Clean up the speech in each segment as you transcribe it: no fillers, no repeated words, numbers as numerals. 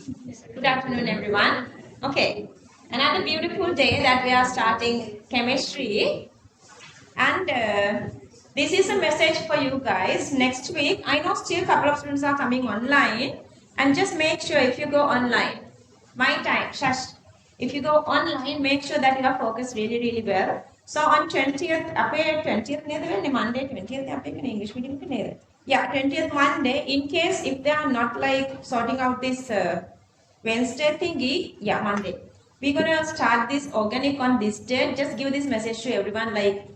Good afternoon, everyone. Okay, another beautiful day that we are starting chemistry, and this is a message for you guys. Next week, I know still a couple of students are coming online, and just make sure if you go online, my time, shush. If you go online, make sure that you are focused really, really well. So on 20th, අපේ 20th නේද වෙන්නේ Monday 20th අපේ කෙන English medium එක නේද? Yeah, 20th Monday. In case if they are not like sorting out this Wednesday thingy, yeah, Monday. We're gonna start this organic on this day. Just give this message to everyone, like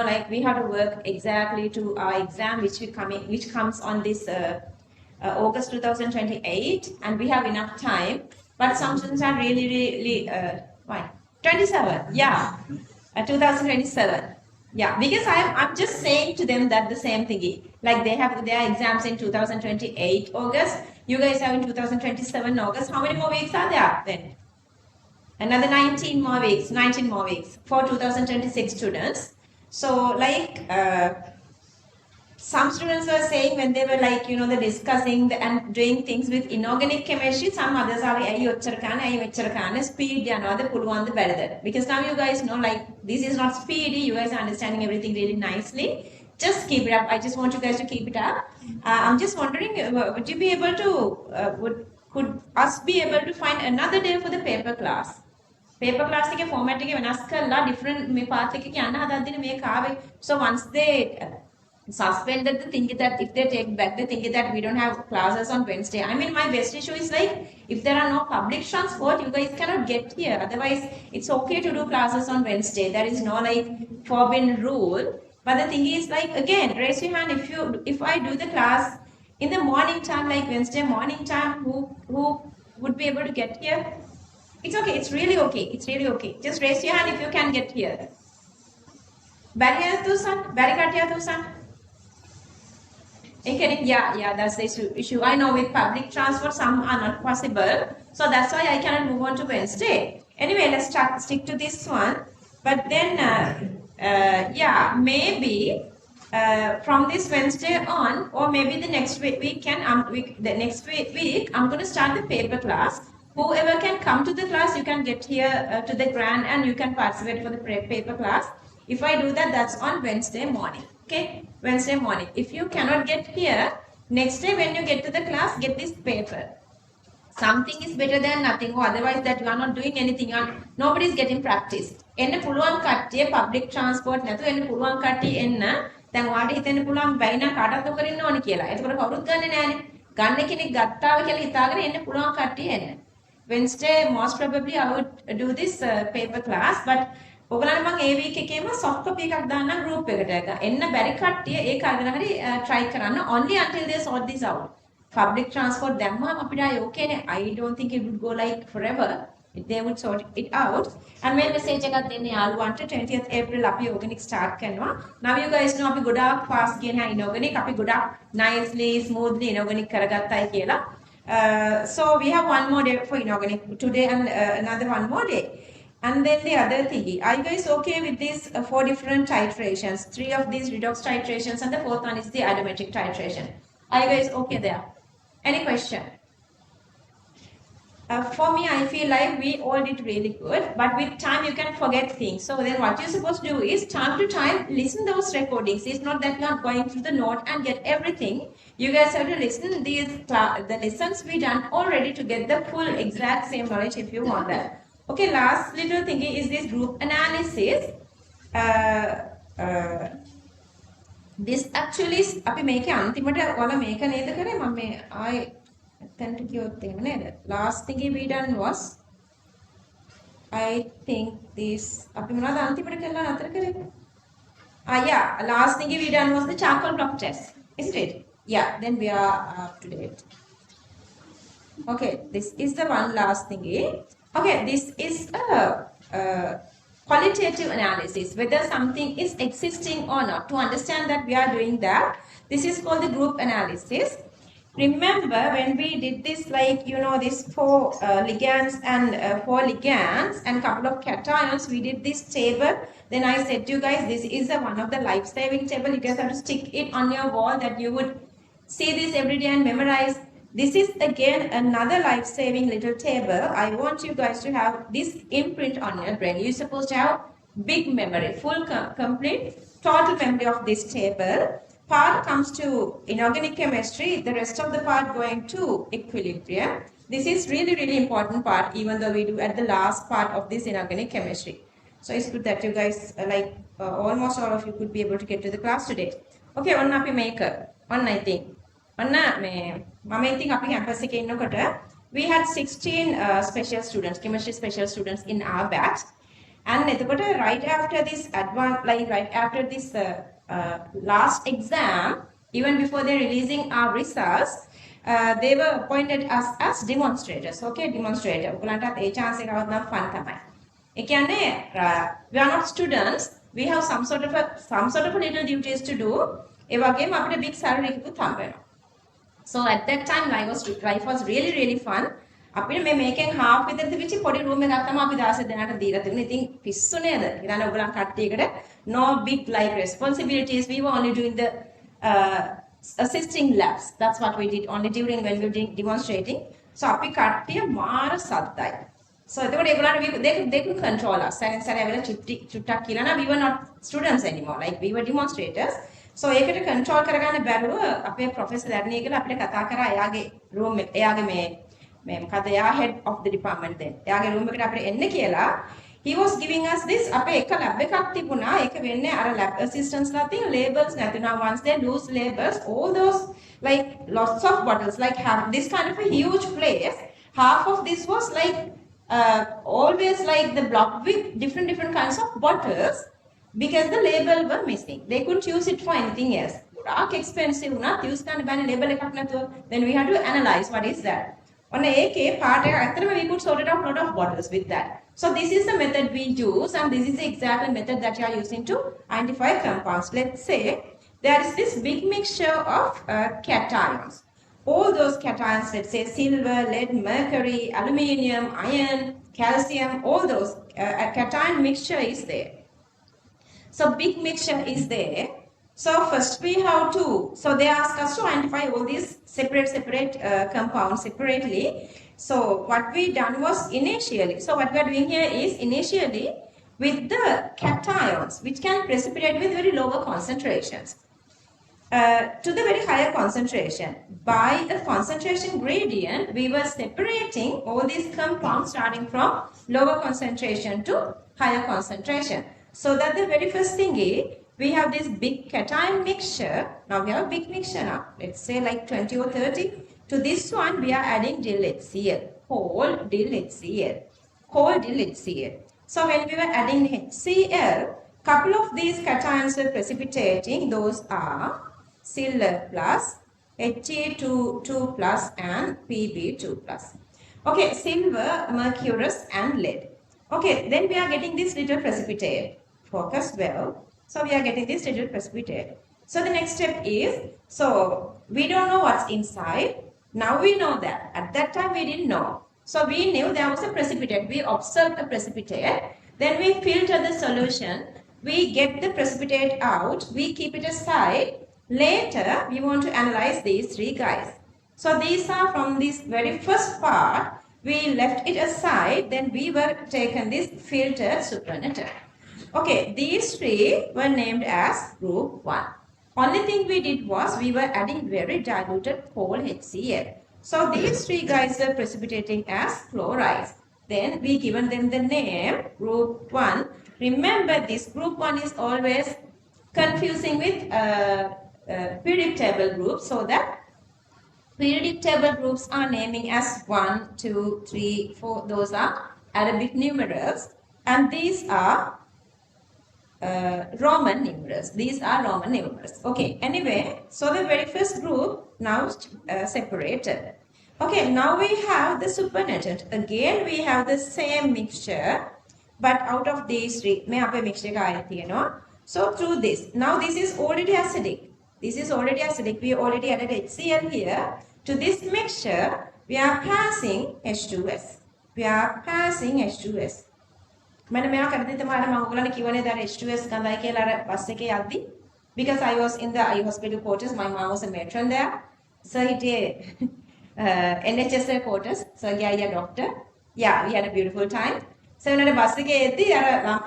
like we have to work exactly to our exam, which comes on this August 2028, and we have enough time. But some students are really, really why 27? Yeah, 2027. Yeah, because I'm just saying to them that the same thingy. Like they have their exams in 2028 August. You guys have in 2027 August. How many more weeks are there then? Another 19 more weeks for 2026 students. So like some students were saying when they were like the discussing and doing things with inorganic chemistry, some others are like speed better, because now you guys know like this is not speedy, you guys are understanding everything really nicely. Just keep it up. I just want you guys to keep it up. I'm just wondering, would you be able to could us be able to find another day for the paper class? Paper class එකේ format එක වෙනස් කරලා different මේ path එකක යන්න හදද්දී මේක ආවේ. So once they suspended the thinking that if they take back the thinking that we don't have classes on Wednesday. I mean, my best issue is like if there are no public transport, you guys cannot get here. Otherwise, it's okay to do classes on Wednesday. There is no like forbidden rule. But the thing is like, again, raise your hand if I do the class in the morning time, like Wednesday morning time, who would be able to get here? It's okay. It's really okay. It's really okay. Just raise your hand if you can get here. Barrier yeah, that's the issue. I know with public transport, some are not possible. So that's why I cannot move on to Wednesday. Anyway, let's stick to this one. But then, yeah, maybe from this Wednesday on, or maybe the next week, I'm going to start the paper class. Whoever can come to the class, you can get here to the grand and you can participate for the paper class. If I do that, that's on Wednesday morning. Okay, Wednesday morning. If you cannot get here, next day when you get to the class, get this paper. Something is better than nothing, or otherwise that you are not doing anything and nobody is getting practice. එන්න පුළුවන් කට්ටිය public transport නැතුව එන්න පුළුවන් කට්ටිය එන්න. දැන් ඔයාලට හිතෙන්න පුළුවන් බැයි නම් කාටවත් උකර ඉන්න ඕනේ කියලා. ඒකවල කවුරුත් ගන්නෙ නෑනේ. ගන්න කෙනෙක් ගත්තාව කියලා හිතාගෙන එන්න පුළුවන් කට්ටිය එන්න. Wednesday, most probably I would do this paper class, but ඔයගලන්ට මම ඒ week එකේම soft copy එකක් දාන්නම් group එකට. එන්න බැරි කට්ටිය ඒක අරගෙන හරි try කරන්න only until they sort this out. Public transport දැම්මම අපිට okay නේ. I don't think it would go like forever. They would sort it out. And when message එකක් දෙන්නේ යාළුවන්ට 20th April අපි organic start කරනවා. Now you guys know අපි ගොඩාක් fast කියන inorganic අපි ගොඩාක් nicely smoothly inorganic කරගත්තයි කියලා. So we have one more day for inorganic today and another one more day. And then the other thingy, are you guys okay with these 4 different titrations? 3 of these redox titrations and the 4th one is the aromatic titration. Are you guys okay there? Any question? For me, I feel like we all did really good, but with time you can forget things. So then what you're supposed to do is time to time listen those recordings. It's not that you're going through the note and get everything. You guys have to listen the lessons we done already to get the full exact same knowledge if you want that. Okay, last little thing is this group analysis. This actually අපි මේකේ අන්තිමට ඔයාලා මේක නේද කරේ මම මේ ආයි එතනට කියොත් එහෙම නේද? Last thing we done was I think this අපි මොනවද අන්තිමට කරලා නතර කරේ? Yeah, last thing we done was the charcoal block test. Isn't it? Yeah, then we are up to date. Okay, this is the one last thingy. Okay, this is a qualitative analysis, whether something is existing or not. To understand that we are doing that, this is called the group analysis. Remember when we did this, like, this 4 ligands and 4 ligands and couple of cations, we did this table. Then I said to you guys, this is one of the life-saving table. You guys have to stick it on your wall that you would see this every day and memorize. This is again another life-saving little table. I want you guys to have this imprint on your brain. You're supposed to have big memory, full, complete, total memory of this table. Part comes to inorganic chemistry, the rest of the part going to equilibrium. This is really, really important part, even though we do at the last part of this inorganic chemistry. So it's good that you guys, almost all of you could be able to get to the class today. Okay, on අපි මේක on I think. ඔන්න මේ මම ඉතින් අපි campus එකේ ඉන්නකොට we had 16 special students, chemistry special students in our batch. And එතකොට right after this right after this last exam, even before they releasing our results, they were appointed us as demonstrators. Okay, demonstrator. ඔයගලන්ටත් A chance එක අවුත් නම් fun තමයි. ඒ කියන්නේ we are not students, we have some sort of a little duties to do. ඒ වගේම අපිට big salary එකකුත් හම්බ වෙනවා. So at that time life was really really fun. අපිට මේකෙන් half විතර තිබිච්ච පොඩි room එකක් තමයි අපි 16 දෙනාට දීලා තිබුණේ. ඉතින් පිස්සු නේද? ඊළඟ ඔයගලන් කට්ටියකට no big life responsibilities. We were only doing the assisting labs. That's what we did only during when we were demonstrating. So අපි කට්ටිය මාර සද්දයි. So එතකොට ඒගොල්ලන්ට they could control us. සැරෙන් ඇවිල්ලා චුට්ටක් කියලා නම් we were not students anymore. Like we were demonstrators. So ඒකට control කරගන්න බැරුව අපේ professor දැරණිය කියලා අපිට කතා කරා එයාගේ room එක එයාගේ මේ මොකද එයා head of the department then එයාගේ room එකට අපිට එන්න කියලා he was giving us this අපේ එක lab එකක් තිබුණා ඒක වෙන්නේ අර lab assistants ලා තියෙන labels නැතුණා once they lose labels all those like lots of bottles like have this kind of a huge place half of this was like always like the block with different kinds of bottles because the label were missing. They couldn't use it for anything else. Gොඩාක් expensive වුණා use කරන්න බෑනේ label එකක් නැතුව. Then we had to analyze what is that. ඔන්න ඒකේ part එක ඇත්තටම we could sort it out lot of bottles with that. So this is the method we use and this is the exact method that you are using to identify compounds. Let's say there is this big mixture of cations. All those cations, let's say silver, lead, mercury, aluminium, iron, calcium, all those cation mixture is there. So big mixture is there. So first we have to, so they ask us to identify all these separate compounds separately. So what we done was initially, so what we are doing here is initially with the cations which can precipitate with very lower concentrations to the very higher concentration. By the concentration gradient, we were separating all these compounds starting from lower concentration to higher concentration. So that the very first thing is, we have this big cation mixture. Now we have a big mixture now. Let's say like 20 or 30. To this one, we are adding dill HCl, whole dill HCl, whole dill HCl. So when we were adding HCl, couple of these cations were precipitating. Those are silver plus, He2 plus and Pb2 plus. Okay, silver, mercurous and lead. Okay, then we are getting this little precipitate. Focus well. So we are getting this little precipitate. So the next step is, so we don't know what's inside. Now we know that. At that time we didn't know. So we knew there was a precipitate. We observed a precipitate. Then we filter the solution. We get the precipitate out. We keep it aside. Later we want to analyze these three guys. So these are from this very first part. We left it aside. Then we were taken this filtered supernatant. Okay, these three were named as group 1. Only thing we did was we were adding very diluted whole HCl. So these three guys are precipitating as chlorides. Then we given them the name group 1. Remember this group 1 is always confusing with periodic table groups, so that periodic table groups are naming as 1, 2, 3, 4. Those are Arabic numerals and these are Roman numerals. These are Roman numerals. Okay, anyway, so the very first group now separated. Okay, now we have the supernatant. Again, we have the same mixture, but out of these three, so through this, now this is already acidic. This is already acidic. We already added HCl here. To this mixture, we are passing H2S. We are passing H2S. මම මේවා කරද්දී තමයි මම ඔයගොල්ලන්ට කියවනේ දැන් H2S ගඳයි කියලා අර bus එකේ යද්දි because I was in the eye hospital quarters, my mom was a matron there. So NHS quarters. So yeah, doctor. Yeah, we had a beautiful time. So when I bus එකේ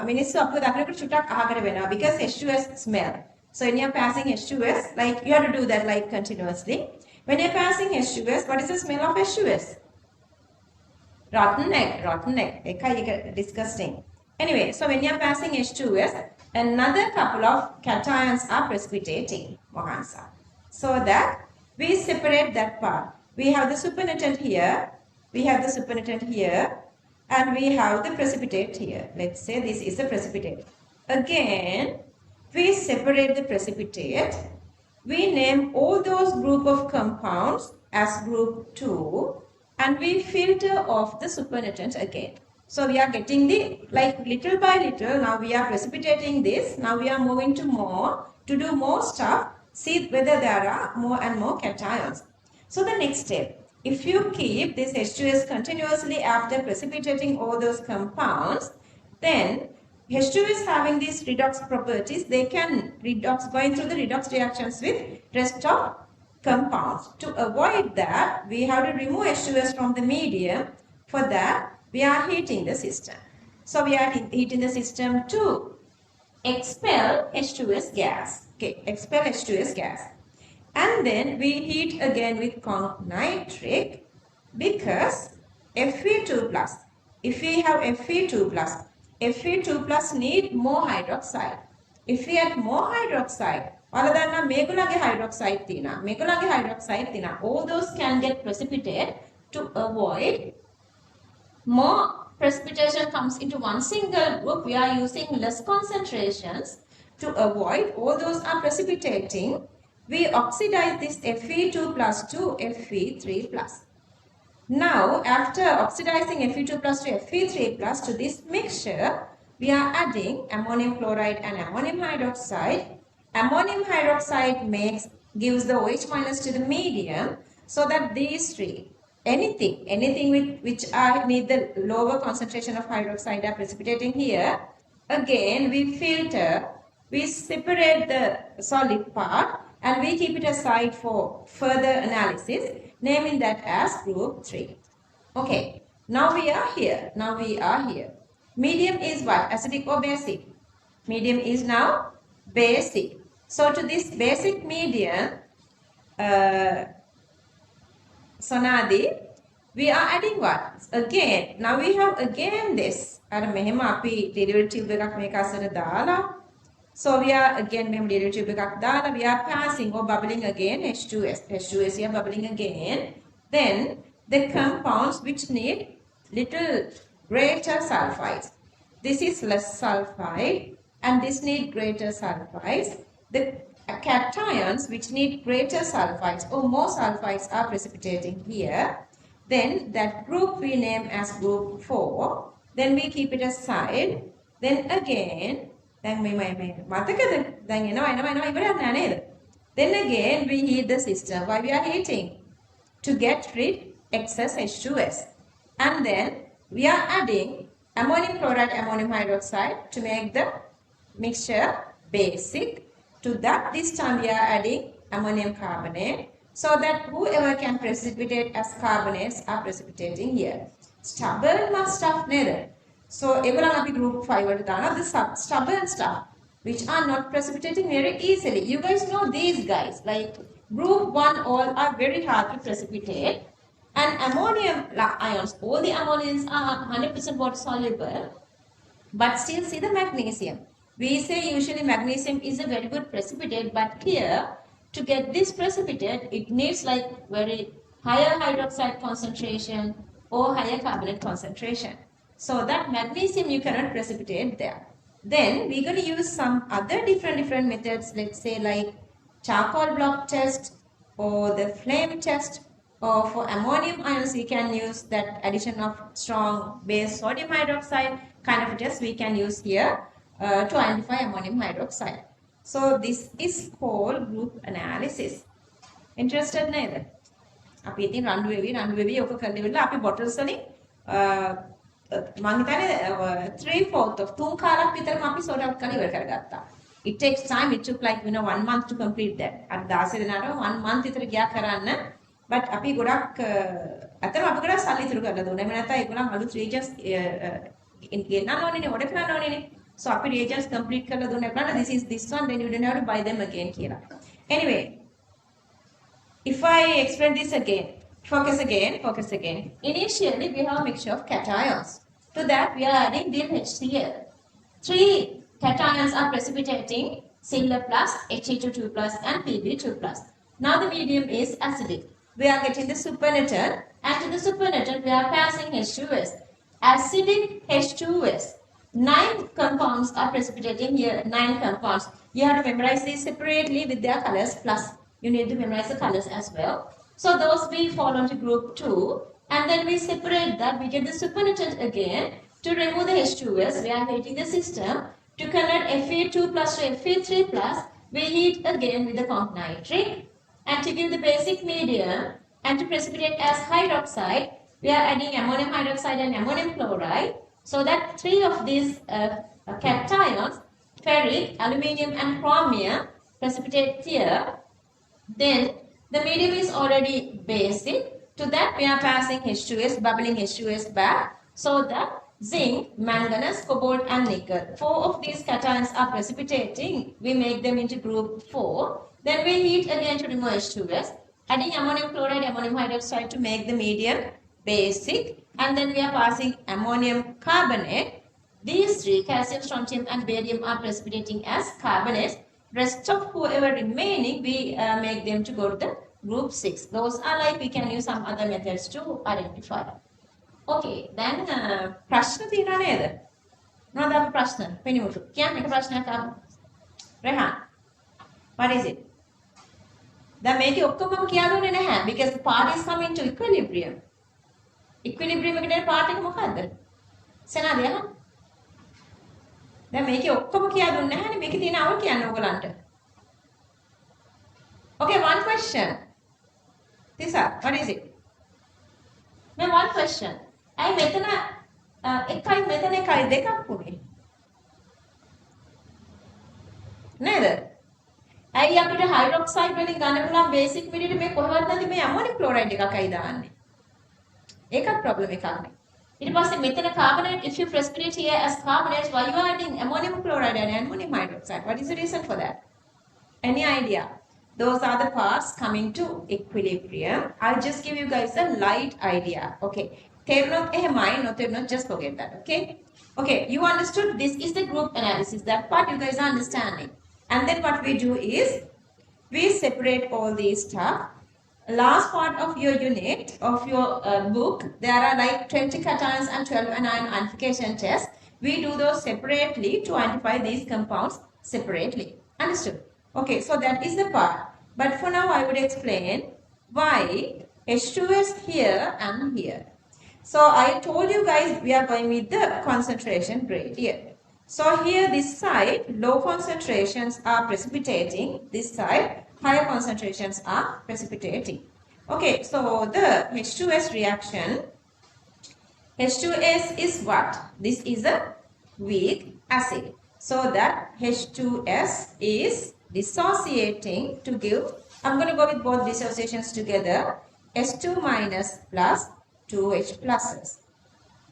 මිනිස්සු අපිව දකිනකොට චුට්ටක් අහකට වෙනවා because H2S smell. So when you're passing H2S, like you have to do that like continuously. When you're passing H2S, what is the smell of H2S? Rotten egg. Disgusting. Anyway, so when you're passing H2S, another couple of cations are precipitating, Mohansa. So that we separate that part. We have the supernatant here, and we have the precipitate here. Let's say this is the precipitate. Again, we separate the precipitate. We name all those group of compounds as group 2, and we filter off the supernatant again. So we are getting the, like little by little, now we are precipitating this, now we are moving to do more stuff, see whether there are more and more cations. So the next step, if you keep this H2S continuously after precipitating all those compounds, then H2S having these redox properties, they can going through the redox reactions with rest of compounds. To avoid that, we have to remove H2S from the medium. For that, we are heating the system. So we are heating the system to expel H2S gas. Okay, expel H2S gas. And then we heat again with nitric because Fe2 plus. If we have Fe2 plus need more hydroxide. If we add more hydroxide, all those can get precipitated. To avoid more precipitation comes into one single group, we are using less concentrations. To avoid all those are precipitating, we oxidize this Fe2 plus to Fe3 plus. Now, after oxidizing Fe2 plus to Fe3 plus to this mixture, we are adding ammonium chloride and ammonium hydroxide. Ammonium hydroxide gives the OH minus to the medium, so that these three, anything which need the lower concentration of hydroxide are precipitating here. Again, we filter, we separate the solid part, and we keep it aside for further analysis, naming that as group 3. Okay, now we are here. Medium is what? Acidic or basic? Medium is now basic. So to this basic medium, Sonadi, we are adding what? Again, now we have again this. මෙහෙම අපි derivative එකක් මේක අසර දාලා. So we are again derivative එකක් දාලා, we are passing or bubbling again H2S. H2S here bubbling again. Then the compounds which need little greater sulfides. This is less sulfide and this need greater sulfides. The cations which need greater sulfides or more sulfides are precipitating here. Then that group we name as group 4. Then we keep it aside. Then again, then again we heat the system. Why we are heating? To get rid excess H2S. And then we are adding ammonium chloride, ammonium hydroxide to make the mixture basic. To that, this time we are adding ammonium carbonate, so that whoever can precipitate as carbonates are precipitating here. Stubborn stuff neither. So everyone group 5 the stubborn stuff which are not precipitating very easily. You guys know these guys, like group 1 all are very hard to precipitate, and ammonium ions, all the ammoniums are 100% water soluble, but still see the magnesium. We say usually magnesium is a very good precipitate, but here to get this precipitate, it needs like very higher hydroxide concentration or higher carbonate concentration. So that magnesium you cannot precipitate there. Then we're going to use some other different methods, let's say like charcoal block test or the flame test, or for ammonium ions we can use that addition of strong base sodium hydroxide kind of test we can use here. To identify ammonium hydroxide. So this is called group analysis. Interested නේද? අපි ඉතින් රණ්ඩු වෙවි ඔක කරලා ඉවරලා අපි bottles වලින් මම හිතන්නේ 3/4 of 3 කාලක් විතරම අපි sort out කරලා ඉවර කරගත්තා. It takes time. It took like 1 month to complete that. අර 16 දෙනාට 1 month විතර ගියා කරන්න. but අපි ගොඩක් අතන අපි ගොඩක් සල්ලි ඉතුරු කරලා දුන්නා. එහෙම නැත්නම් ඒගොල්ලන් අලුත් reagents ගෙන්නන්න ඕනේනේ, order කරන්න ඕනේනේ. So අපි reagents complete කරලා දුන්නා. බලන්න this is this one, then you don't have to buy them again කියලා. Anyway, if I explain this again, focus again. Initially we have a mixture of cations. To that we are adding dill HCl. 3 cations are precipitating Sinhala plus, He2 plus and Pb2 plus. Now the medium is acidic. We are getting the supernatant, and to the supernatant we are passing H2S. Acidic H2S. 9 compounds are precipitating here. 9 compounds. You have to memorize these separately with their colors. Plus, you need to memorize the colors as well. So those we fall onto group 2, and then we separate that. We get the supernatant again. To remove the H2S, we are heating the system. To convert Fe2 plus to Fe3 plus, we heat again with the comp nitric. And to give the basic medium and to precipitate as hydroxide, we are adding ammonium hydroxide and ammonium chloride. So that 3 of these cations, ferric, aluminium and chromium, precipitate here. Then the medium is already basic. To that we are passing H2S, bubbling H2S back. So that zinc, manganese, cobalt and nickel. 4 of these cations are precipitating. We make them into group 4. Then we heat again to remove H2S, adding ammonium chloride, ammonium hydroxide to make the medium basic. And then we are passing ammonium carbonate. These 3, calcium, strontium and barium, are precipitating as carbonates. Rest of whoever remaining, we make them to go to the group 6. Those are like we can use some other methods to identify. Okay, then ප්‍රශ්න තියෙනවා නේද? මොනවද අපේ ප්‍රශ්න? පෙනිමුතු. කියන්න එක ප්‍රශ්නයක් අහමු. Rehan. What is it? දැන් මේකේ ඔක්කොම කියලා දුන්නේ නැහැ because the part is coming to equilibrium. Equilibrium එකට එන part එක මොකද්ද? සෙනාද යහන්? දැන් මේකේ ඔක්කොම කියලා දුන්නේ නැහැනේ. මේකේ තියෙන අවුල කියන්න ඕගලන්ට. Okay, one question. Tisa, what is it? Ma'am, one question. I මෙතන එකයි මෙතන එකයි දෙකක් වුනේ. නේද? ඇයි අපිට හයිඩ්‍රොක්සයිඩ් වලින් ගන්න පුළුවන් බේසික් විදිහට මේ කොහොමද නැති මේ අමෝනියම් ක්ලෝරයිඩ් එකකයි දාන්නේ. ඒකත් ප්‍රොබ්ලම් එකක් නේ. ඊට පස්සේ මෙතන carbonate, if you precipitate here as carbonates, why you are adding ammonium chloride and ammonium hydroxide? What is the reason for that? Any idea? Those are the parts coming to equilibrium. I'll just give you guys a light idea. Okay. තේරුණොත් එහෙමයි, නොතේරුණොත් just forget that. Okay. Okay. You understood? This is the group analysis. That part you guys are understanding. And then what we do is we separate all these stuff. Last part of your unit of your book, there are like 20 cations and 12 anion ionification tests. We do those separately to identify these compounds separately. Understood? Okay, so that is the part. But for now, I would explain why H2S here and here. So I told you guys we are going with the concentration gradient. So here this side, low concentrations are precipitating. This side, higher concentrations are precipitating. Okay, so the H2S reaction, H2S is what? This is a weak acid. So that H2S is dissociating to give, I'm going to go with both dissociations together, S2 minus plus 2H pluses.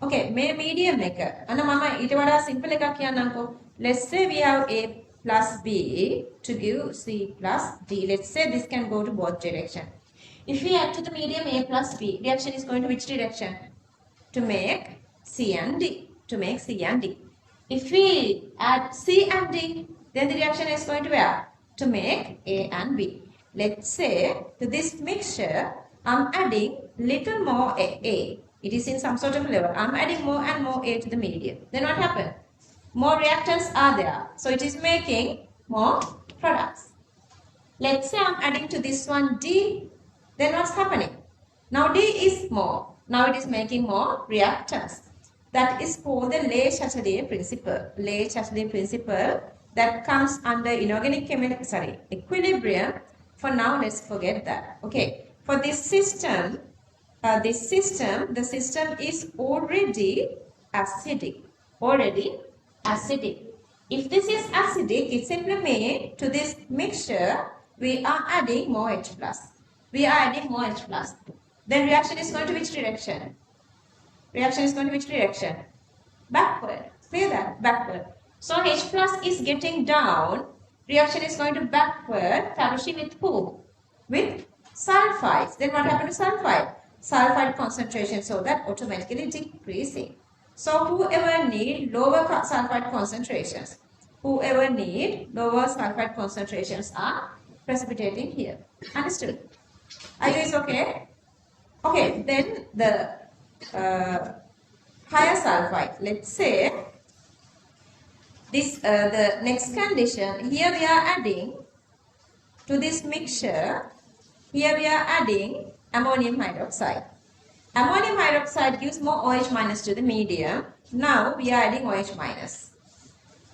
Okay, මේ medium එක. අන්න මම ඊට වඩා simple එකක් කියන්නම්කෝ. Let's say we have A plus B to give C plus D. Let's say this can go to both direction. If we add to the medium A plus B, reaction is going to which direction? To make C and D. To make C and D. If we add C and D, then the reaction is going to where? To make A and B. Let's say to this mixture, I'm adding little more A. It is in some sort of level. I'm adding more and more A to the medium. Then what happens? More reactants are there. So it is making more products. Let's say I'm adding to this one D. Then what's happening? Now D is more. Now it is making more reactants. That is called the Le-Chatelier principle. Le-Chatelier principle that comes under inorganic equilibrium. For now, let's forget that. Okay. For this system, the system is already acidic. If this is acidic, it simply means to this mixture, we are adding more H plus. we are adding more H plus. Then reaction is going to which direction? Reaction is going to which direction? Backward. Clear that? Backward. So H plus is getting down. Reaction is going to backward. Tarushi with who? With sulfides. Then what happened to sulfide? Sulfide concentration, so that automatically decreasing. So whoever need lower sulfide concentrations, are precipitating here. Understood? Are you guys okay? Okay, then the higher sulfide. Let's say this the next condition. Here we are adding to this mixture. Here we are adding ammonium hydroxide. Ammonium hydroxide gives more OH minus to the medium. Now we are adding OH minus.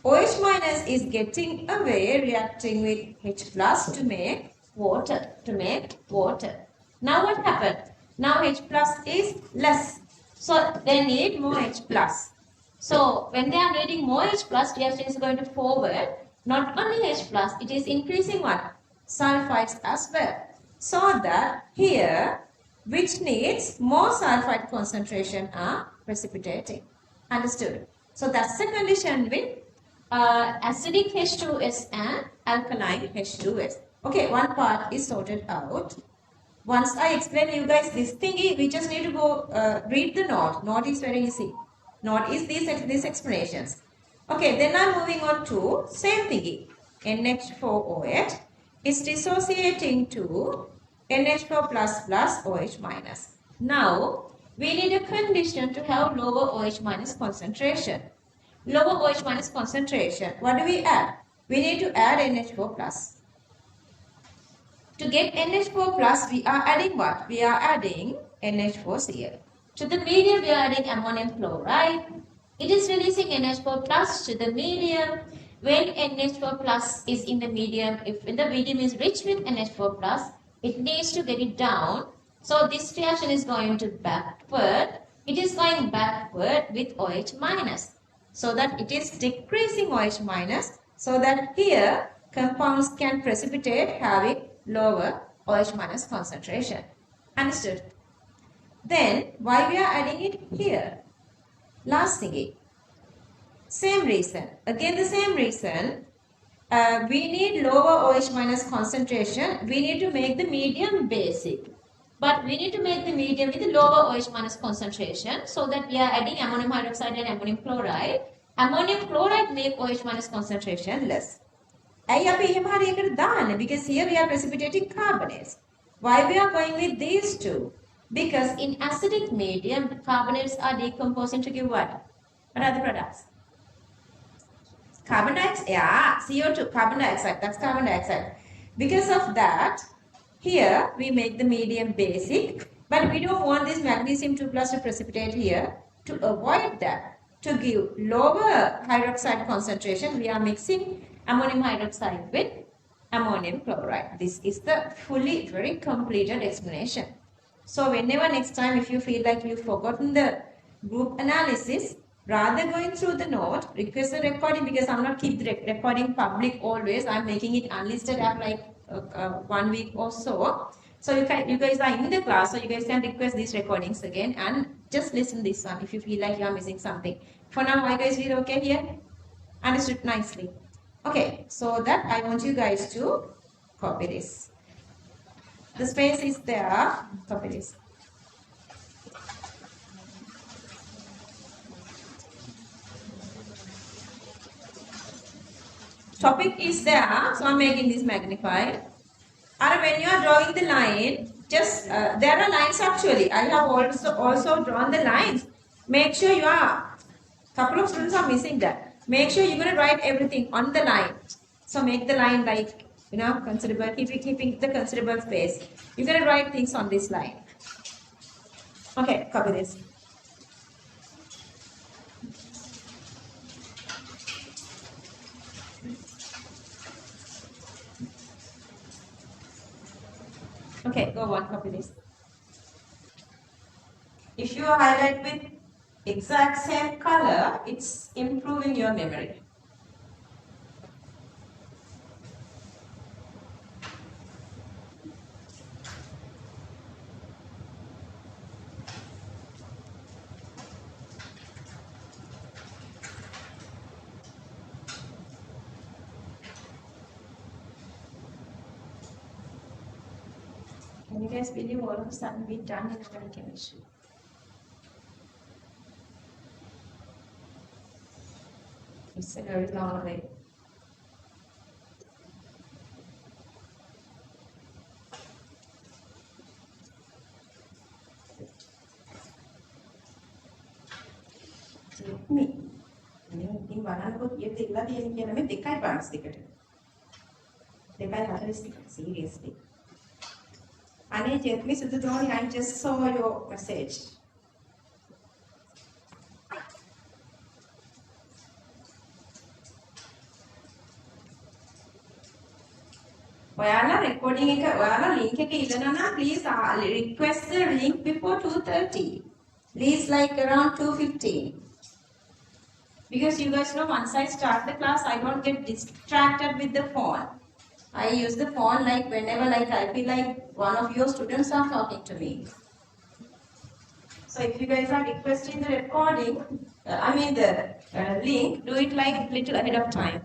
OH minus is getting away, reacting with H plus to make water. Now what happened? Now H plus is less. So they need more H plus. So when they are needing more H plus, reaction is going to forward. Not only H plus, it is increasing what? Sulfides as well. So that here, which needs more sulfide concentration are precipitating. Understood? So that's the condition with acidic H2S and alkaline H2S. Okay, one part is sorted out. Once I explain you guys this thingy, we just need to go read the note. Note is very easy. Note is these explanations. Okay, then I'm moving on to same thingy. NH4OH is dissociating to NH4 plus plus OH minus. Now, we need a condition to have lower OH minus concentration. Lower OH minus concentration. What do we add? We need to add NH4 plus. To get NH4 plus, we are adding what? We are adding NH4Cl. To the medium, we are adding ammonium chloride. It is releasing NH4 plus to the medium. When NH4 plus is in the medium, if the medium is rich with NH4 plus, it needs to get it down. So this reaction is going to backward. It is going backward with OH minus. So that it is decreasing OH minus. So that here compounds can precipitate having lower OH minus concentration. Understood? Then why we are adding it here? Last thingy. Same reason. Again the same reason. We need lower OH minus concentration. We need to make the medium basic. But we need to make the medium with lower OH minus concentration. So that we are adding ammonium hydroxide and ammonium chloride. Ammonium chloride make OH minus concentration less. Because here we are precipitating carbonates. Why we are going with these two? Because in acidic medium, the carbonates are decomposing to give what? What are the products? Carbon dioxide, yeah, CO2, carbon dioxide, that's carbon dioxide. Because of that, here we make the medium basic, but we don't want this magnesium 2 plus to precipitate here. To avoid that, to give lower hydroxide concentration, we are mixing ammonium hydroxide with ammonium chloride. This is the fully, very completed explanation. So whenever next time if you feel like you've forgotten the group analysis, rather going through the note, request the recording, because I'm not keep the recording public always. I'm making it unlisted after like 1 week or so. So you guys are in the class, so you guys can request these recordings again and just listen this one if you feel like you are missing something. For now, you guys feel okay here? Understood nicely. Okay, so that I want you guys to copy this. The space is there. Copy this. Topic is there, so I'm making this magnified. And when you are drawing the line, just there are lines actually. I have also drawn the lines. Make sure you are. Couple of students are missing that. Make sure you're going to write everything on the line. So make the line like, considerable, keeping the considerable space. You're going to write things on this line. Okay, copy this. Okay, go on, copy this. If you highlight with exact same color, it's improving your memory. Can you guys believe all of a sudden we've done inorganic chemistry? It's a very long way. Check me. ඉතින් බලන්නකො කීයද ඉල්ලලා තියෙන්නේ කියලා මේ 2.5 දෙකට. 2.40 seriously. Annie, check me Sudhudoni, I just saw your message. ඔයාලා recording එක ඔයාලා link එක ඉල්ලනවා නම් please request the link before 2:30. Please like around 2:15. Because you guys know once I start the class I don't get distracted with the phone. I use the phone like whenever I feel like one of your students are talking to me. So if you guys are requesting the recording, the link, do it like little ahead of time.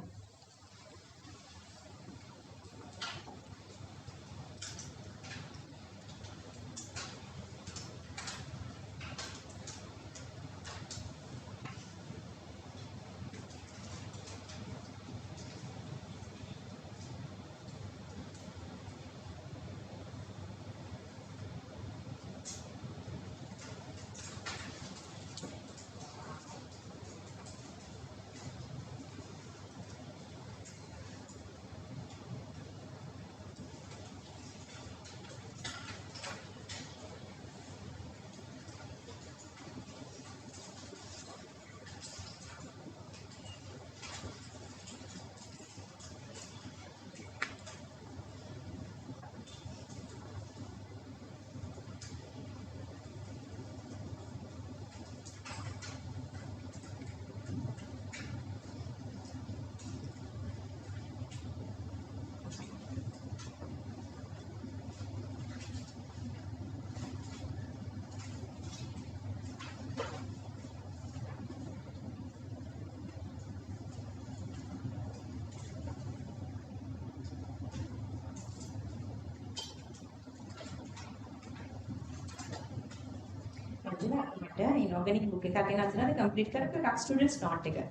Inorganic book එකක් ගෙන අතනද complete කරලා students note එක.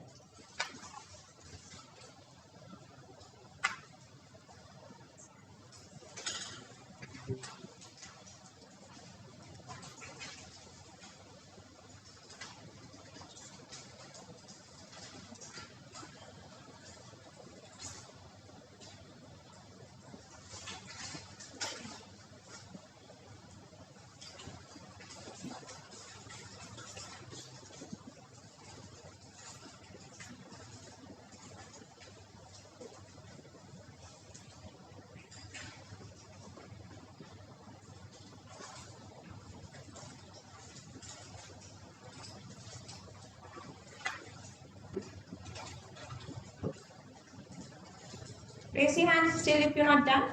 Raise your hand still if you're not done.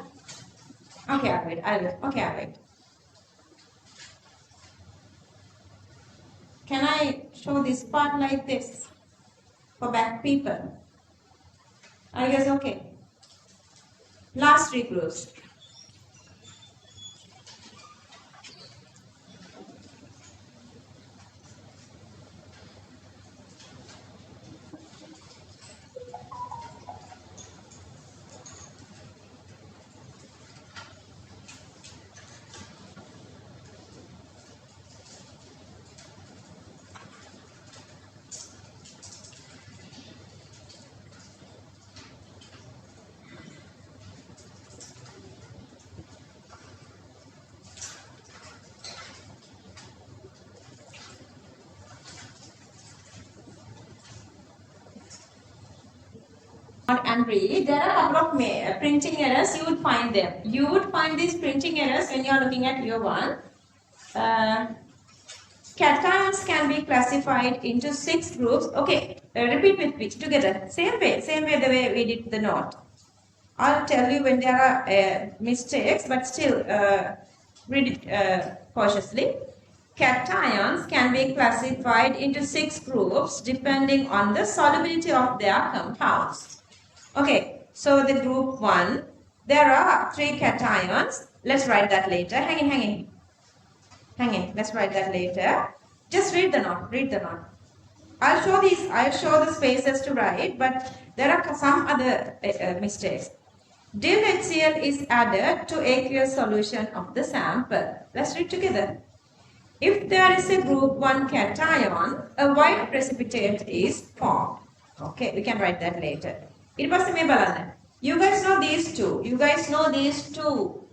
Okay, I'll wait. Okay, I'll wait. Can I show this part like this for back people? Are you guys okay? Last three groups. And read, there are a couple of printing errors, you would find them. You would find these printing errors when you are looking at year 1. Cations can be classified into 6 groups. Okay, repeat with me together. Same way the way we did the note. I'll tell you when there are mistakes, but still read it cautiously. Cations can be classified into 6 groups depending on the solubility of their compounds. Okay, so the group 1, there are 3 cations Let's write that later. Hang in. Let's write that later. Just read the note. Read the note. I'll show the spaces to write, but there are some other mistakes. Dill HCl is added to aqueous solution of the sample. Let's read together. If there is a group 1 cation, a white precipitate is formed. Okay, we can write that later. You guys know these two. You guys know these two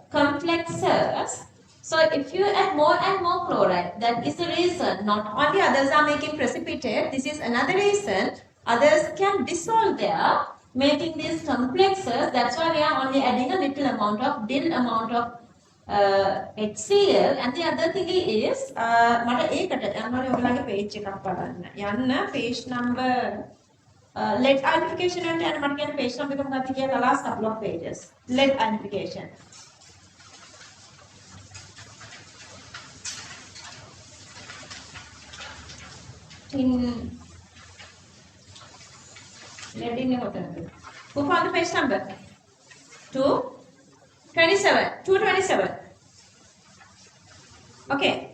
complexes. So if you add more and more chloride, that is the reason. Not only others are making precipitate, this is another reason. Others can dissolve there, making these complexes. That's why we are only adding a little amount of dill amount of HCl. And the other thing is, මට ඒකට යන්න ඔයගලගේ page එකක් බලන්න. යන්න page number lead identification වලට යන්න මට කියන page number එක මොකක්ද කියලා last couple of pages. Lead identification. Lead in the who found the page number? 227. 227. Okay.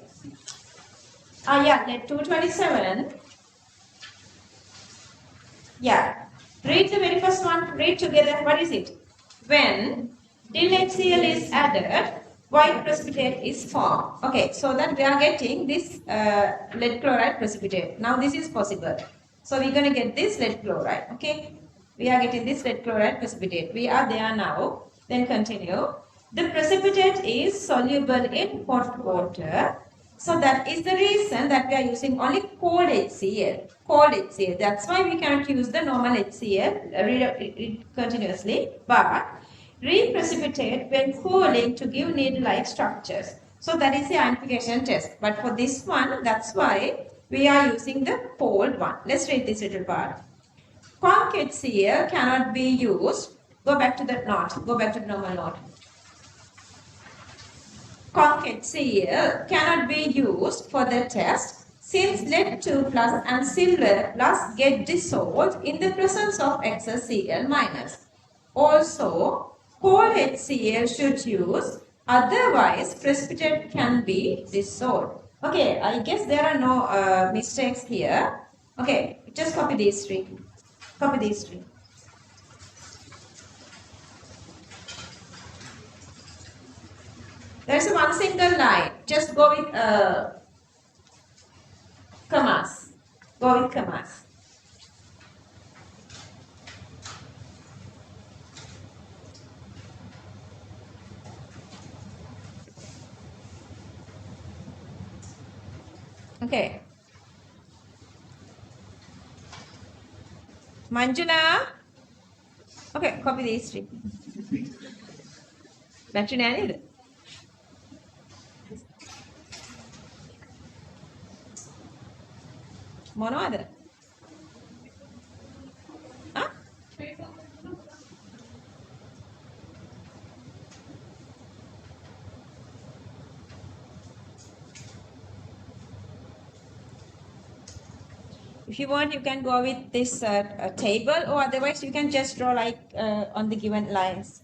Yeah, lead 227. Yeah. Read the very first one. Read together. What is it? When dill HCl is added, white precipitate is formed. Okay, so that we are getting this lead chloride precipitate. Now this is possible. So we're going to get this lead chloride. Okay, we are getting this lead chloride precipitate. We are there now. Then continue. The precipitate is soluble in hot water. So that is the reason that we are using only cold HCl. Cold HCl. That's why we cannot use the normal HCl continuously. But reprecipitate when cooling to give needle-like structures. So that is the identification test. But for this one, that's why we are using the cold one. Let's read this little part. Conc HCl cannot be used. Go back to the note. Go back to the normal note. Conc HCl cannot be used for the test since lead 2 plus and silver plus get dissolved in the presence of excess Cl minus. Also, cold HCl should use, otherwise precipitate can be dissolved. Okay, I guess there are no mistakes here. Okay, just copy these three. Copy these three. There's a one single line. Just go with commas. Go with commas. Okay. Manjula. Okay, copy these three. Battery nane. මොනවද? Huh? If you want, you can go with this table, or otherwise you can just draw like on the given lines.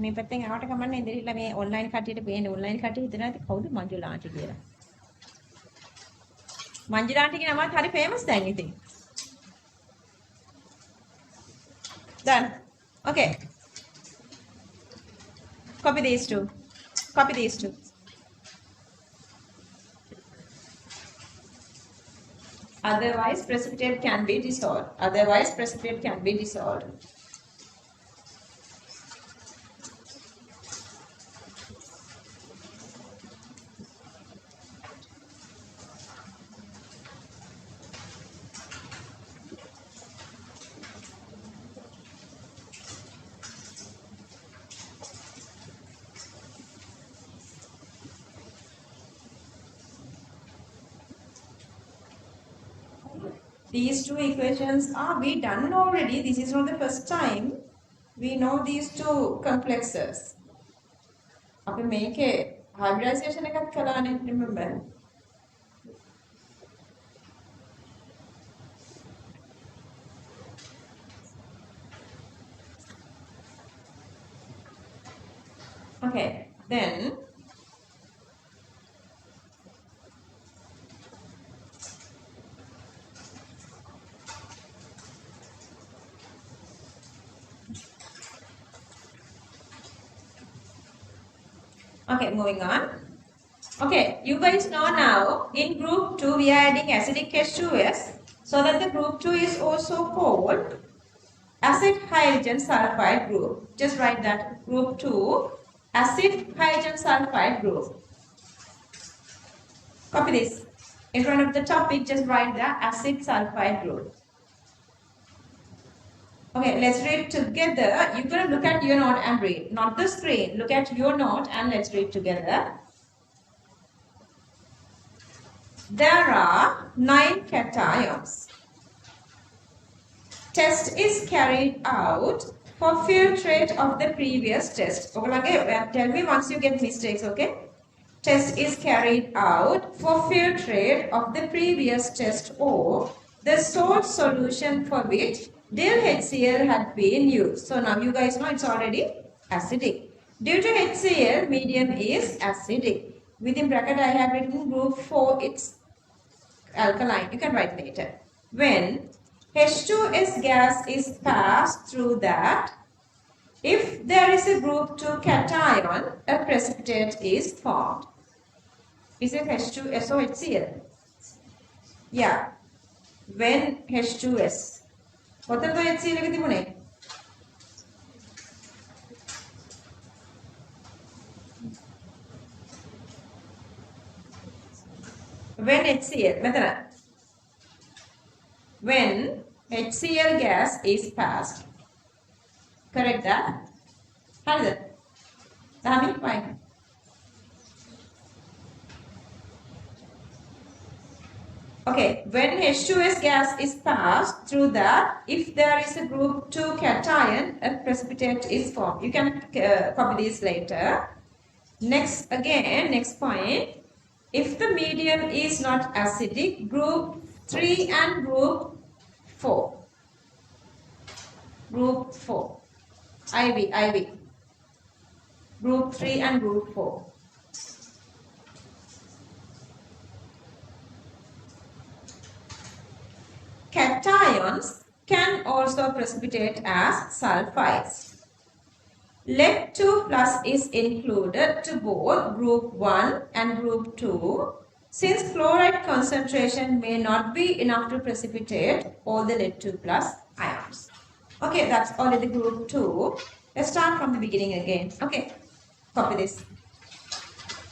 මේ පැත්තෙන් ආවට කමන්නේ ඉතින් මේ online කට්ටියට පේන්නේ online කට්ටිය හිතනවා ඉතින් කවුද මංජුලා ආන්ටි කියලා. මංජුලා ආන්ටිගේ නමත් හරි ෆේමස් දැන් ඉතින්. Done. Okay. Copy these two. Copy these two. Otherwise precipitate can be dissolved. Otherwise precipitate can be dissolved. These two equations are we done already. This is not the first time. We know these two complexes. අපි මේකේ hybridization එකක් කළානේ, remember? Okay, then okay, moving on. Okay, you guys know now in group 2 we are adding acidic H2S, so that the group 2 is also called acid hydrogen sulfide group. Just write that, group 2 acid hydrogen sulfide group. Copy this. In front of the topic, just write the acid sulfide group. Okay, let's read together. You're going to look at your note and read. Not the screen. Look at your note and let's read together. There are 9 cations. Test is carried out for filtrate of the previous test. Tell me once you get mistakes, okay? Test is carried out for filtrate of the previous test or the salt solution for which dill HCl had been used. So now you guys know it's already acidic. Due to HCl, medium is acidic. Within bracket I have written group 4, it's alkaline. You can write later. When H2S gas is passed through that, if there is a group 2 cation, a precipitate is formed. Is it H2SO HCl? Yeah. When H2S. කොතනද HCl එක තිබුණේ? When HCl, මෙතන. When HCl gas is passed. Correct that? හරිද? Sami, fine. Okay, when H2S gas is passed through that, if there is a group 2 cation, a precipitate is formed. You can copy this later. Next, again, next point. If the medium is not acidic, group 3 and group 4. Group 4. IV. Group 3 and group 4. Cations can also precipitate as sulfides. Lead 2 plus is included to both group 1 and group 2 since chloride concentration may not be enough to precipitate all the lead 2 plus ions. Okay, that's already group 2. Let's start from the beginning again. Okay, copy this.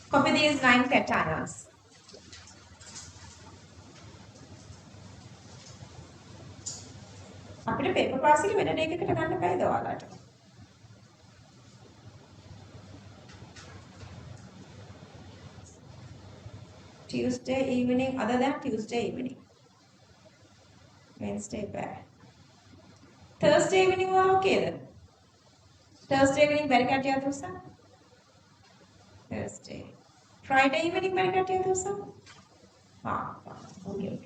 Copy these 9 cations. අපිට paper class එකේ වෙන day එකකට ගන්න බෑද ඔයාලට? Tuesday evening, other than Tuesday evening. Wednesday bad. Thursday evening all okay then? Thursday evening very katya dosa? Thursday. Friday evening very katya dosa? Okay.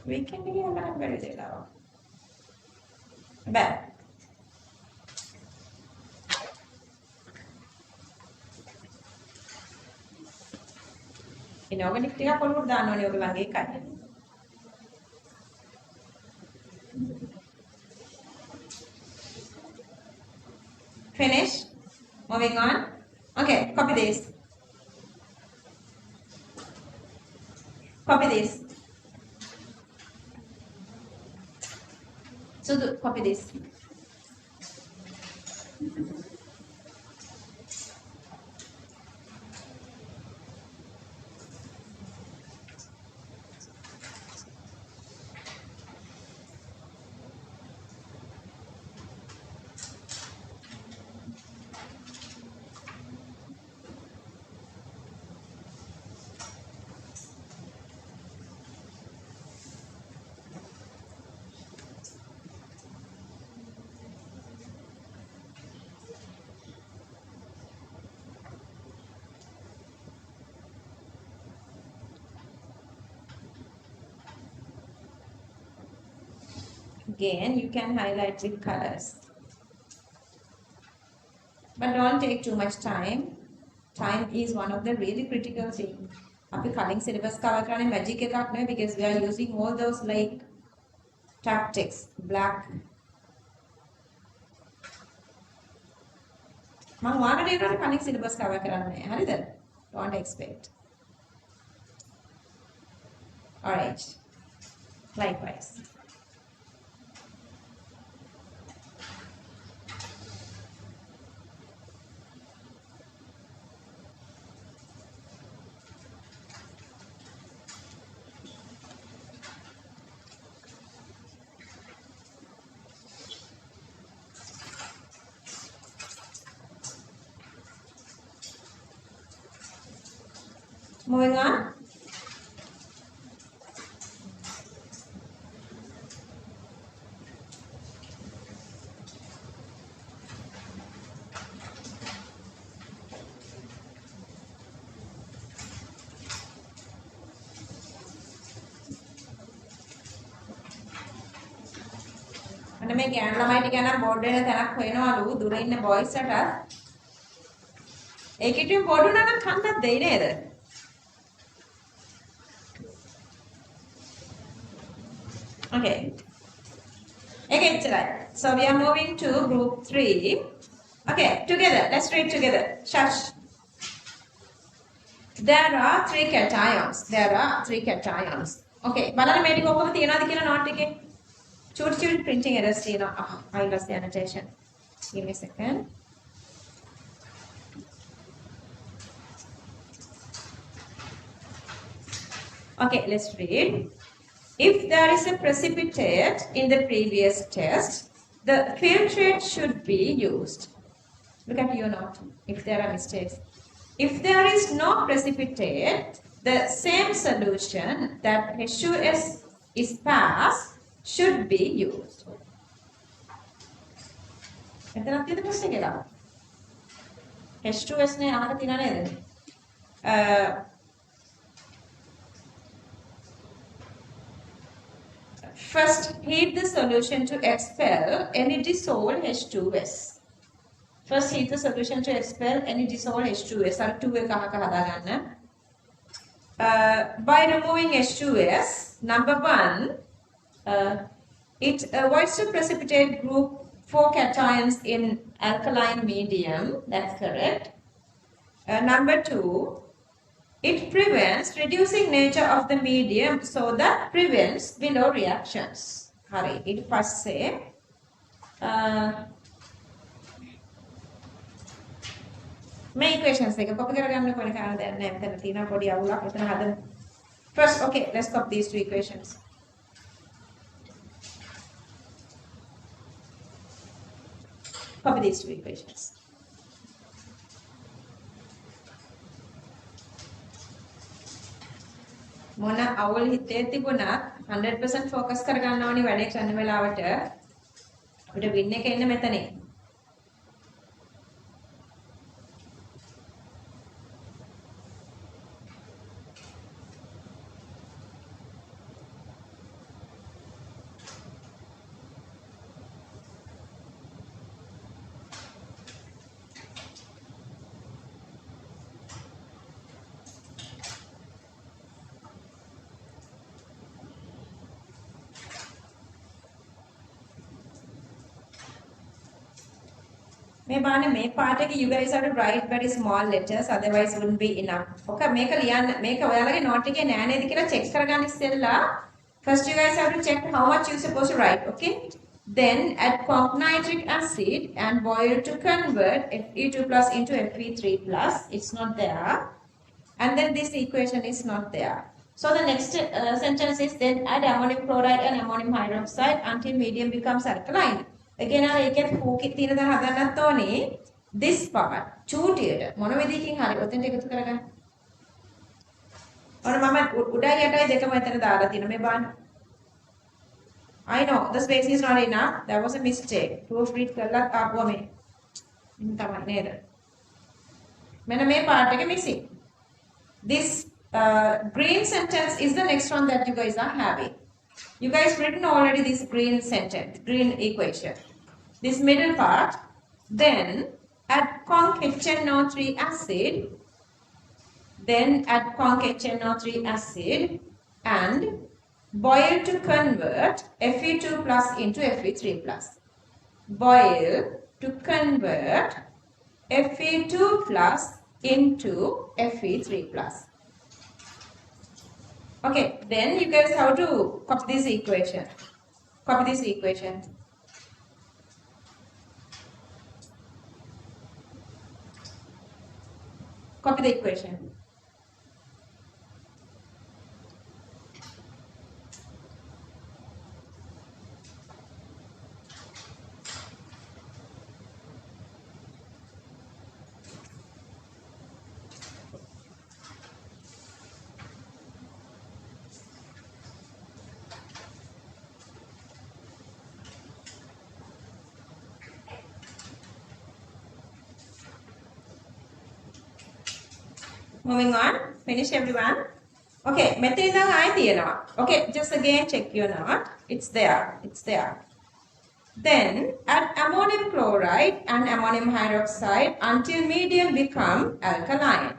Weekend එකේ අල්ලන්න බැරි දේලා. බෑ. Inorganic ටිකක් ඔලුවට දාන්න ඕනේ ඔයගොල්ලන්ගේ එකයි. Finish. Moving on. Okay, copy this. Copy this. So copy this. Again, you can highlight with colors. But don't take too much time. Time is one of the really critical things. අපි කලින් syllabus cover කරන්නේ magic එකක් නෙවෙයි because we are using all those like tactics, black. මම වාකට ඒකට කලින් syllabus cover කරන්නේ නැහැ. හරිද? Don't expect. All right. Likewise. Moving on. අන්න මේ ගෑනු ළමයි ටික යන බෝඩ් වෙන තැනක් හොයනවලු දුර ඉන්න බොයිස් ට ඒකෙටින් බෝඩ් උනා නම් කන්නත් දෙයි නේද? Okay. Okay, right. So we are moving to group 3. Okay, together. Let's read together. Shush. There are 3 cations. There are 3 cations. Okay. බලන්න මේ ටික ඔක්කොම තියනවාද කියලා note එකේ. චූටි printing errors තියෙනවා. I lost the annotation. Give me a second. Okay, let's read. If there is a precipitate in the previous test, the filtrate should be used. Look at your note, if there are mistakes. If there is no precipitate, the same solution that H2S is passed should be used. එතනක් තියෙන ප්‍රශ්න එකක්. H2S නේ අහක තියෙනා නේද? First, heat the solution to expel any dissolved H2S. First, heat the solution to expel any dissolved H2S. අර 2 එක අහක හදාගන්න. By removing H2S, number 1, it avoids to precipitate group 4 cations in alkaline medium. That's correct. Number 2, it prevents reducing nature of the medium, so that prevents below reactions. Hari, it first say මේ equations එක copy කරගන්න කොහොමද කරන්න දෙයක් නැහැ මෙතන තියෙන පොඩි අවුලක් මෙතන හදන්න. First, okay, let's copy these 2 equations. Copy these 2 equations. මොන අවුල් හිතේ තිබුණත් 100% focus කරගන්න ඕනි වැඩේ කරන වෙලාවට අපිට win එක එන්නේ මෙතනේ. මේ බානේ මේ part එක you guys have to write very small letters, otherwise it wouldn't be enough. Okay, මේක ලියන්න මේක ඔයාලගේ note එකේ නෑ නේද කියලා check කරගන්න ඉස්සෙල්ලා. First you guys have to check how much you're supposed to write, okay? Then add nitric acid and boil to convert Fe2 plus into Fe3 plus. It's not there. And then this equation is not there. So the next sentence is then add ammonium chloride and ammonium hydroxide until medium becomes alkaline. Again, I get focus තියෙන දා හදන්නත් ඕනේ. This part චූටියට මොන විදිහකින් හරි ඔතෙන්ට එකතු කරගන්න. ඔන්න මම උඩයි යටයි දෙකම එතන දාලා තියෙනවා මේ බලන්න. I know the space is not enough. That was a mistake. Proofread කරලා ආපුවා මේ. ඉන්න තමයි නේද? මෙන්න මේ part එක missing. This green sentence is the next one that you guys are having. You guys written already this green sentence, green equation. This middle part, then add conc-HNO3 acid, acid and boil to convert Fe2 plus into Fe3 plus. Boil to convert Fe2 plus into Fe3 plus. Okay, then you guys have to copy this equation. Copy this equation. Copy the equation. Moving on, finish everyone. Okay, methane I. Okay, just again check your note. It's there. Then add ammonium chloride and ammonium hydroxide until medium become alkaline.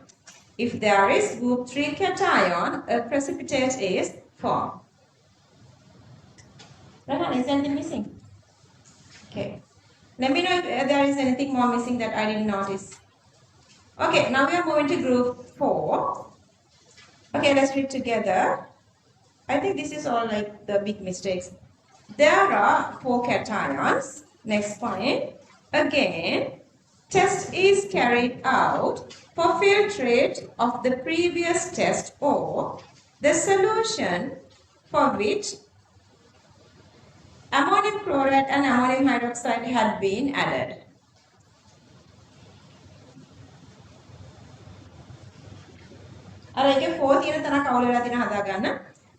If there is group 3 cation, a precipitate is formed. Rahan, is anything missing? Okay. Let me know if there is anything more missing that I didn't notice. Okay, now we are moving to group 4. Okay, let's read together. I think this is all like the big mistakes. There are 4 cations. Next point. Again, test is carried out for filtrate of the previous test or the solution for which ammonium chloride and ammonium hydroxide had been added.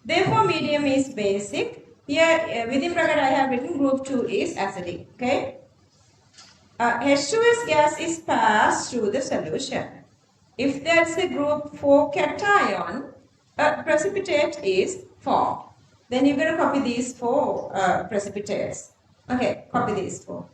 Therefore, medium is basic. Here, within bracket, I have written group 2 is acidic. Okay. H2S gas is passed through the solution. If that's a group 4 cation, a precipitate is formed. Then you're going to copy these 4 precipitates. Okay, copy these 4.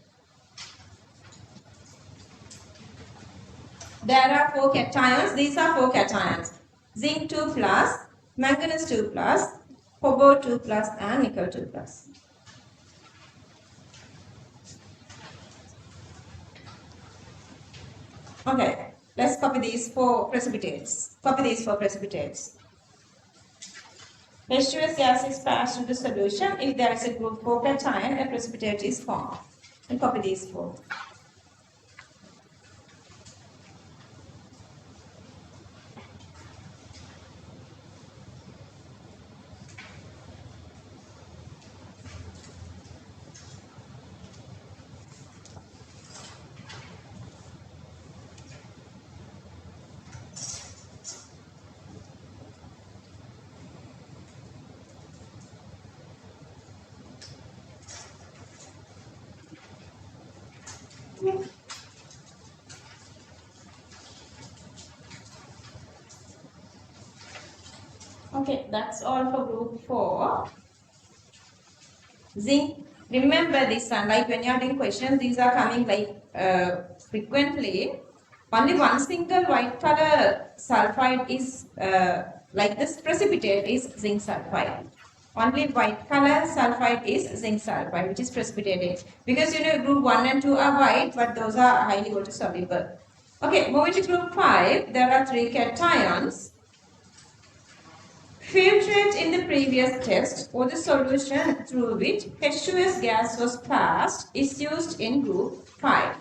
There are 4 cations. These are 4 cations. Zinc 2 plus, manganese 2 plus, cobalt 2 plus and nickel 2 plus. Okay, let's copy these 4 precipitates. Copy these 4 precipitates. H2S gas is passed through the solution. If there is a group 4 cation, a precipitate is formed. And copy these 4. Okay, that's all for group 4. Zinc, remember this one, like when you are doing questions, these are coming like frequently. Only one single white color sulfide is, like this precipitate is zinc sulfide. Only white color sulfide is zinc sulfide, which is precipitated. Because you know group 1 and 2 are white, but those are highly water soluble. Okay, moving to group 5, there are 3 cations. Filtrate in the previous test or the solution through which H2S gas was passed is used in group 5.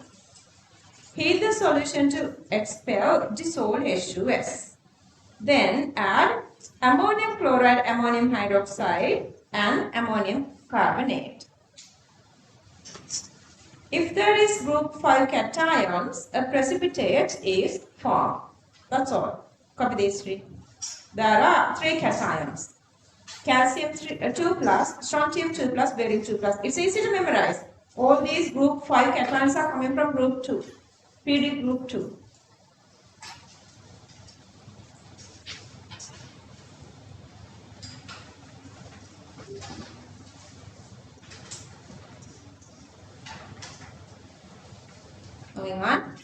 Heat the solution to expel dissolved H2S. Then add ammonium chloride, ammonium hydroxide and ammonium carbonate. If there is group 5 cations, a precipitate is formed. That's all. Copy these 3. There are 3 cations. Calcium 2 plus, strontium 2 plus, barium 2 plus. It's easy to memorize. All these group 5 cations are coming from group 2. PD group 2. following one.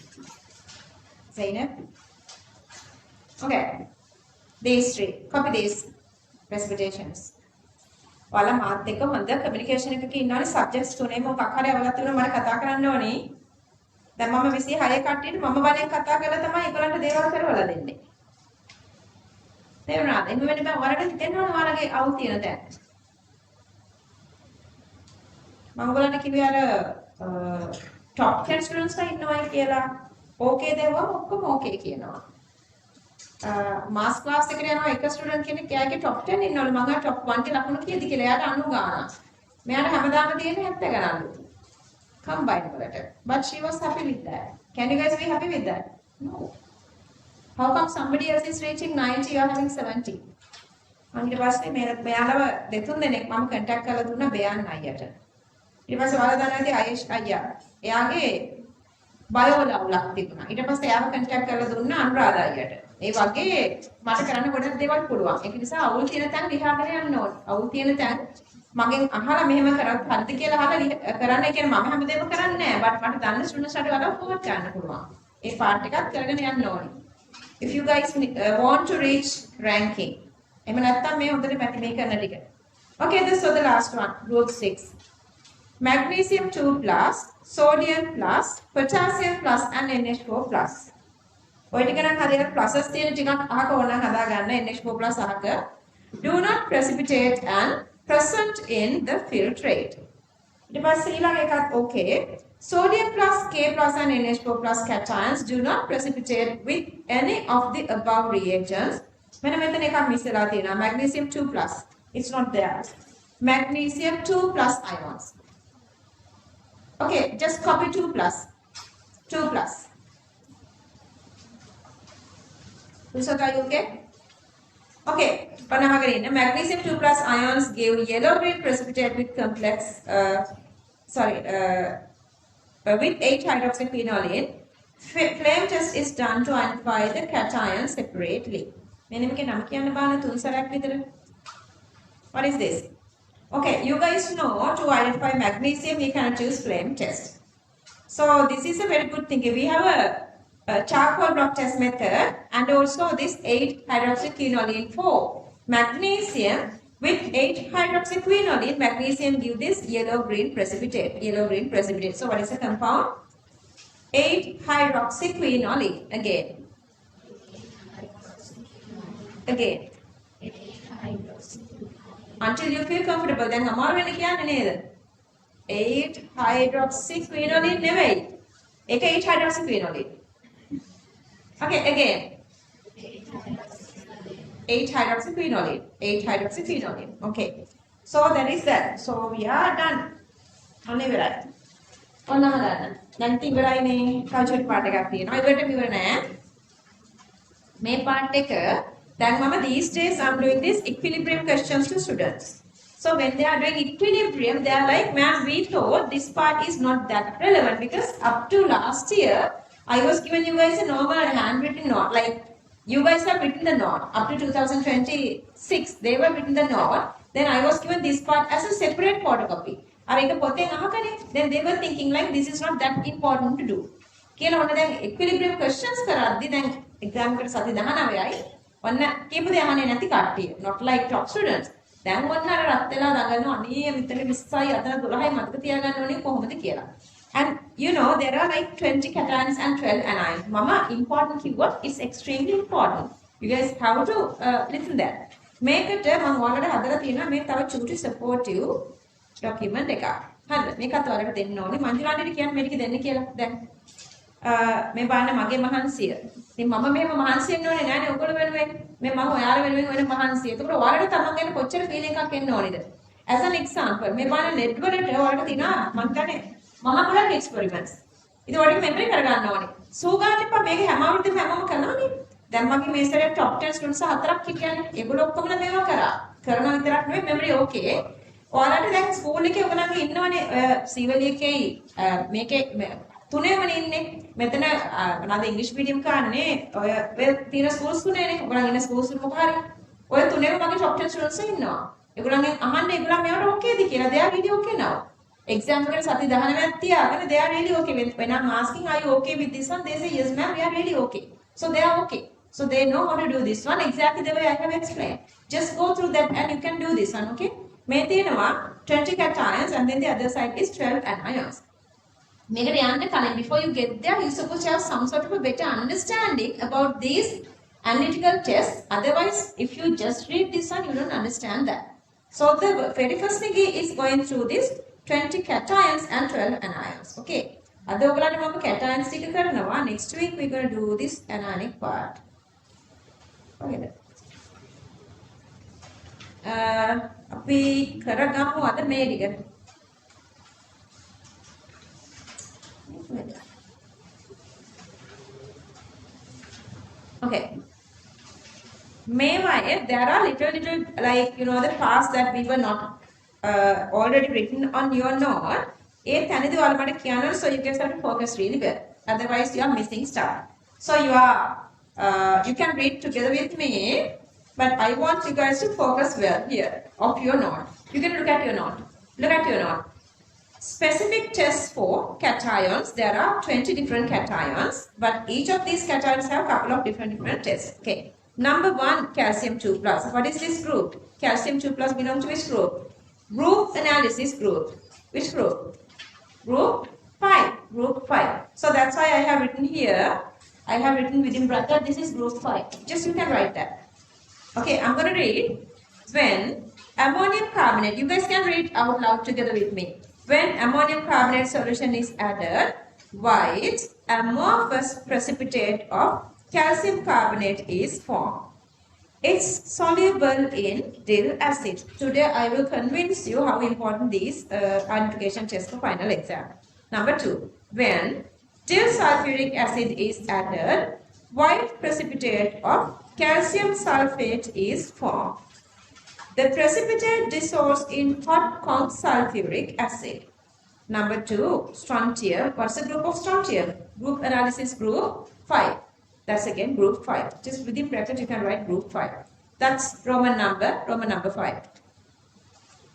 Zainab. Okay. These three. Copy these precipitations. ඔයාලා මාත් එක්ක හොඳ communication එකක ඉන්නවනේ subjects තුනේ මොකක් හරි අවුලක් තිබුණා මට කතා කරන්න ඕනේ. දැන් මම 26 කට්ටියට මම බලෙන් කතා කරලා තමයි ඒගොල්ලන්ට දේවල් කරවලා දෙන්නේ. තේරුණාද? එහෙම වෙන්න බෑ. ඔයාලට හිතෙන්න ඕනේ ඔයාලගේ අවුල් තියෙන තැන. මම ඔයගොල්ලන්ට කිව්වේ අර top 10 students ලා ඉන්නවයි කියලා. ඕකේ දෙවම ඔක්කොම ඕකේ කියනවා. මාස් ක්ලාස් එකට යනවා එක ස්ටුඩන්ට් කෙනෙක් එයාගේ top 10 ඉන්නවලු මම top 1 ගේ ලකුණු කීයද කියලා එයාට 90 ගාණක්. මෙයාට හැමදාම තියෙන්නේ 70 ගණන්ලු. combine වලට. But she was happy with that. Can you guys be happy with that? No. How come somebody else is reaching 90 you are having 70? ඊට පස්සේ මෙයාලව දෙතුන් දෙනෙක් මම contact කරලා දුන්නා බයන් අයියට. ඊට පස්සේ ඔයාලා දන්නවා ඉතින් ආයේෂ් අයියා. එයාගේ බයෝල අවුලක් තිබුණා. ඊට පස්සේ එයාව contact කරලා දුන්නා අනුරාධ අයියට. ඒ වගේ මට කරන්න ගොඩක් දේවල් පුළුවන්. ඒක නිසා අවුල් තියෙන තැන ලියා කරගෙන යන්න ඕනේ. අවුල් තියෙන තැන මගෙන් අහලා මෙහෙම කරත් හරිද කියලා අහලා කරන්න කියන්නේ මම හැමදේම කරන්නේ නැහැ. බට් මට දන්න ස්ටුඩන්ට්ස් ලාට වඩා ෆෝවර්ඩ් කරන්න පුළුවන්. ඒ පාර්ට් එකත් කරගෙන යන්න ඕනේ. If you guys want to reach ranking. එහෙම නැත්නම් මේ හොඳට පැති මේ කරන ටික. Okay, this is the last one. Rule 6. Magnesium 2 plus, sodium plus, potassium plus and NH4 plus. ඔය ටික නම් හරියට pluses තියෙන ටිකක් අහක ඕනනම් හදා ගන්න NH4 plus අහක. Do not precipitate and present in the filtrate. ඊට පස්සේ ඊළඟ එකත් okay. Sodium plus K plus and NH4 plus cations do not precipitate with any of the above reagents. මෙන්න මෙතන එකක් මිස් වෙලා තියෙනවා. Magnesium 2 plus. It's not there. Magnesium 2 plus ions. Okay, just copy 2 plus. 2 plus. So are you okay? Okay, magnesium 2 plus ions give yellow-green precipitate with complex, with 8-hydroxyquinoline. Flame test is done to identify the cations separately. What is this? Okay, you guys know to identify magnesium, we cannot use flame test. So this is a very good thing. We have a charcoal block test method and also this 8-hydroxyquinoline for magnesium. With 8-hydroxyquinoline, magnesium give this yellow-green precipitate. Yellow-green precipitate. So what is the compound? 8-hydroxyquinoline. Again. Again. Until you feel comfortable. Then අමාරු වෙන්න කියන්නේ නේද? 8-hydroxyquinoline නෙවෙයි. ඒක 8-hydroxyquinoline. Okay, again. 8-hydroxyquinoline. 8-hydroxyquinoline. Okay. So that is that. So we are done. Only right. ඔන්නම ගන්න. දැන් ඉතින් ඉවරයිනේ. Culture part එකක් තියෙනවා. ඒකට ඉවර නෑ. මේ පාර්ට් එක දැන් මම these days I'm doing this equilibrium questions to students. So when they are doing equilibrium, they are like, ma'am, we thought this part is not that relevant because up to last year, I was giving you guys a normal handwritten note. Like, you guys have written the note. Up to 2026, they were written the note. Then I was given this part as a separate photocopy. Then they were thinking like, this is not that important to do. Equilibrium questions කරද්දී දැන් exam එකට සති 19යි. ඔන්න කියපු දේ අහන්නේ නැති කට්ටිය. Not like top students. දැන් ඔන්න අර රත් වෙලා දඟලනවා අනේ මෙතන 20යි අතන 12යි මතක තියාගන්න ඕනේ කොහොමද කියලා. And you know there are like 20 cations and 12 anions. Mama, important keyword is extremely important. You guys have to listen that. මේකට මම ඔයාලට හදලා තියෙනවා මේ තව චූටි supportive document එකක්. හරිද? මේකත් ඔයාලට දෙන්න ඕනේ. මංජුලාණ්ඩිට කියන්නේ මේක දෙන්න කියලා. දැන් මේ බලන්න මගේ මහන්සිය. ඉතින් මම මෙහෙම මහන්සි වෙන්න ඕනේ නෑනේ ඔයගොල්ලෝ වෙනුවෙන්. මේ මම ඔයාලා වෙනුවෙන් වෙන මහන්සිය. ඒකට ඔයාලට තමන් ගැන කොච්චර ෆීලිං එකක් එන්න ඕනේද? As an example මේ බලන්න ලෙඩ් වලට ඔයාලට තියෙනවා මං කියන්නේ මම ගොඩක් experiments. ඉතින් ඔයාලට මෙමරි කරගන්න ඕනේ. සූගාන එපා මේක හැම අවුරුද්දෙම හැමෝම කරනවානේ. දැන් මගේ මේ සැරේ top 10 students හතරක් හිටියනේ. ඒගොල්ලෝ ඔක්කොම මේවා කරා. කරනවා විතරක් නෙවෙයි මෙමරි ඕකේ. ඔයාලට දැන් ස්කූල් එකේ ඔයගොල්ලන්ගේ ඉන්නවනේ සීවලි එකේ මේකේ තුනේමනේ ඉන්නේ. මෙතන මොනවාද ඉංග්‍රීසි මීඩියම් කාන්නේ ඔය තියෙන ස්කූල්ස් තුනේනේ. ඔයගොල්ලන් ඉන්න ස්කූල්ස් මොකක් හරි. ඔය තුනේම මගේ top 10 students ඉන්නවා. ඒගොල්ලන්ගෙන් අහන්න ඒගොල්ලන් මේවට ඕකේද කියලා. they are really okay now. Exam එකේ සති 19ක් තියාගෙන they are really okay. When I'm asking, are you okay with this one? They say, yes ma'am, we are really okay. So they are okay. So they know how to do this one exactly the way I have explained. Just go through that and you can do this one, okay? මේ තියෙනවා 20 cations and then the other side is 12 anions. මේකට යන්න කලින් before you get there, you're supposed to have some sort of a better understanding about these analytical tests. Otherwise, if you just read this one, you don't understand that. So the very first thing is going through this 20 cations and 12 anions. Okay. අද ඔයගලන්ට මම cations ටික කරනවා. Next week we're going to do this anionic part. Okay. අපි කරගමු අද මේ ටික. Okay. Meanwhile, there are little like the parts that we were not already written on your note. So you guys have to focus really well. Otherwise, you are missing stuff. So you can read together with me, but I want you guys to focus well here of your note. You can look at your note. Look at your note. Specific tests for cations. There are 20 different cations, but each of these cations have a couple of different tests. Okay. Number 1, calcium 2 plus. What is this group? Calcium 2 plus belongs to which group? Group analysis group. Which group? Group 5. Group 5. So that's why I have written here. I have written within bracket. This is group 5. Just you can write that. Okay, I'm going to read. When ammonium carbonate, you guys can read out loud together with me. When ammonium carbonate solution is added, white amorphous precipitate of calcium carbonate is formed. It's soluble in dill acid. Today I will convince you how important these identification tests for final exam. Number 2, when dill sulfuric acid is added, white precipitate of calcium sulfate is formed. The precipitate dissolves in hot conc sulfuric acid. Number 2, strontium. What's the group of strontium? Group analysis group 5. That's again group 5. Just within bracket you can write group 5. That's Roman number 5.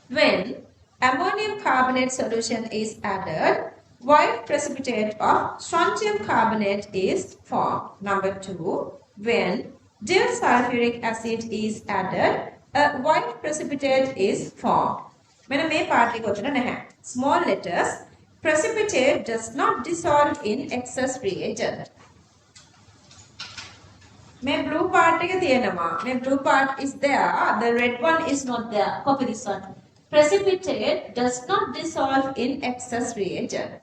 When ammonium carbonate solution is added, white precipitate of strontium carbonate is formed. Number 2, when dill sulfuric acid is added, a white precipitate is formed. මෙන්න මේ part එක ඔතන නැහැ. Small letters. Precipitate does not dissolve in excess reagent. My blue part එක තියෙනවා. My blue part is there. The red one is not there. Copy this one. Precipitate does not dissolve in excess reagent.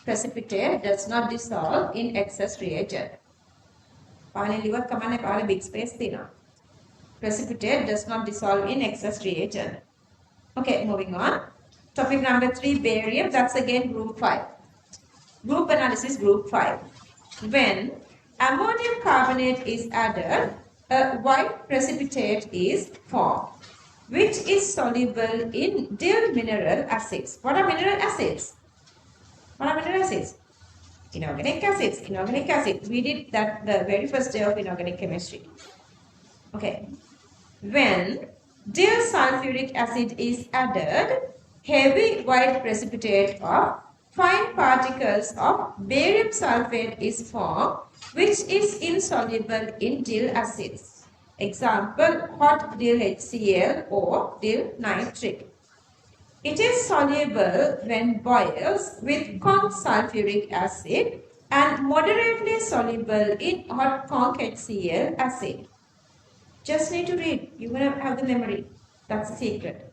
Precipitate does not dissolve in excess reagent. පාලේ liver කමන්නේ පාලේ big space තියෙනවා. Precipitate does not dissolve in excess reagent. Okay, moving on. Topic number 3, barium. That's again group 5. Group analysis group 5. When ammonium carbonate is added, a white precipitate is formed, which is soluble in dill mineral acids. What are mineral acids? What are mineral acids? Inorganic acids. Inorganic acids. We did that the very first day of inorganic chemistry. Okay. When dill sulfuric acid is added, heavy white precipitate of fine particles of barium sulfate is formed, which is insoluble in dill acids. Example, hot dill HCl or dill nitric. It is soluble when boils with conc sulfuric acid and moderately soluble in hot conc HCl acid. Just need to read. You're going to have the memory. That's the secret.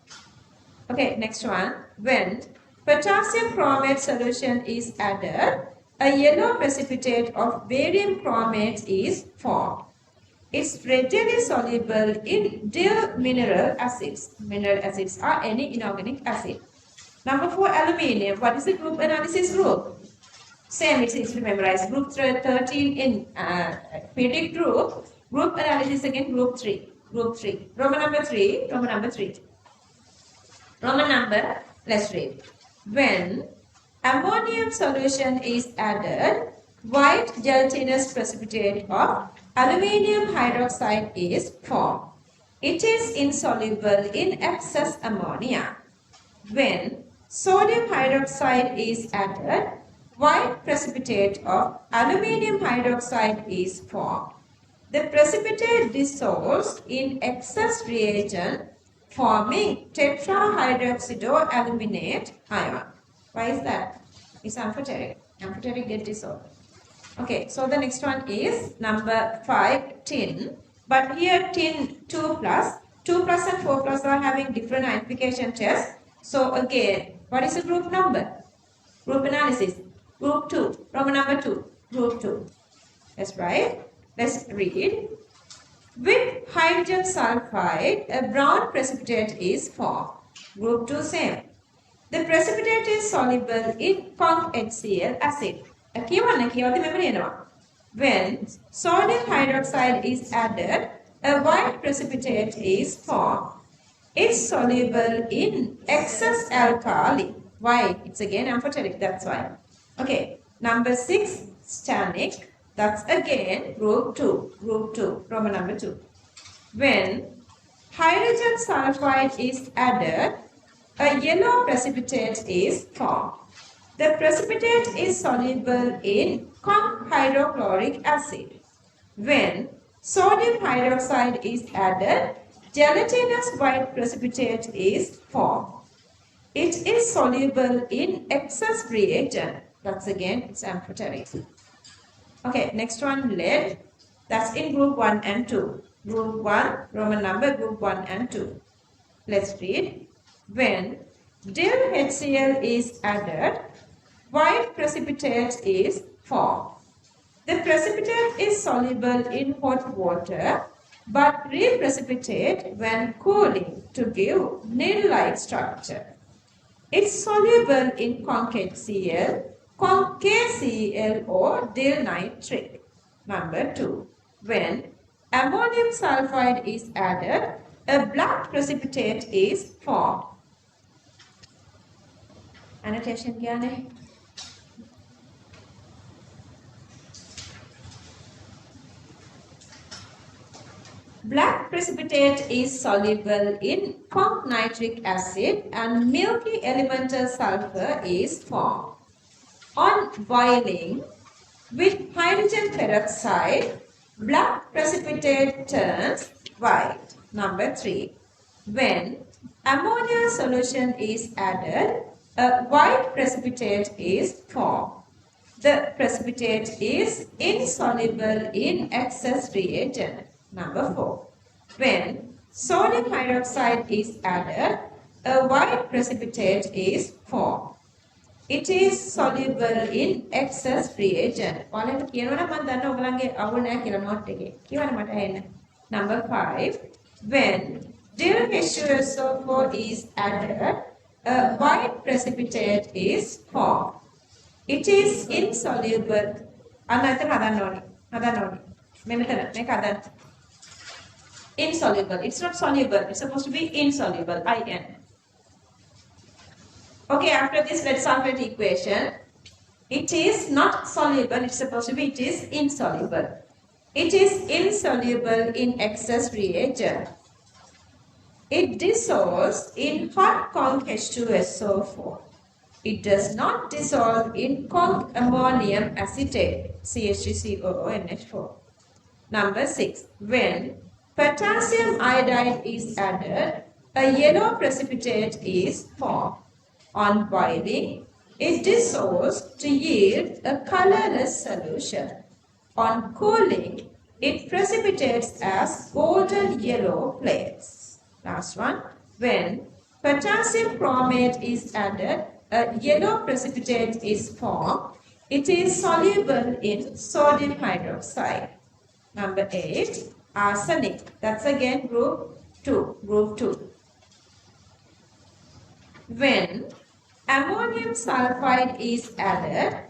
Okay, next one. When potassium chromate solution is added, a yellow precipitate of barium chromate is formed. It's readily soluble in dill mineral acids. Mineral acids are any inorganic acid. Number 4, aluminium. What is the group analysis group? Same, it's easy to memorize. Group 13 in periodic group. Group analysis again, group 3. Group 3. Roman number 3. Roman number 3. Roman number, let's read. When ammonium solution is added, white gelatinous precipitate of aluminium hydroxide is formed. It is insoluble in excess ammonia. When sodium hydroxide is added, white precipitate of aluminium hydroxide is formed. The precipitate dissolves in excess reagent, forming tetrahydroxidoaluminate ion. Why is that? It's amphoteric. Amphoteric get dissolved. Okay, so the next one is number 5, tin. But here tin 2 plus. 2 plus and 4 plus are having different identification tests. So again, what is the group number? Group analysis. Group 2. Roman number 2. Group 2. That's right. Let's read. With hydrogen sulfide, a brown precipitate is formed. Group 2 same. The precipitate is soluble in conc HCl acid. When sodium hydroxide is added, a white precipitate is formed. It's soluble in excess alkali. Why? It's again amphoteric, that's why. Okay, number 6, stannic. That's again group 2. Group 2, Roman number 2. When hydrogen sulfide is added, a yellow precipitate is formed. The precipitate is soluble in conc hydrochloric acid. When sodium hydroxide is added, gelatinous white precipitate is formed. It is soluble in excess reagent. That's again, it's amphoteric. Okay, next one, lead. That's in group 1 and 2. Group 1, Roman number, group 1 and 2. Let's read. When dil HCl is added, white precipitate is formed. The precipitate is soluble in hot water but reprecipitate when cooling to give nil-like structure. It's soluble in conc HCl, conc KCl or dil nitric. Number 2. When ammonium sulfide is added, a black precipitate is formed. Annotation kya Black precipitate is soluble in conc nitric acid and milky elemental sulfur is formed. On boiling with hydrogen peroxide, black precipitate turns white. Number 3. When ammonia solution is added, a white precipitate is formed. The precipitate is insoluble in excess reagent. Number 4. When sodium hydroxide is added, a white precipitate is formed. It is soluble in excess reagent. Number 5. When dil H2SO4 is added, a white precipitate is formed. It is insoluble. Insoluble. It's not soluble. It's supposed to be insoluble. IN. Okay, after this lead sulfate equation, it is not soluble. It's supposed to be, it is insoluble. It is insoluble in excess reagent. It dissolves in hot conc H2SO4. It does not dissolve in conc ammonium acetate, CH3COONH4. Number 6. When potassium iodide is added, a yellow precipitate is formed. On boiling, it dissolves to yield a colorless solution. On cooling, it precipitates as golden yellow plates. Last one. When potassium chromate is added, a yellow precipitate is formed. It is soluble in sodium hydroxide. Number 8. Arsenic. That's again group 2. Group 2. When ammonium sulfide is added,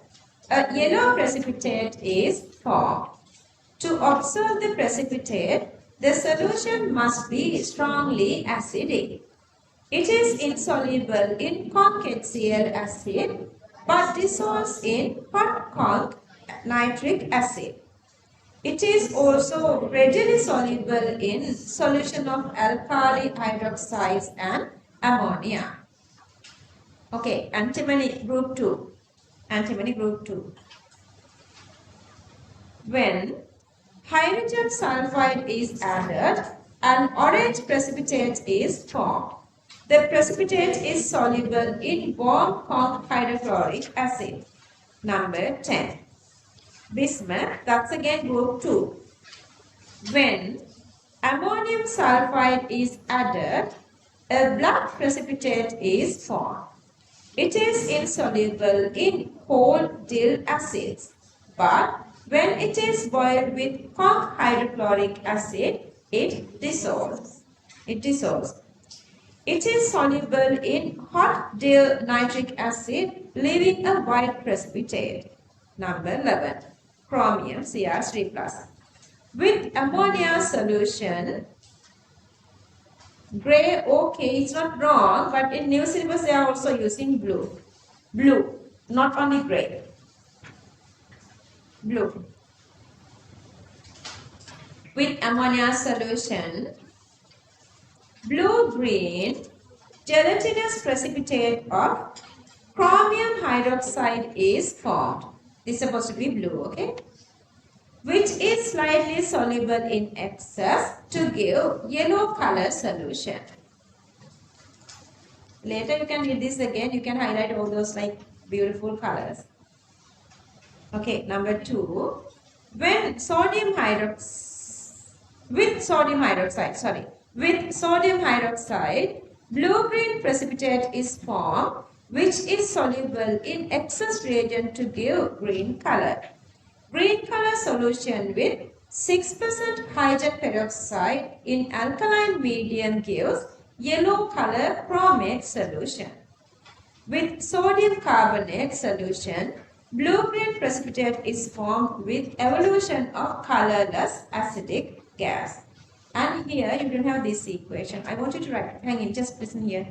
a yellow precipitate is formed. To observe the precipitate, the solution must be strongly acidic. It is insoluble in conc HCl acid but dissolves in hot conc nitric acid. It is also readily soluble in solution of alkali hydroxides and ammonia. Okay, antimony group 2. Antimony group 2. When hydrogen sulfide is added, an orange precipitate is formed. The precipitate is soluble in warm hydrochloric acid. Number 10. Bismuth, that's again group 2. When ammonium sulfide is added, a black precipitate is formed. It is insoluble in whole dill acids, but when it is boiled with conc hydrochloric acid, it dissolves. It dissolves. It is soluble in hot dill nitric acid, leaving a white precipitate. Number 11. Chromium Cr3+. With ammonia solution, gray, okay, it's not wrong, but in new syllabus they are also using blue. Blue, not only gray. Blue. With ammonia solution, blue-green gelatinous precipitate of chromium hydroxide is formed. This is supposed to be blue, okay? Which is slightly soluble in excess to give yellow color solution. Later you can read this again. You can highlight all those like beautiful colors. Okay, number 2. When sodium hydroxide, with sodium hydroxide, blue-green precipitate is formed, which is soluble in excess reagent to give green color. Green color solution with 6% hydrogen peroxide in alkaline medium gives yellow color chromate solution. With sodium carbonate solution, blue-green precipitate is formed with evolution of colorless acidic gas. And here you don't have this equation. I want you to write, hang in, just listen here.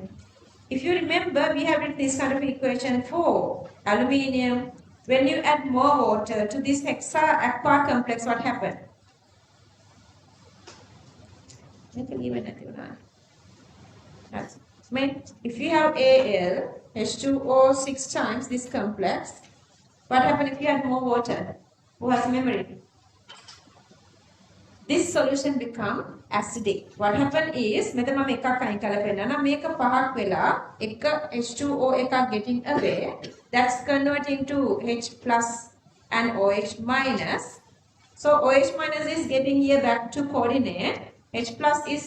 If you remember, we have written this kind of equation for aluminium. When you add more water to this hexa aqua complex, what happened? If you have Al, H2O 6 times this complex, what happened if you add more water? Who has memory? This solution become acidic. What happened is, මෙතන මම එකක් අයින් කරලා පෙන්නනවා. මේක පහක් වෙලා එක H2O එකක් getting away. That's converting to H plus and OH minus. So OH minus is getting here back to coordinate. H plus is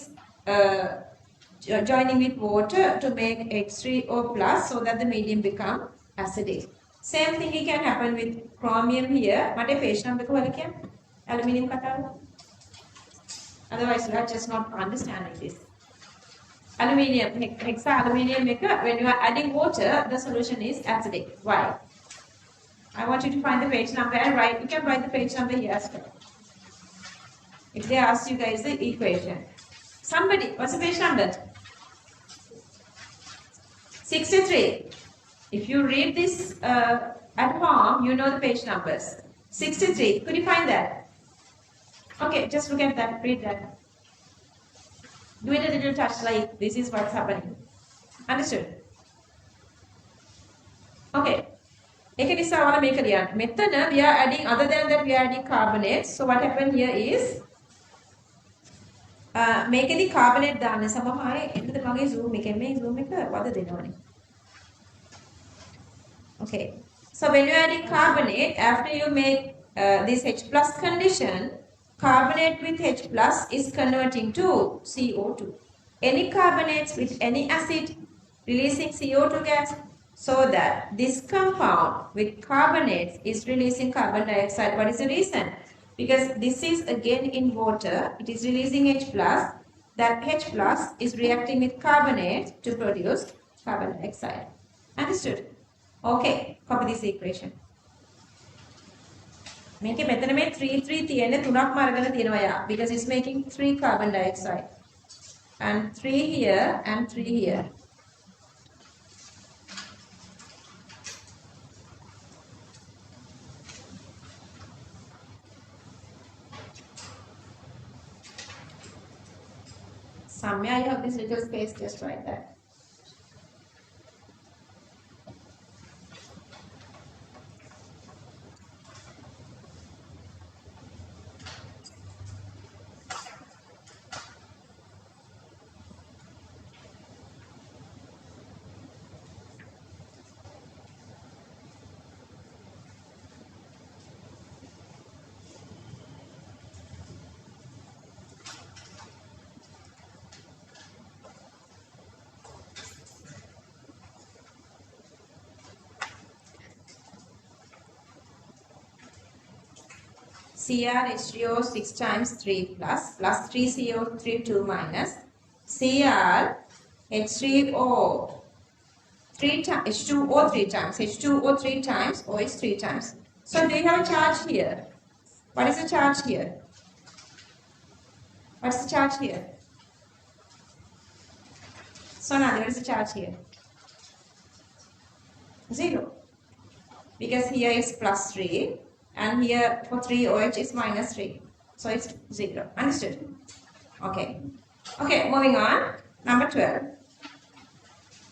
joining with water to make H3O plus so that the medium become acidic. Same thing can happen with chromium here. මට page number එක හොයලා කියන්න. Aluminium කතාව. Otherwise you are just not understanding this. Aluminium, hexa aluminium maker, when you are adding water, the solution is acidic. Why? I want you to find the page number and write. You can write the page number here as well. If they ask you guys the equation. Somebody, what's the page number? 63. If you read this at home, you know the page numbers. 63. Could you find that? Okay, just look at that, read that. Do it a little touch like this is what's happening. Understood? Okay. ඒක නිසා ඔයාලා මේක ලියන්න. මෙතන we are adding, other than that we are adding carbonate. So what happened here is මේකෙදි carbonate දාන්න සමහරයි එතන මගේ zoom එකෙන් මේ zoom එක වද දෙනවනේ. Okay. So when you are adding carbonate, after you make this H plus condition, carbonate with H plus is converting to CO2. Any carbonates with any acid releasing CO2 gas, so that this compound with carbonates is releasing carbon dioxide. What is the reason? Because this is again in water, it is releasing H plus. That H plus is reacting with carbonate to produce carbon dioxide. Understood? Okay, copy this equation. මේකේ මෙතන මේ 3 තියෙන්නේ තුනක්ම අරගෙන තියෙනවා යා because it's making 3 carbon dioxide and 3 here and 3 here. Somewhere you have this little space, just write that. CrH3O 6 times 3 plus 3CO3 2 minus CrH3O 3 times H2O 3 times H2O 3 times OH 3 times. So do you have a charge here? What is the charge here? What's the charge here? So now there is a charge here. 0. Because here is plus 3 and here for 3 OH is minus 3. So it's 0. Understood? Okay. Okay, moving on. Number 12.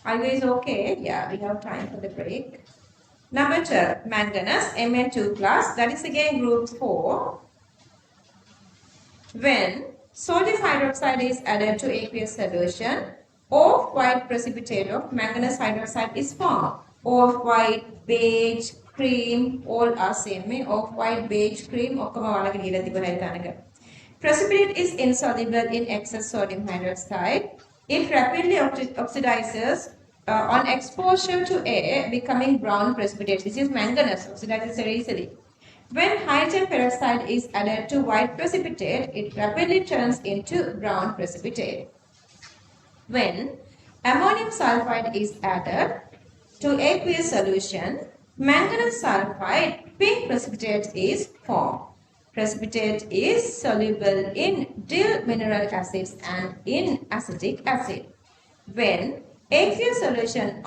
Are you guys okay? Yeah, we have time for the break. Number 12. Manganese Mn2 plus. That is again group 4. When sodium hydroxide is added to aqueous solution, off-white precipitate of manganese hydroxide is formed. Off-white, beige, cream, all are same. Off-white, beige, cream, precipitate is insoluble in excess sodium hydroxide. It rapidly oxidizes on exposure to air, becoming brown precipitate. This is manganese, oxidizes very easily. When hydrogen peroxide is added to white precipitate, it rapidly turns into brown precipitate. When ammonium sulfide is added to aqueous solution, manganese sulfide pink precipitate is formed. Precipitate is soluble in dill mineral acids and in acetic acid. When aqueous solution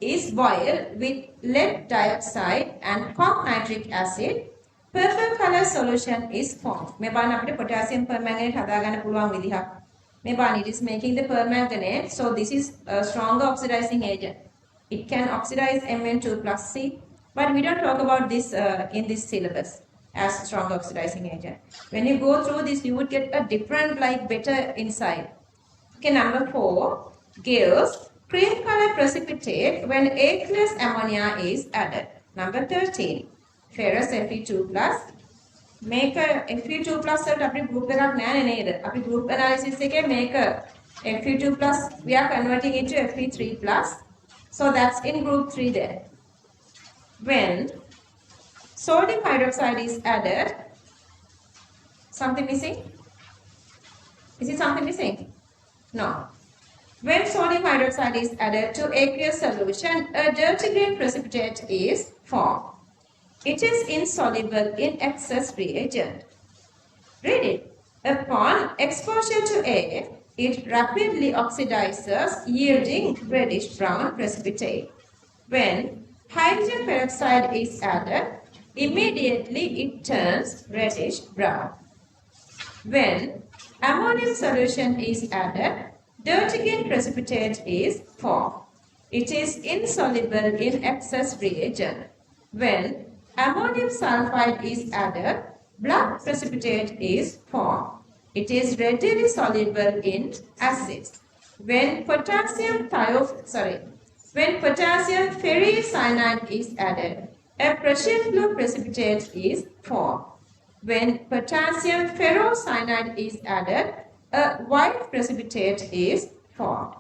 is boiled with lead dioxide and cork nitric acid, purple color solution is formed. Meban potassium permanganate හදාගන්න පුළුවන් විදිහක්. Meban it is making the permanganate, so this is a stronger oxidizing agent. It can oxidize Mn2 plus C, but we don't talk about this in this syllabus as strong oxidizing agent. When you go through this, you would get a different, better insight. Okay, number 4 gives cream color precipitate when aqueous ammonia is added. Number 13, ferrous Fe2 plus. Make a Fe2 plus group group analysis make a Fe2 plus, we are converting it to Fe3 plus. So that's in group 3 there. When sodium hydroxide is added, something missing? Is it something missing? No. When sodium hydroxide is added to aqueous solution, a dirty green precipitate is formed. It is insoluble in excess reagent. Read it. Upon exposure to air, it rapidly oxidizes, yielding reddish-brown precipitate. When hydrogen peroxide is added, immediately it turns reddish-brown. When ammonium solution is added, dirty green precipitate is formed. It is insoluble in excess reagent. When ammonium sulfide is added, black precipitate is formed. It is readily soluble in acids. When potassium ferricyanide is added, a Prussian blue precipitate is formed. When potassium ferrocyanide is added, a white precipitate is formed.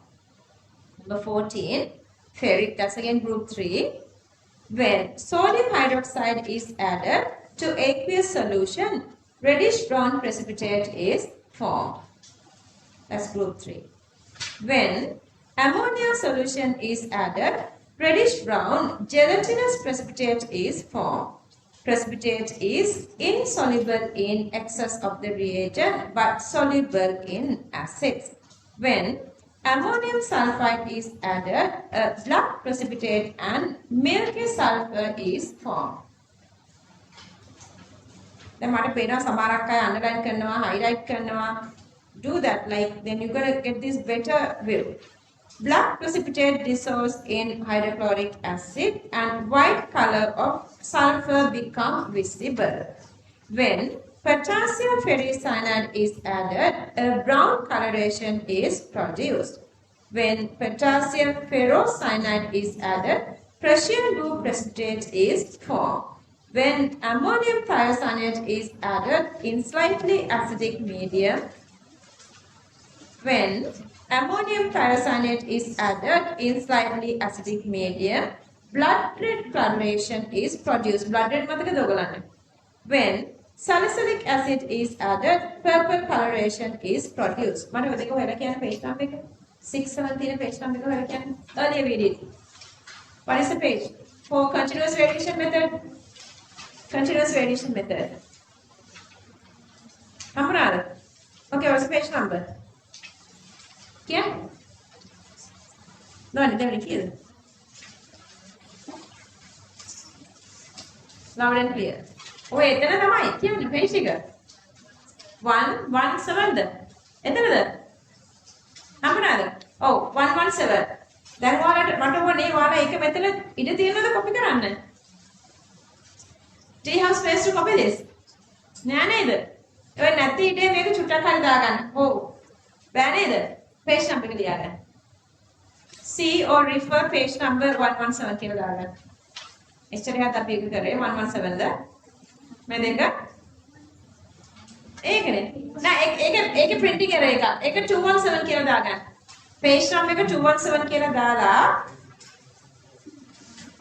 Number 14, ferric, that's again group 3. When sodium hydroxide is added to aqueous solution, reddish-brown precipitate is formed. That's group 3. When ammonia solution is added, reddish-brown gelatinous precipitate is formed. Precipitate is insoluble in excess of the reagent but soluble in acids. When ammonium sulfide is added, a black precipitate and milky sulfur is formed. Then highlight do that, then you're going to get this better view. Black precipitate dissolves in hydrochloric acid and white color of sulfur become visible. When potassium ferricyanide is added, a brown coloration is produced. When potassium ferrocyanide is added, Prussian blue precipitate is formed. When ammonium thiocyanate is added in slightly acidic medium, when ammonium thiocyanate is added in slightly acidic medium, blood red coloration is produced. Blood red mathakada ogalanta. When Salicylic acid is added, purple coloration is produced. Mana wala ko hela kiyana page number එක 617 page number එක hela kiyana earlier we did. What is the page? For continuous radiation method. Continuous radiation method. Hamrada. Okay, what's the page number? Kya? No, never clear. Loud and clear. ඔය එතන තමයි කියන්නේ page එක 117ද එතනද හම්බුණාද ඔව් 117 දැන් ඔයාලට මට ඕනේ ඔයාලා ඒක මෙතන ඉඩ තියෙනවද copy කරන්න do you have space to copy this නෑ නේද ඔය නැති ඉඩේ මේක චුට්ටක් හරි දාගන්න ඔව් බෑ නේද page number එක ලියාගන්න see or refer page number 117 කියලා දාගන්න එච්චර එකක් අපි එක කරේ 117ද मैं देखा एक ने ना एक प्रिंटिंग एरर एक 217 කියලා දාගන්න page number එක 217 කියලා දාලා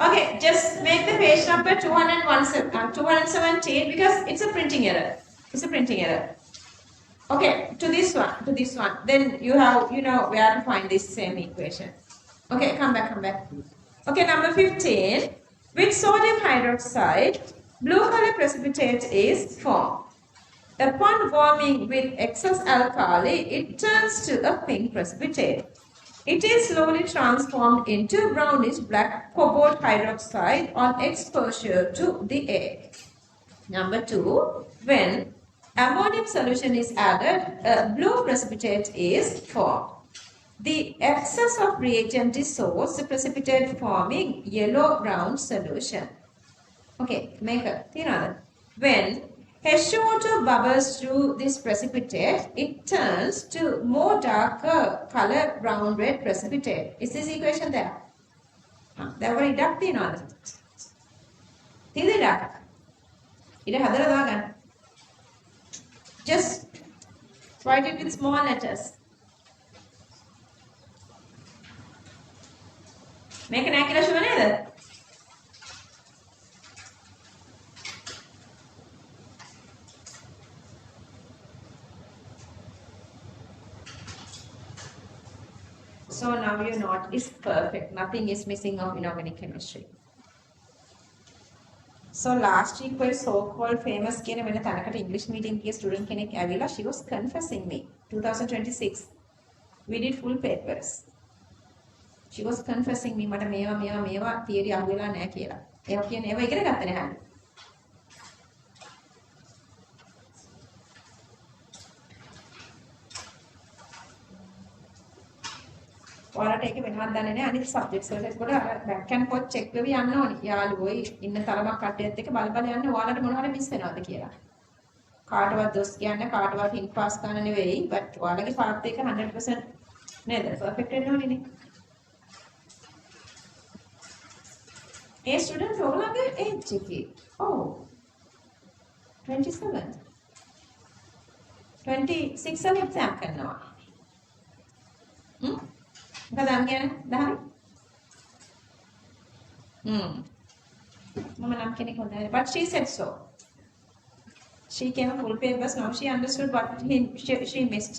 okay just make the page number 217 because it's a printing error okay to this one then you have where to find this same equation okay come back okay number 15 with sodium hydroxide blue color precipitate is formed. Upon warming with excess alkali, it turns to a pink precipitate. It is slowly transformed into brownish black cobalt hydroxide on exposure to the air. Number 2, when ammonium solution is added, a blue precipitate is formed. The excess of reagent dissolves the precipitate forming yellow-brown solution. Okay, make a another. When H2O2 bubbles through this precipitate, it turns to more darker color brown red precipitate. Is this equation there? There were deduct in all. Just write it with small letters. Make an accuracy one either. So now your note is perfect. Nothing is missing of inorganic chemistry. So last week was so-called famous කියන වෙන තැනකට English meeting ගිය student කෙනෙක් ඇවිල්ලා she was confessing me 2026 we did full papers. She was confessing me මට මේවා theory අහුවෙලා නැහැ කියලා. ඒවා කියන්නේ ඒවා ඉගෙන ගත්තේ නැහැ. ඔයාලට ඒක වෙනවත් දන්නේ නැහැ අනිත් සබ්ජෙක්ට්ස් වලට ඒකට අර බෑක් ඇන්ඩ් ෆෝත් චෙක් වෙවි යන්න ඕනි. යාළුවෝයි ඉන්න තරමක් කට්ටියත් එක්ක බල යන්න ඔයාලට මොන හරි මිස් වෙනවද කියලා. කාටවත් දොස් කියන්නේ කාටවත් හින් පාස් ගන්න නෙවෙයි but ඔයාලගේ පාත් එක 100% නේද? පර්ෆෙක්ට් වෙන්න ඕනේ නේ. ඒ ස්ටුඩන්ට් ඔයාලගේ ඒජ් එකේ. ඔව්. 27. 26 වල එක්සෑම් කරනවා. මොකද අංගයන් 10? මම නම් කෙනෙක් හොඳයි. But she said so. She came a full papers. Now she understood what she missed.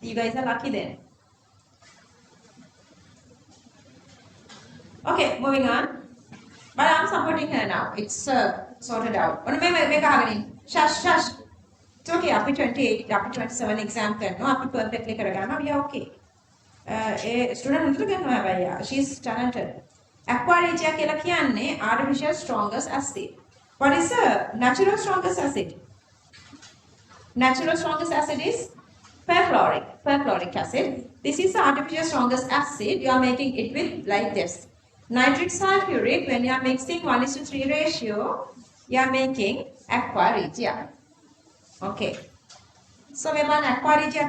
You guys are lucky then. Okay, moving on. But I'm supporting her now. It's sorted out. Oh, make a shush. It's okay. After 28, after 27 exam කරනවා. අපි perfectly කරගන්නවා. We are okay. Student හොඳට ගන්නවා හැබැයි. She is talented. Aquaregia කියලා කියන්නේ artificial strongest acid. What is a natural strongest acid? Natural strongest acid is perchloric acid. This is the artificial strongest acid. You are making it with like this. Nitric sulfuric, when you are mixing 1:3 ratio, you are making aqua regia. Okay. So we have aqua regia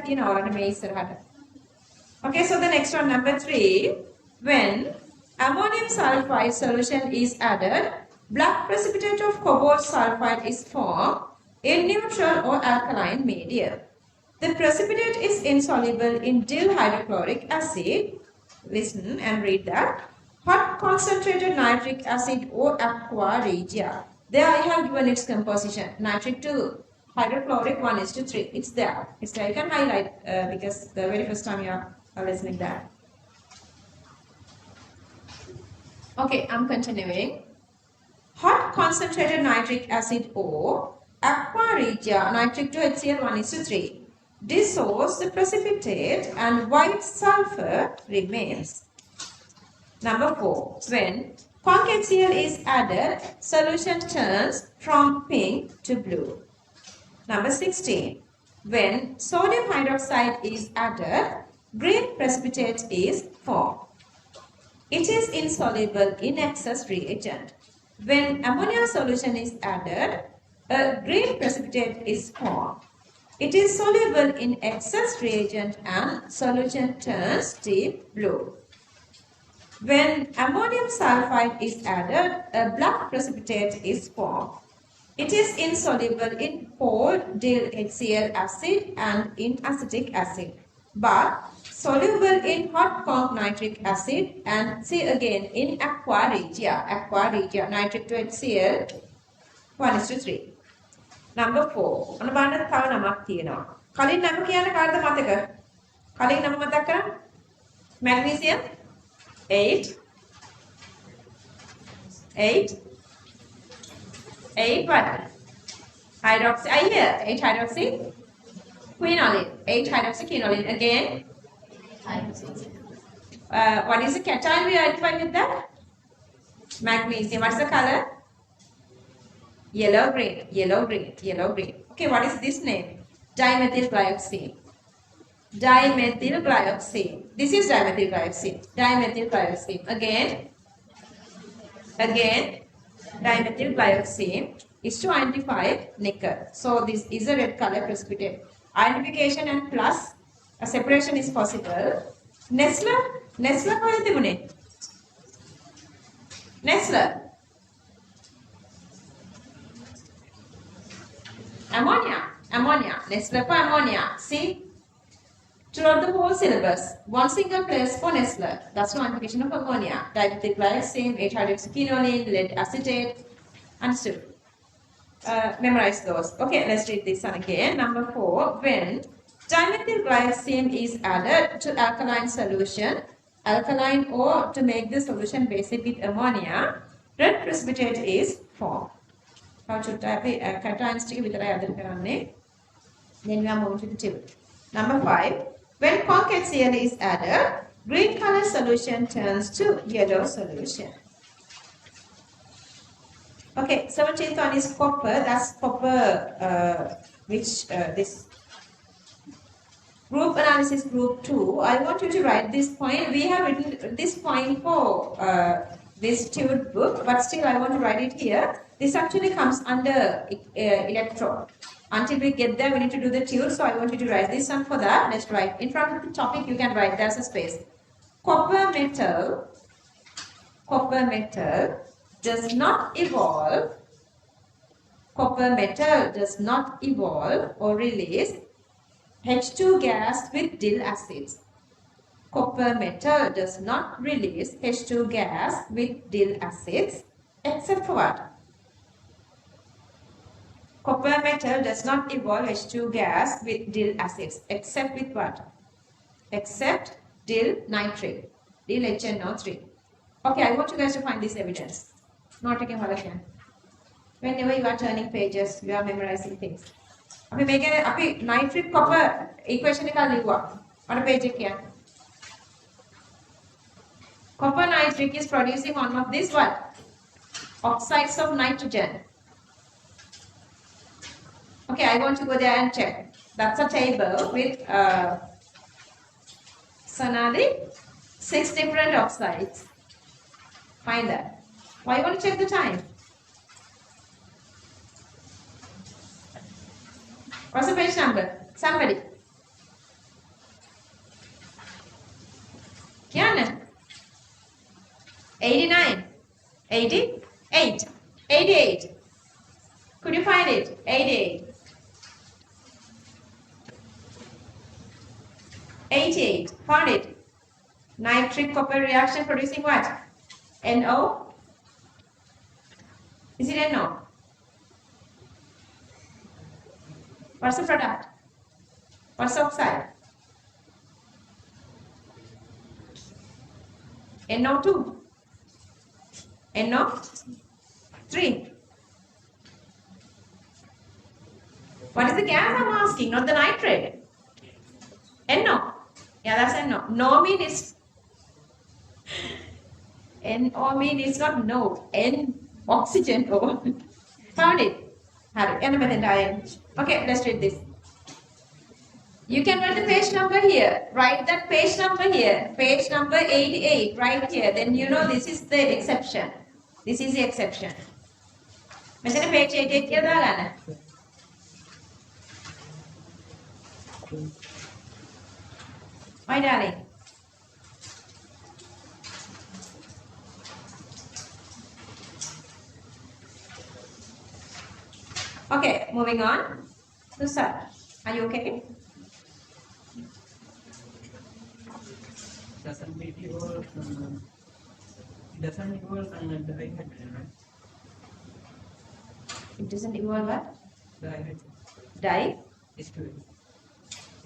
Okay, so the next one, number 3. When ammonium sulfide solution is added, black precipitate of cobalt sulfide is formed in neutral or alkaline medium. The precipitate is insoluble in dill hydrochloric acid. Listen and read that. Hot concentrated nitric acid or aqua regia. There I have given its composition. Nitric to hydrochloric 1:3. It's there. It's there. You can highlight because the very first time you are listening that. Okay, I'm continuing. Hot concentrated nitric acid or aqua regia nitric to HCl 1:3 dissolves the precipitate and white sulfur remains. Number 4. When conc HCl is added, solution turns from pink to blue. Number 16. When sodium hydroxide is added, green precipitate is formed. It is insoluble in excess reagent. When ammonia solution is added, a green precipitate is formed. It is soluble in excess reagent and solution turns deep blue. When ammonium sulfide is added, a black precipitate is formed. It is insoluble in cold dill HCl acid and in acetic acid, but soluble in hot conc nitric acid and see again in aqua regia, nitric to HCl 1:3. Number 4. අන්න බලන්න තව නමක් තියෙනවා. කලින් නම කියන්න කාටද මතක? කලින් නම මතක් කරන්න. Magnesium 8 what? Hydroxy. I hear 8 hydroxy quinoline. 8 hydroxy quinoline again. What is the cation we identify with that? Magnesium. What's the color? Yellow green. Okay, what is this name? Dimethylglyoxine. This is dimethylglyoxine. Again, dimethylglyoxine is to identify nickel. So this is a red color precipitate. Identification and plus a separation is possible. Nestler කොහෙද තිබුණේ? Nestler. Ammonia. Nestler for ammonia. See? Throughout the whole syllabus, one single place for Nestler. That's the identification of ammonia. Dimethylglycine, 8-hydroxyquinoline, lead acetate. Understood? Memorize those. Okay, let's read this one again. Number 4. When dimethylglycine is added to alkaline solution, alkaline or to make the solution basic with ammonia, red precipitate is formed. How should I be cations ටික විතරයි අද කරන්නේ. Then we are moving to the table. Number 5. When conc HCl is added, green color solution turns to yellow solution. Okay, 17th one is copper. That's copper, this group analysis group 2. I want you to write this point. We have written this point for this tuned book, but still I want to write it here. This actually comes under electro. Until we get there, we need to do the tune. So I want you to write this one for that. Let's write. In front of the topic, you can write. There's a space. Copper metal does not evolve. Copper metal does not evolve or release H2 gas with dill acids. Copper metal does not release H2 gas with dill acids, except for what? Copper metal does not evolve H2 gas with dill acids, except with what? Except dill nitrate, dill HNO3. Okay, I want you guys to find this evidence. Not taking what I can. Whenever you are turning pages, you are memorizing things. අපි මේකේ අපි nitric copper equation එක ලියුවා. on page එක කියන්නේ. Copper nitric is producing one of these what? Oxides of nitrogen. Okay, I want to go there and check. That's a table with Sonali, 6 different oxides. Find that. Why you want to check the time? What's the page number? Somebody. Kiana? 89. 88. 88. Could you find it? 88. 88. Found it. Nitric copper reaction producing what? NO? Is it NO? What's the product? What's the oxide? NO2. NO3. What is the gas I'm asking? Not the nitrate. NO. Yeah, that's NO. No mean is NO mean is not no. N oxygen. Found it. Have it. Okay, let's read this. You can write the page number here. Write that page number here. Page number 88 right here. Then you know this is the exception. This is the exception. මෙතන page 88 කියලා දාගන්න. My darling. Okay, moving on. Susan, are you okay? Doesn't evolve dihydrogen, right? It doesn't evolve what? Dihydrogen. Di? H2.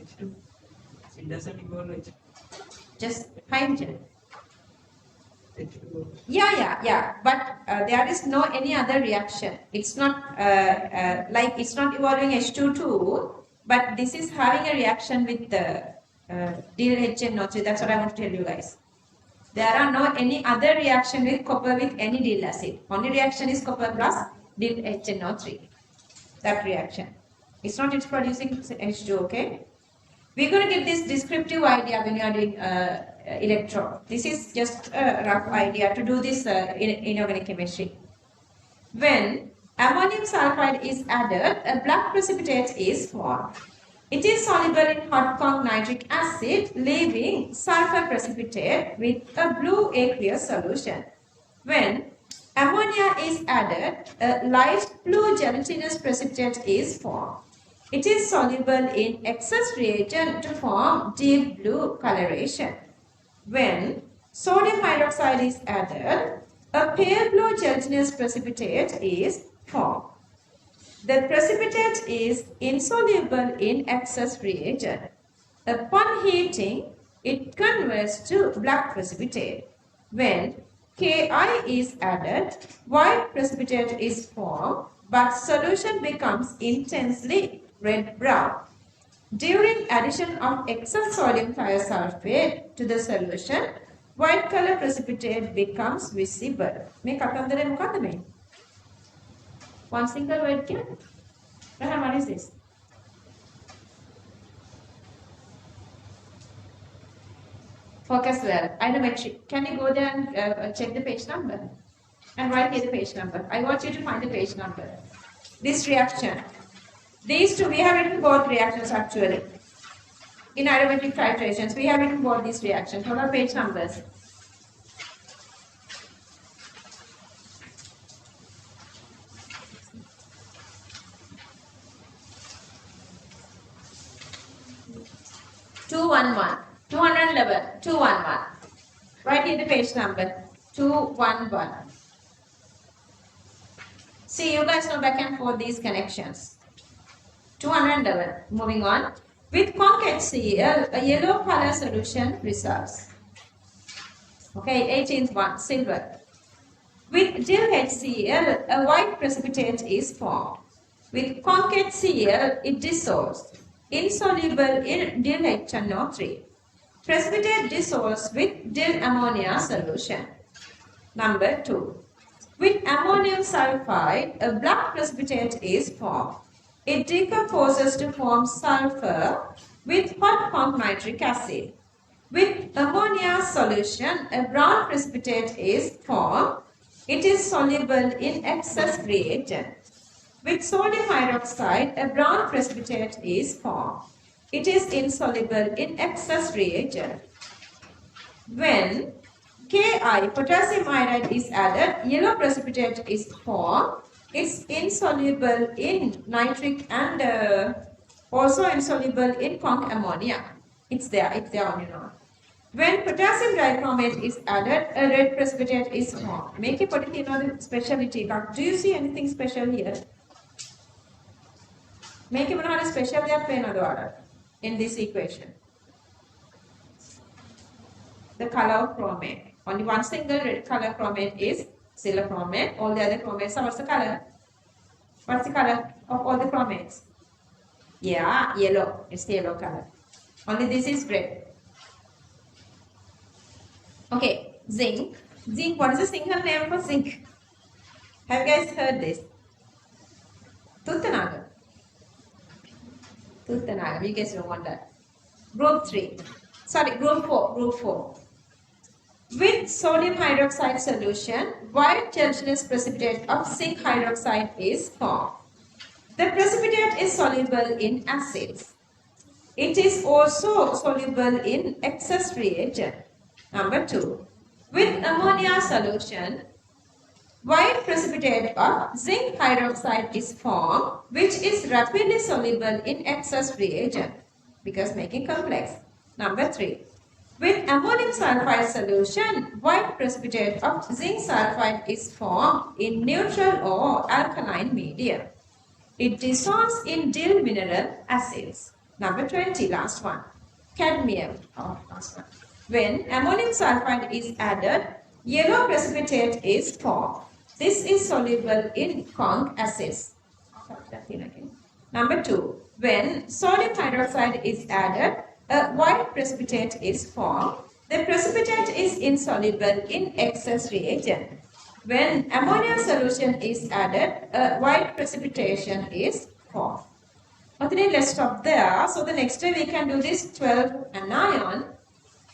H2. It doesn't evolve H. Just hydrogen. H2O. Yeah. But there is no any other reaction. It's not like it's not evolving H2 but this is having a reaction with the DLHNO3. That's what I want to tell you guys. There are no any other reaction with copper with any dill acid. Only reaction is copper plus DLHNO3. That reaction. It's not it's producing H2, okay? We're going to get this descriptive idea when you are doing electro. This is just a rough idea to do this in inorganic chemistry. When ammonium sulfide is added, a black precipitate is formed. It is soluble in hot conc nitric acid, leaving sulfur precipitate with a blue aqueous solution. When ammonia is added, a light blue gelatinous precipitate is formed. It is soluble in excess reagent to form deep blue coloration. When sodium hydroxide is added, a pale blue gelatinous precipitate is formed. The precipitate is insoluble in excess reagent. Upon heating, it converts to black precipitate. When Ki is added, white precipitate is formed, but solution becomes intensely red-brown. During addition of excess sodium thiosulfate to the solution, white color precipitate becomes visible. මේ කතන්දරේ මොකක්ද මේ? One single word here. Rahan, what is this? Focus well. Ionometric. Can you go there and check the page number? And write here the page number. I want you to find the page number. This reaction. These two, we have written both reactions actually. In aromatic titrations, we have written both these reactions. What are page numbers? Two 211, 211. Write here the page number 211. See, you guys know back and forth these connections. 211. Moving on. With conc HCl, a yellow color solution results. Okay, 18th one, silver. With dill HCl, a white precipitate is formed. With conc HCl, it dissolves. Insoluble in dill HNO3. Precipitate dissolves with dill ammonia solution. Number 2. With ammonium sulfide, a black precipitate is formed. It decomposes to form sulfur with hot conc nitric acid. With ammonia solution, a brown precipitate is formed. It is soluble in excess reagent. With sodium hydroxide, a brown precipitate is formed. It is insoluble in excess reagent. When Ki, potassium iodide, is added, yellow precipitate is formed. It's insoluble in nitric and also insoluble in conc ammonia. It's there on your note. When potassium dichromate is added, a red precipitate is formed. Make a particular specialty. But do you see anything special here? මේකේ මොනවා හරි special දෙයක් පේනවද ඔයාලට? In this equation. The color of chromate. Only one single red color chromate is silver chromate. All the other chromates are what's the color? What's the color of all the chromates? Yeah, yellow. It's the yellow color. Only this is red. Okay, zinc. Zinc, what is the Sinhala name for zinc? Have you guys heard this? Tuttanaga. Tuttanaga. You guys don't want that. Group 3. Sorry, group 4. Group 4. With sodium hydroxide solution, white gelatinous precipitate of zinc hydroxide is formed. The precipitate is soluble in acids. It is also soluble in excess reagent. Number 2. With ammonia solution, white precipitate of zinc hydroxide is formed, which is rapidly soluble in excess reagent because making complex. Number 3. With ammonium sulfide solution, white precipitate of zinc sulfide is formed in neutral or alkaline medium. It dissolves in dill mineral acids. Number 20, last one. Cadmium. Oh, last one. When ammonium sulfide is added, yellow precipitate is formed. This is soluble in conc acids. Number 2. When sodium hydroxide is added, a white precipitate is formed. The precipitate is insoluble in excess reagent. When ammonia solution is added, a white precipitation is formed. Okay, let's stop there. So the next day we can do this 12 anion.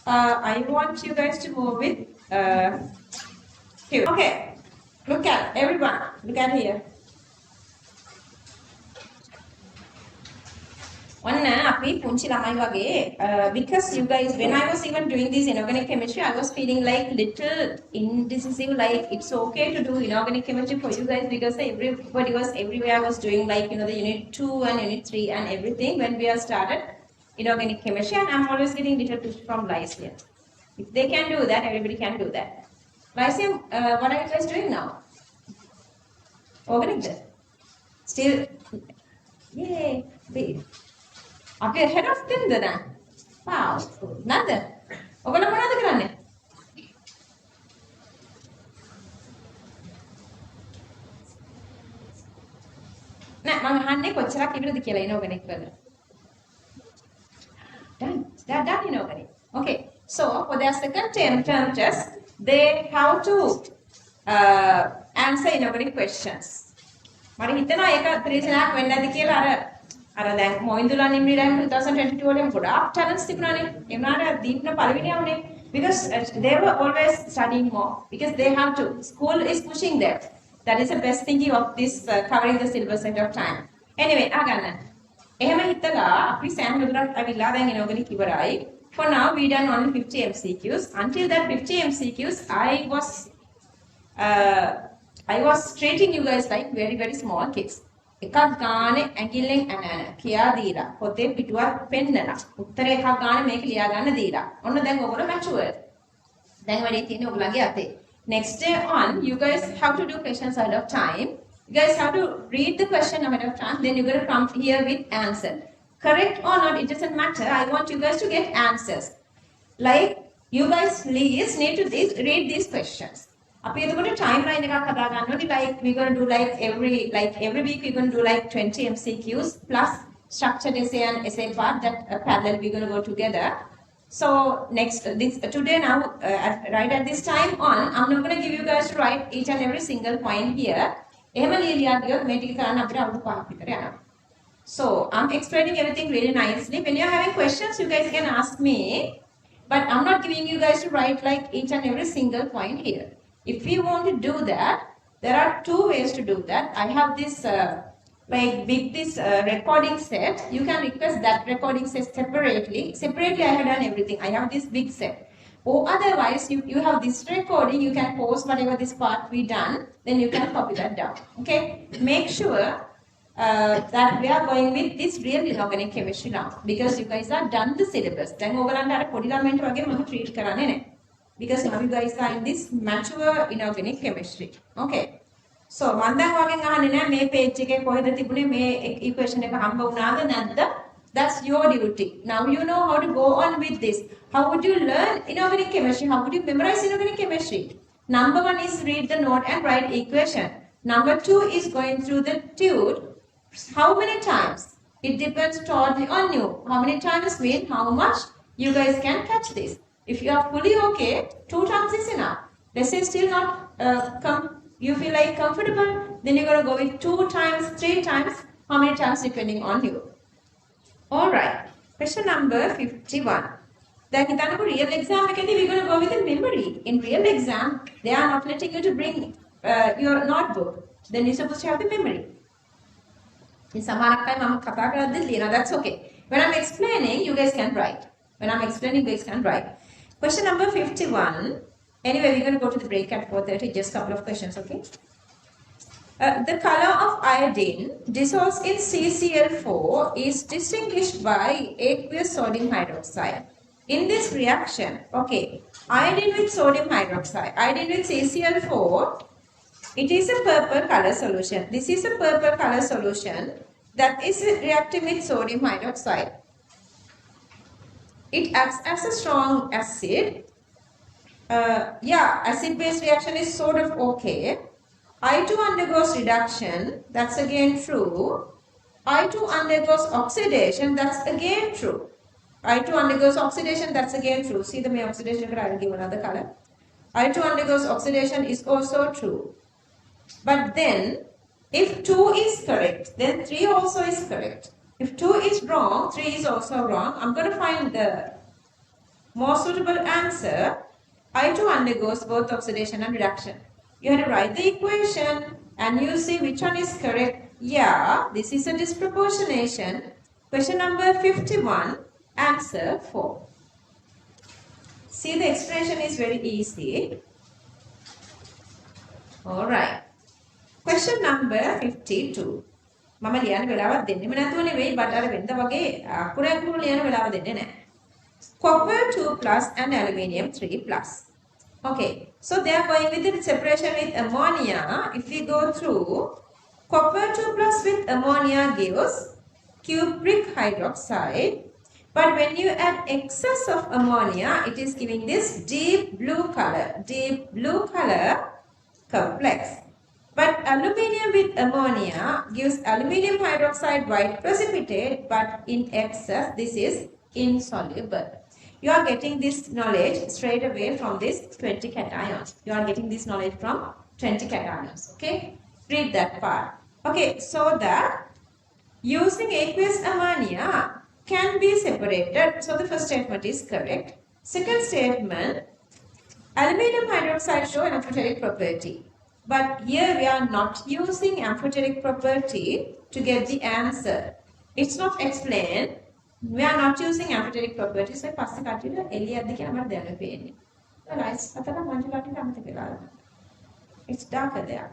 I want you guys to move with here. Okay, look at everyone. Look at here. ඔන්න අපි පුංචි ළමයි වගේ because you guys when I was even doing this inorganic chemistry I was feeling like little indecisive like it's okay to do inorganic chemistry for you guys because everybody was everywhere was doing like you know the unit 2 and unit 3 and everything when we have started inorganic chemistry and I'm always getting little push from Lyceum. If they can do that everybody can do that. Lyceum, what are you guys doing now? Organic then? Still yay. අපි head of them දැන්. wow නේද? ඔයගොල්ලෝ මොනවද කරන්නේ? නෑ මම අහන්නේ කොච්චරක් ඉවරද කියලා inorganic වල. done inorganic. Okay. So for their second term test they have to answer inorganic questions. මට හිතෙනවා ඒක පරීක්ෂණයක් වෙන්න ඇති කියලා අර දැන් මොයින්දුලා නිම්රි රෑම් 2022 වලින් ගොඩාක් ටැලන්ට්ස් තිබුණානේ ඒ වුණාට දීප්න පළවෙනියා වුණේ because they were always studying more because they have to school is pushing them that is the best thinking of this covering the syllabus at of time anyway ආගන්න එහෙම හිතලා අපි සෑම දුරක් අවිලා දැන් inorganic ඉවරයි for now we done only 50 MCQs until that 50 MCQs I was treating you guys like very very small kids එකක් ගානේ ඇඟිල්ලෙන් ඇනන කියා දීලා පොතේ පිටුවක් පෙන්නලා උත්තර එකක් ගානේ මේක ලියා ගන්න දීලා ඔන්න දැන් ඔයගොල්ලෝ matured දැන් වැඩි තියෙන්නේ ඔයගොල්ලන්ගේ අතේ next day on you guys have to do questions ahead of time you guys have to read the question ahead of time then you're going to come here with answer correct or not it doesn't matter I want you guys to get answers like you guys please need to read these questions අපි එතකොට timeline එකක් හදා ගන්න ඕනේ like we're going to do like every week we're going to do like 20 MCQs plus structured essay and essay part that parallel we're going to go together so today now right at this time on I'm not going to give you guys to write each and every single point here එහෙම ලියලා ගියොත් මේ ටික කරන්න අපිට අවුරුදු 5ක් විතර යනවා so I'm explaining everything really nicely when you're having questions you guys can ask me but I'm not giving you guys to write like each and every single point here if you want to do that, there are two ways to do that. I have this recording set. You can request that recording set separately. Separately, I have done everything. I have this big set. Or otherwise, you have this recording. You can post whatever this part we done. Then you can copy that down. Okay. Make sure that we are going with this real inorganic chemistry now because you guys are done the syllabus. Then ඔයගලන්ට අර පොඩි ළමයින්ට වගේ මම treat කරන්නේ නැහැ. Because now you guys are in this mature inorganic chemistry. Okay. So මම දැන් ඔයගෙන් අහන්නේ නැහැ මේ page එකේ කොහෙද තිබුණේ මේ equation එක හම්බ වුණාද නැද්ද? That's your duty. Now you know how to go on with this. How would you learn inorganic chemistry? How would you memorize inorganic chemistry? Number 1 is read the note and write equation. Number 2 is going through the tube. How many times? It depends totally on you. How many times mean how much you guys can catch this. If you are fully okay, 2 times is enough. Let's say still not you feel like comfortable, then you're going to go with 2 times, 3 times, how many times depending on you. Alright, question number 51. Then in the real exam, we're going to go with the memory. In real exam, they are not letting you to bring your notebook. Then you're supposed to have the memory. In some time, that's okay. When I'm explaining, you guys can write. When I'm explaining, you guys can write. Question number 51. Anyway, we're going to go to the break at 4:30. Just a couple of questions, okay? The color of iodine dissolves in CCl4 is distinguished by aqueous sodium hydroxide. In this reaction, okay, iodine with sodium hydroxide, iodine with CCl4, it is a purple color solution. This is a purple color solution that is reacting with sodium hydroxide. It acts as a strong acid. Acid-base reaction is sort of okay. I2 undergoes reduction, that's again true. I2 undergoes oxidation, that's again true. I2 undergoes oxidation, that's again true. See the main oxidation, I will give another color. I2 undergoes oxidation is also true. But then, if 2 is correct, then 3 also is correct. If 2 is wrong, 3 is also wrong. I'm going to find the more suitable answer. I2 undergoes both oxidation and reduction. You have to write the equation and you see which one is correct. Yeah, this is a disproportionation. Question number 51, answer 4. See, the explanation is very easy. Alright. Question number 52. මම ලියන්න වෙලාවක් දෙන්නෙම නැතුව නෙවෙයි but අර වෙනද වගේ අකුරක් ලියන්න වෙලාව දෙන්නේ නැහැ. Copper 2 plus and aluminium 3 plus. Okay, so they are going with the separation with ammonia. If we go through, copper 2 plus with ammonia gives cupric hydroxide. But when you add excess of ammonia, it is giving this deep blue color complex. But aluminium with ammonia gives aluminium hydroxide white precipitate, but in excess, this is insoluble. You are getting this knowledge straight away from this 20 cations. You are getting this knowledge from 20 cations. Okay? Read that part. Okay, so that using aqueous ammonia can be separated. So the first statement is correct. Second statement, aluminium hydroxide show amphoteric property. But here we are not using amphoteric property to get the answer. It's not explained. We are not using amphoteric property. So it's darker there.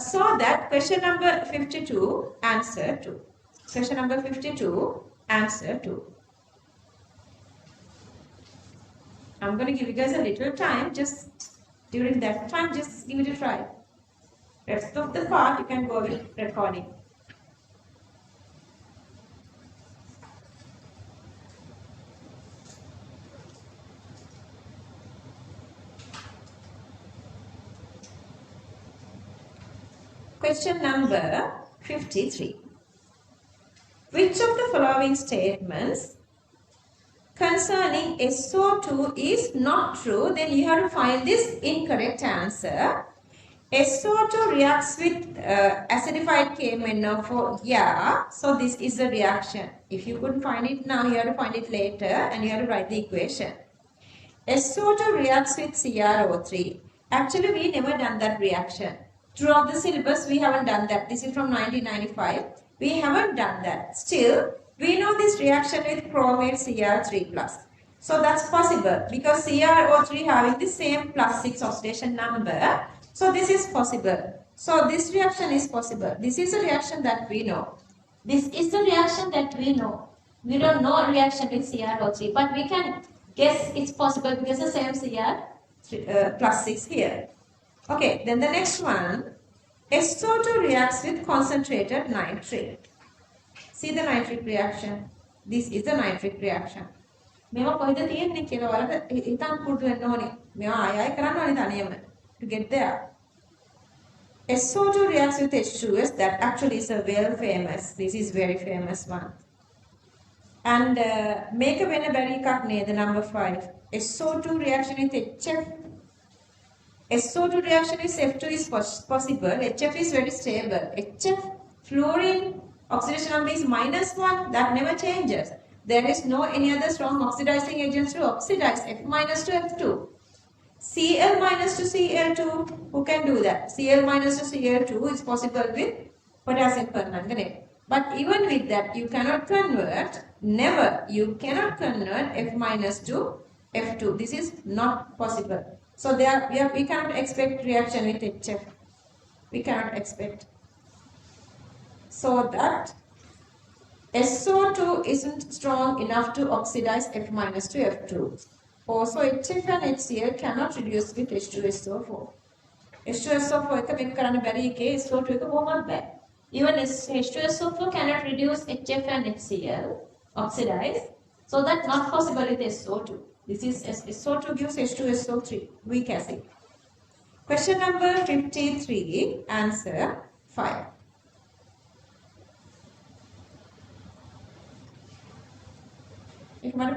So that question number 52, answer 2. Question number 52, answer 2. I'm going to give you guys a little time. Just during that time, just give it a try. Rest of the part, you can go with recording. Question number 53. Which of the following statements concerning SO2 is not true? Then you have to find this incorrect answer. SO2 reacts with acidified KMnO4. Yeah, so this is a reaction. If you couldn't find it now, you have to find it later and you have to write the equation. SO2 reacts with CrO3. Actually, we never done that reaction. Throughout the syllabus, we haven't done that. This is from 1995. We haven't done that. Still, we know this reaction with chromate Cr3+. So that's possible because CrO3 having the same +6 oxidation number. So this is possible. So this reaction is possible. This is a reaction that we know. This is the reaction that we know. We don't know a reaction with CrO3, but we can guess it's possible because the same Cr +6 here. Okay, then the next one, SO2 reacts with concentrated nitric. See the nitric reaction. This is the nitric reaction. මේවා කොහෙද තියෙන්නේ කියලා ඔයාලට හිතන්න පුරුදු වෙන්න ඕනේ. මේවා ආයෙ ආයෙ කරන්න ඕනේ තනියම. To get there. SO2 reacts with H2S. That actually is a well famous. This is very famous one. And make a වෙන බැරි එකක් නේද number 5. SO2 reaction with HF. SO2 reaction with F2 is possible. HF is very stable. HF fluorine oxidation number is -1. That never changes. There is no any other strong oxidizing agents to oxidize F minus to F2. Cl minus to Cl2, who can do that? Cl minus to Cl2 is possible with potassium permanganate. But even with that, you cannot convert, never, you cannot convert F minus to F2. This is not possible. So there, we cannot expect reaction with HF. We cannot expect. So that SO2 isn't strong enough to oxidize F minus to F2. Also, HF and HCl cannot reduce with H2SO4. H2SO4 එක මේක කරන්න බැරි එකේ SO2 එක කොහොමද බෑ. Even H2SO4 cannot reduce HF and HCl, oxidize. So that's not possible with SO2. This is SO2 gives H2SO3, weak acid. Question number 53, answer 5. One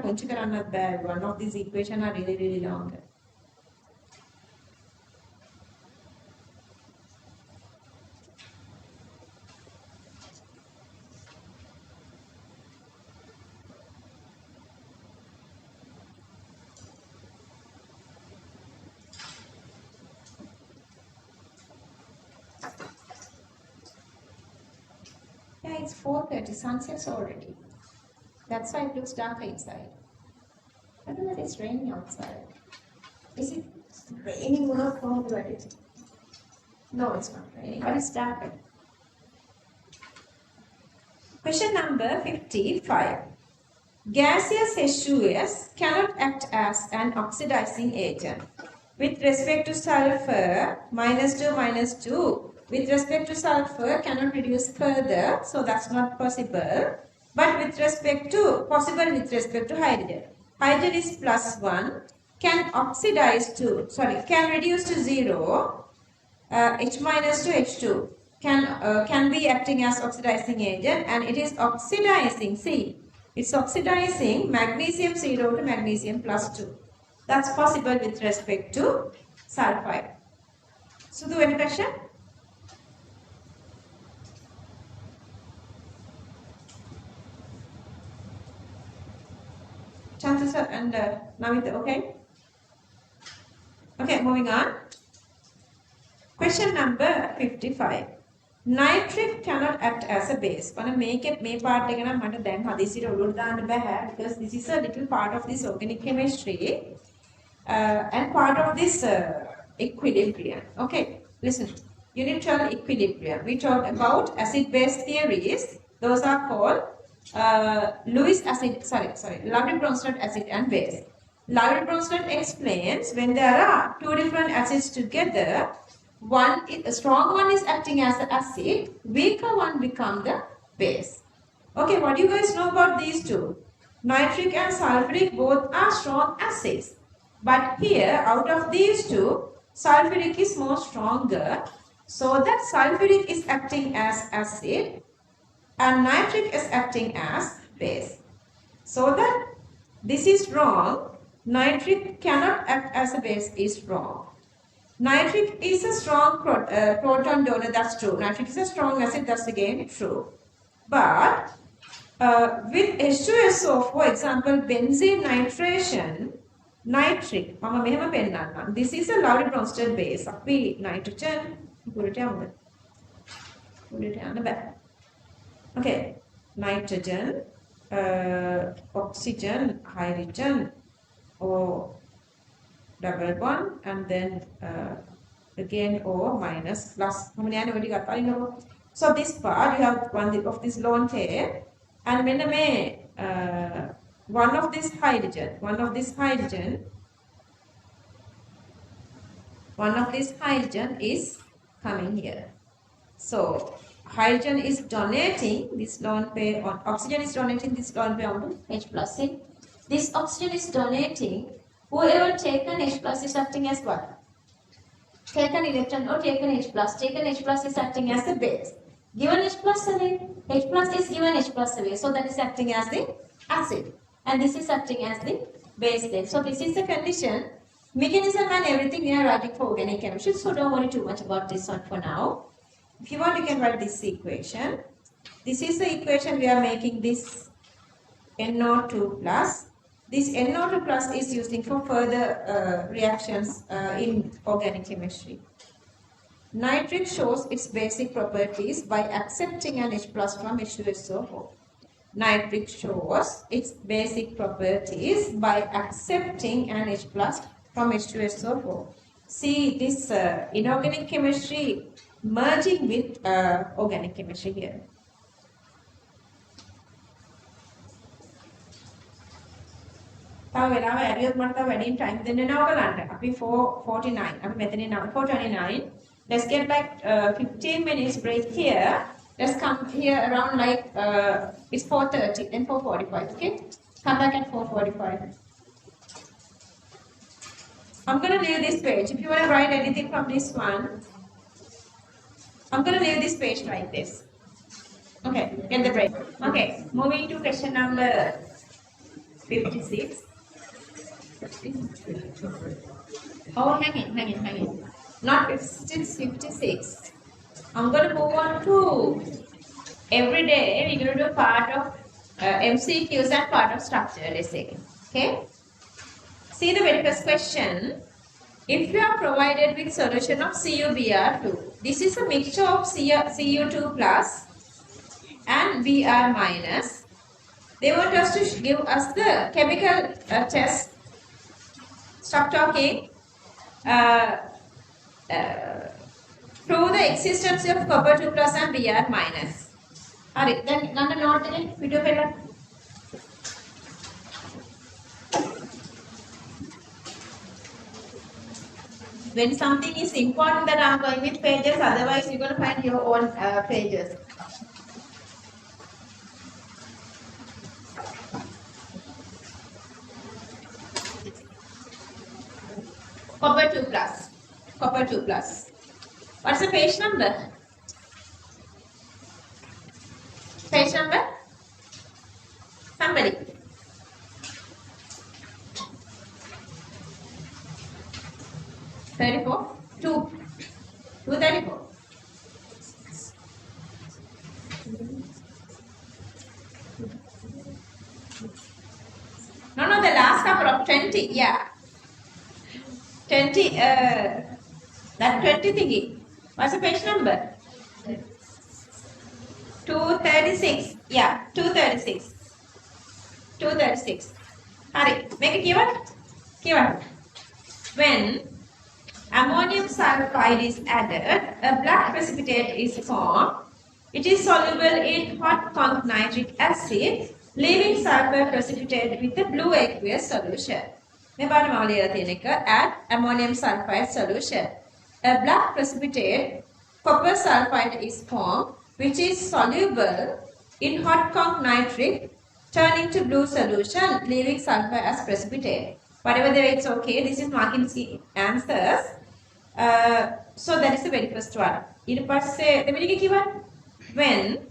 of these equations are really long. Yeah, it's 4:30. Sunset's already. That's why it looks darker inside. I don't know if it's raining outside. Is it raining or not? No, it's not raining, but it's darker. Question number 55. Gaseous H2S cannot act as an oxidizing agent. With respect to sulfur, -2. With respect to sulfur, cannot reduce further, so that's not possible. But with respect to, possible with respect to hydrogen. Hydrogen is +1, can oxidize to, can reduce to 0, H minus to H2, can be acting as oxidizing agent, and it is oxidizing, see, it's oxidizing magnesium 0 to magnesium +2. That's possible with respect to sulfide. So, do any question? Chances are, and Namita, okay? Okay, moving on. Question number 55. Nitric cannot act as a base. I'm going to make it part because this is a little part of this organic chemistry and part of this equilibrium. Okay, listen. Unit 12 equilibrium. We talked about acid-base theories. Those are called Lowry-Bronsted acid and base. Lowry-Bronsted explains when there are two different acids together, a strong one is acting as the acid, weaker one become the base. Okay, what do you guys know about these two? Nitric and sulfuric both are strong acids. But here, out of these two, sulfuric is more stronger. So that sulfuric is acting as acid and nitric is acting as base. So that this is wrong. Nitric cannot act as a base is wrong. Nitric is a strong proton donor, that's true. Nitric is a strong acid, that's again true. But with H2SO, for example, benzene nitration, nitric, this is a Lowry-Bronsted base. Nitrogen, okay, nitrogen, oxygen, hydrogen, or double bond, and then again O minus plus. So this part you have one of this lone pair, and when one of this hydrogen one of these hydrogen is coming here. So hydrogen is donating this lone pair on oxygen is donating this lone pair onto H plus. See, this oxygen is donating. Whoever taken H plus is acting as what? Taken electron or taken H plus. Taken H plus is acting as the base. Given H plus away, H plus is given H plus away. So that is acting as the acid. And this is acting as the base there. So this is the condition. Mechanism and everything we are writing for organic chemistry. So don't worry too much about this one for now. If you want, you can write this equation. This is the equation we are making this NO2 plus. This NO2 plus is using for further reactions in organic chemistry. Nitric shows its basic properties by accepting an H plus from H2SO4. Nitric shows its basic properties by accepting an H plus from H2SO4. See this inorganic chemistry merging with organic chemistry here. තව වෙලාව ඇරියොත් මට තව වැඩියෙන් time දෙන්න වෙනවා ඔයගලන්ට. අපි 4:49. අපි මෙතන ඉන්නවා 4:29. Let's get like 15 minutes break here. Let's come here around like it's 4:30 then 4:45. Okay? Come back at 4:45. I'm gonna leave this page. If you want to write anything from this one, I'm gonna leave this page like this. Okay, get the break. Okay, moving to question number 56. Oh, hang in. Not 56, 56. I'm going to move on to every day. We're going to do part of MCQs and part of structured essay. Okay? See the very first question. If you are provided with solution of CuBr2, this is a mixture of Cu2 plus and Br minus. They want us to give us the chemical test. Stop talking. Prove the existence of copper 2 plus and Br minus. Alright, then another note again. Video filler. When something is important that I'm going with pages, otherwise you're going to find your own pages. Copper 2 plus. Copper 2 plus. What's the page number? Page number? Somebody. $34? 234. No, the last number of 20, yeah. 20, that 20 thingy. What's the page number? 236. Yeah, 236. 236. Hurry, make it given. When ammonium sulfide is added, a black precipitate is formed. It is soluble in hot nitric acid, leaving sulfur precipitate with a blue aqueous solution. Add ammonium sulfide solution. A black precipitate, copper sulfide is formed, which is soluble in hot nitric, turning to blue solution, leaving sulfur as precipitate. Whatever the way, it's okay. This is marking answers. So that is the very first one. When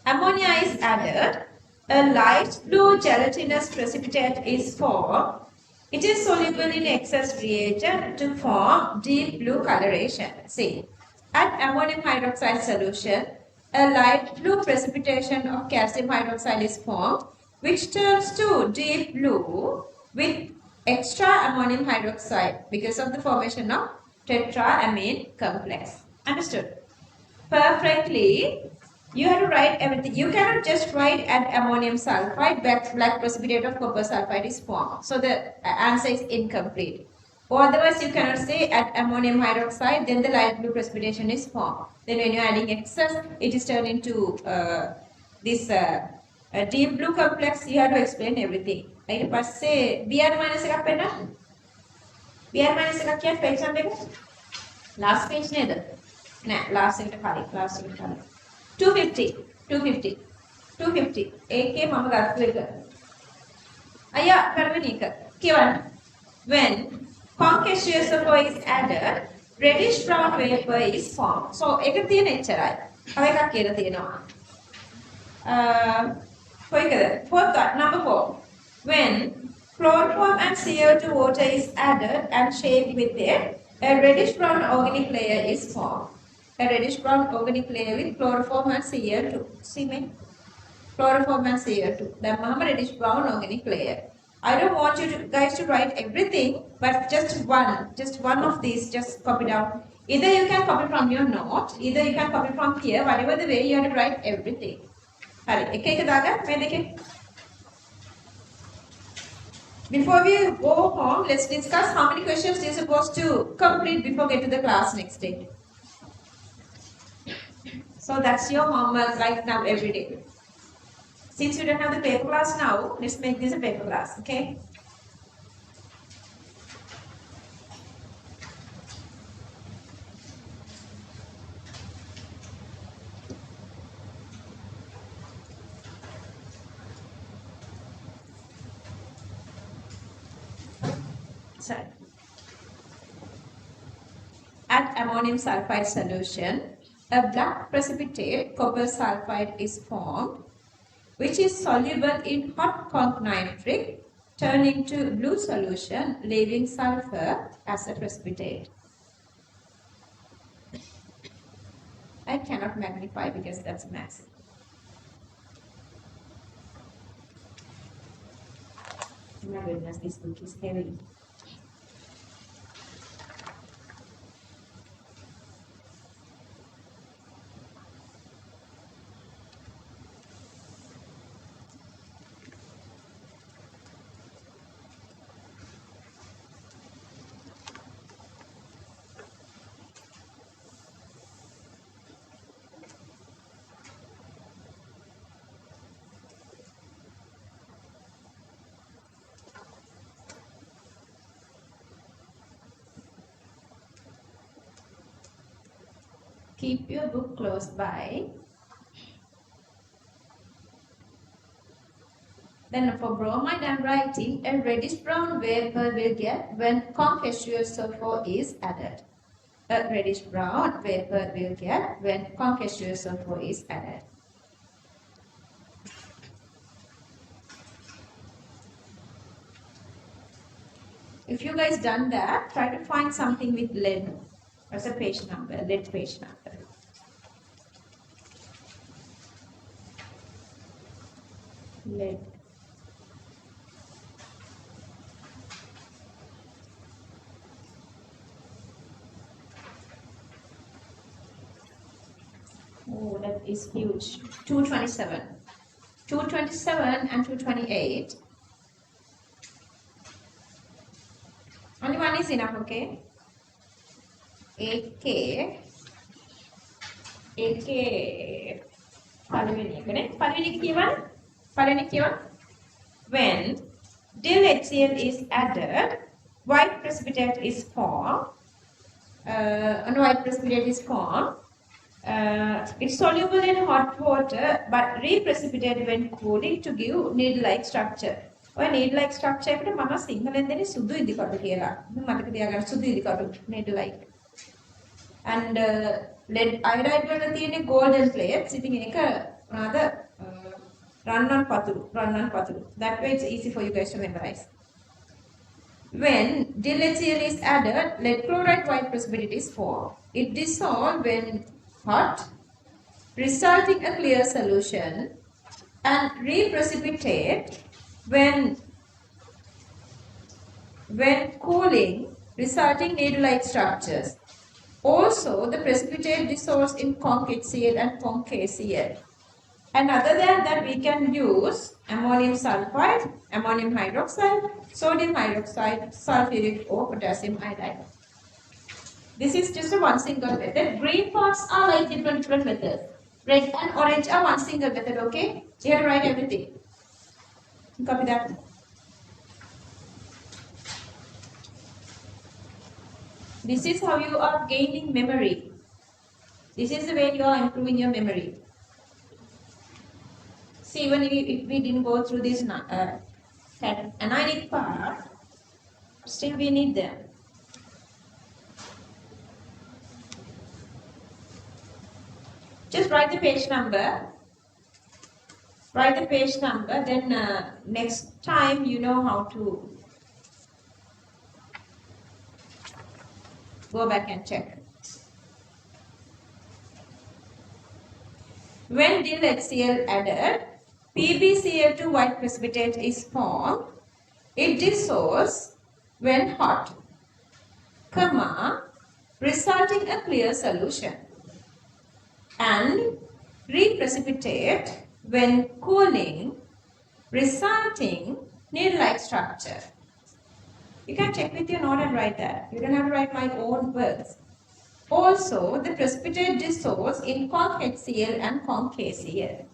ammonia is added, a light blue gelatinous precipitate is formed. It is soluble in excess reagent to form deep blue coloration. See, add ammonium hydroxide solution, a light blue precipitation of calcium hydroxide is formed, which turns to deep blue with extra ammonium hydroxide because of the formation of tetraamine complex. Understood? Perfectly. You have to write everything. You cannot just write add ammonium sulfide, black precipitate of copper sulfide is formed. So the answer is incomplete. Or otherwise you cannot say add ammonium hydroxide, then the light blue precipitation is formed. Then when you are adding excess, it is turned into this deep blue complex. You have to explain everything. Right? But say Br minus එකක් වෙන්න. Br minus එකක් කියන්නේ page number එක. Last page නේද? නෑ last එකට කලින්. 250. 250. ඒකේ මම ගත්ත එක. අයියා පළවෙනි එක. කියවන්න. When concassous is added, reddish brown vapor is formed. So ඒක තියෙන එච්චරයි. තව එකක් කියලා තියෙනවා. කොයිකද? Fourth one, number 4. When chloroform and CO2 water is added and shaped with it, a reddish brown organic layer is formed. A reddish brown organic layer with chloroform and CO2. See me? Chloroform and CO2. Then Muhammad reddish brown organic layer. I don't want you guys to write everything, but just one of these, just copy down. Either you can copy from your note, either you can copy from here, whatever the way you have to write everything. හරි එක එක දාගන්න මේ දෙකේ. Before we go home, let's discuss how many questions you're supposed to complete before get to the class next day. So that's your homework right now every day. Since you don't have the paper class now, let's make this a paper class, okay? So, add ammonium sulfide solution, a black precipitate copper sulfide is formed, which is soluble in hot conc nitric, turning to blue solution, leaving sulfur as a precipitate. I cannot magnify because that's massive. My goodness, this book is heavy. Keep your book close by. Then for bromide I'm writing a reddish brown vapor will get when concassous sulfur is added. A reddish brown vapor will get when concassous sulfur is added. If you guys done that, try to find something with lead as a page number, lead page number. Lead. Oh, that is huge. 227. 227 and 228. Only one is enough, okay? AK. When dill HCl is added, white precipitate is formed. It's soluble in hot water but reprecipitate when cooling to give needle-like structure. ඔය needle-like structure එකට මම සිංහලෙන් දෙන්නේ සුදු ඉදිකටු කියලා. මතක තියාගන්න සුදු ඉදිකටු needle-like. And lead iodide වල තියෙන golden plates. ඉතින් ඒක මොනවාද? run on පතුරු. That way it's easy for you guys to memorize. When dill HCl is added, lead chloride white precipitate is formed. It dissolves when hot, resulting a clear solution, and reprecipitate when cooling, resulting needle-like structures. Also, the precipitate dissolves in conc HCl and conc KCl. And other than that, we can use ammonium sulfide, ammonium hydroxide, sodium hydroxide, sulfuric or potassium iodide. This is just a one single method. Green parts are like different methods. Red and orange are one single method, okay? You have to write everything. Copy that. This is how you are gaining memory. This is the way you are improving your memory. See, even if we didn't go through this analytic part, still we need them. Just write the page number. Write the page number, then next time you know how to go back and check. When dill HCl added, PbCl to white precipitate is formed. It dissolves when hot, comma, resulting a clear solution, and reprecipitate when cooling, resulting needle-like structure. You can check with your note and write that. You don't have to write my own words. Also, the precipitate dissolves in conc HCl and conc KCl.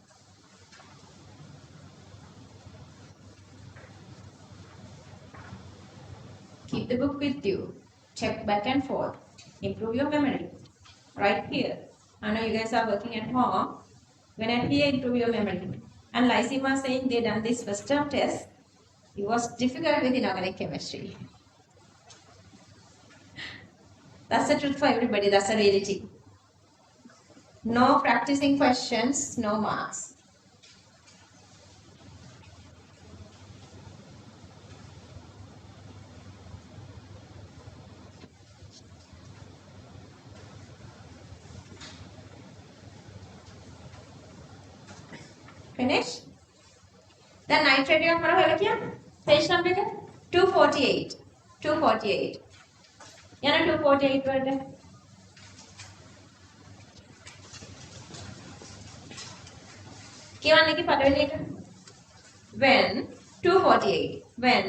Keep the book with you. Check back and forth. Improve your memory. Right here. I know you guys are working at home. When I here, improve your memory. And Lysima saying they done this first term test. It was difficult with inorganic chemistry. That's the truth for everybody. That's the reality. No practicing questions, no marks. Finish? Then nitrate එකක් මම හොයලා කියන්න. Page number එක 248. 248. යන 248 වලට. කියවන්න එකේ පළවෙනි එක. When 248. When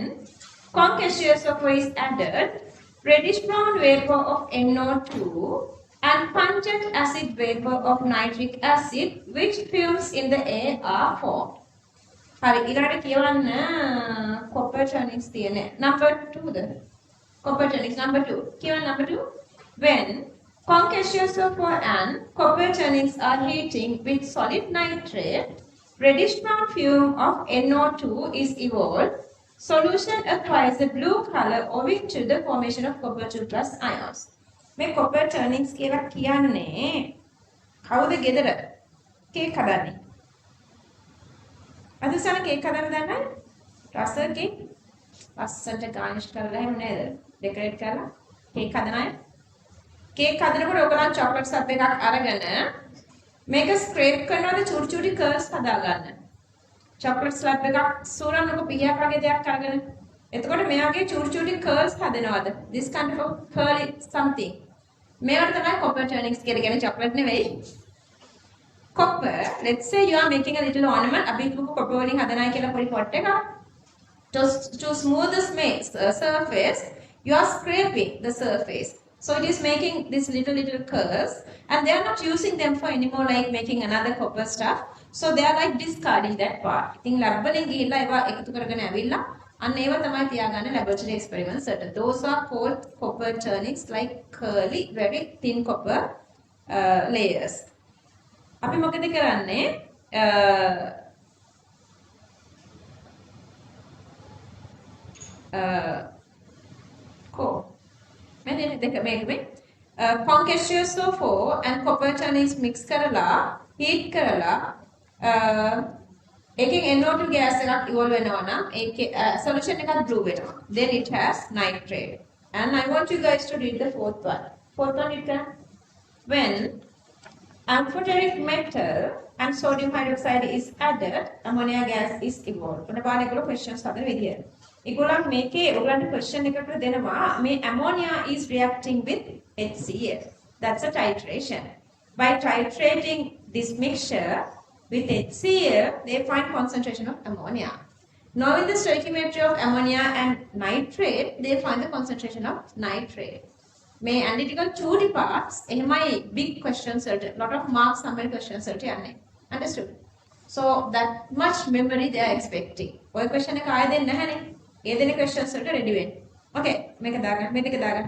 conc H2SO4 is added, reddish brown vapor of NO2 and pungent acid vapor of nitric acid which fumes in the air are formed. හරි ඊළඟට කියවන්න copper turnings තියෙන number 2 ද copper turnings number 2 කියවන්න number 2 when conc H2SO4 and copper turnings are heating with solid nitrate, reddish brown fume of NO2 is evolved. Solution acquires a blue color owing to the formation of copper 2 plus ions. මේ copper turnings කියලා කියන්නේ කවුද ගෙදර cake හදන්නේ? අද සන cake හදන්න දන්නවද? රස කේක් ලස්සනට garnish කරලා එහෙම නේද? decorate කරලා කේක් හදන අය. කේක් හදනකොට ඔයගොල්ලන් chocolate sap එකක් අරගෙන මේක scrape කරනවාද චූටි චූටි curls හදා ගන්න. chocolate slab එකක් සූරන්නකො පිහියක් වගේ දෙයක් අරගෙන. එතකොට මේ වගේ චූටි චූටි curls හදනවාද? This kind of curly something. මේවට තමයි copper turnings කියලා කියන්නේ chocolate නෙවෙයි. Copper, let's say you are making a little ornament. අපි හිතමුකෝ copper වලින් හදනයි කියලා පොඩි pot එකක්. To smooth the surface, you are scraping the surface. So it is making this little curves, and they are not using them for anymore like making another copper stuff. So they are like discarding that part. ඉතින් lab වලින් ගිහිල්ලා ඒවා එකතු කරගෙන ඇවිල්ලා අන්න ඒවා තමයි තියාගන්න laboratory experiments වලට. Those are called copper turnings, like curly, very thin copper layers. අපි මොකද කරන්නේ? conc H2SO4 and copper turnings mix කරලා heat කරලා එකෙන් NO2 gas එකක් evolve වෙනවා නම් ඒකේ solution එකක් blue වෙනවා. Then it has nitrate. And I want you guys to read the fourth one. Fourth one it can when amphoteric metal and sodium hydroxide is added, ammonia gas is evolved. ඔන්න බලන්න ඒගොල්ලෝ questions හදන විදිය. ඒගොල්ලන් මේකේ ඔයගලන්ට question එකකට දෙනවා මේ ammonia is reacting with HCl. That's a titration. By titrating this mixture with HCl, they find concentration of ammonia. Knowing the stoichiometry of ammonia and nitrate, they find the concentration of nitrate. May analytical chudi parts in my big questions are lot of marks summary questions are understood. So that much memory they are expecting. One question එක ආයෙ දෙන්න නැහැනේ. ඒ දෙන questions වලට ready වෙන්න. Okay මේක දාගන්න. මේක දාගන්න.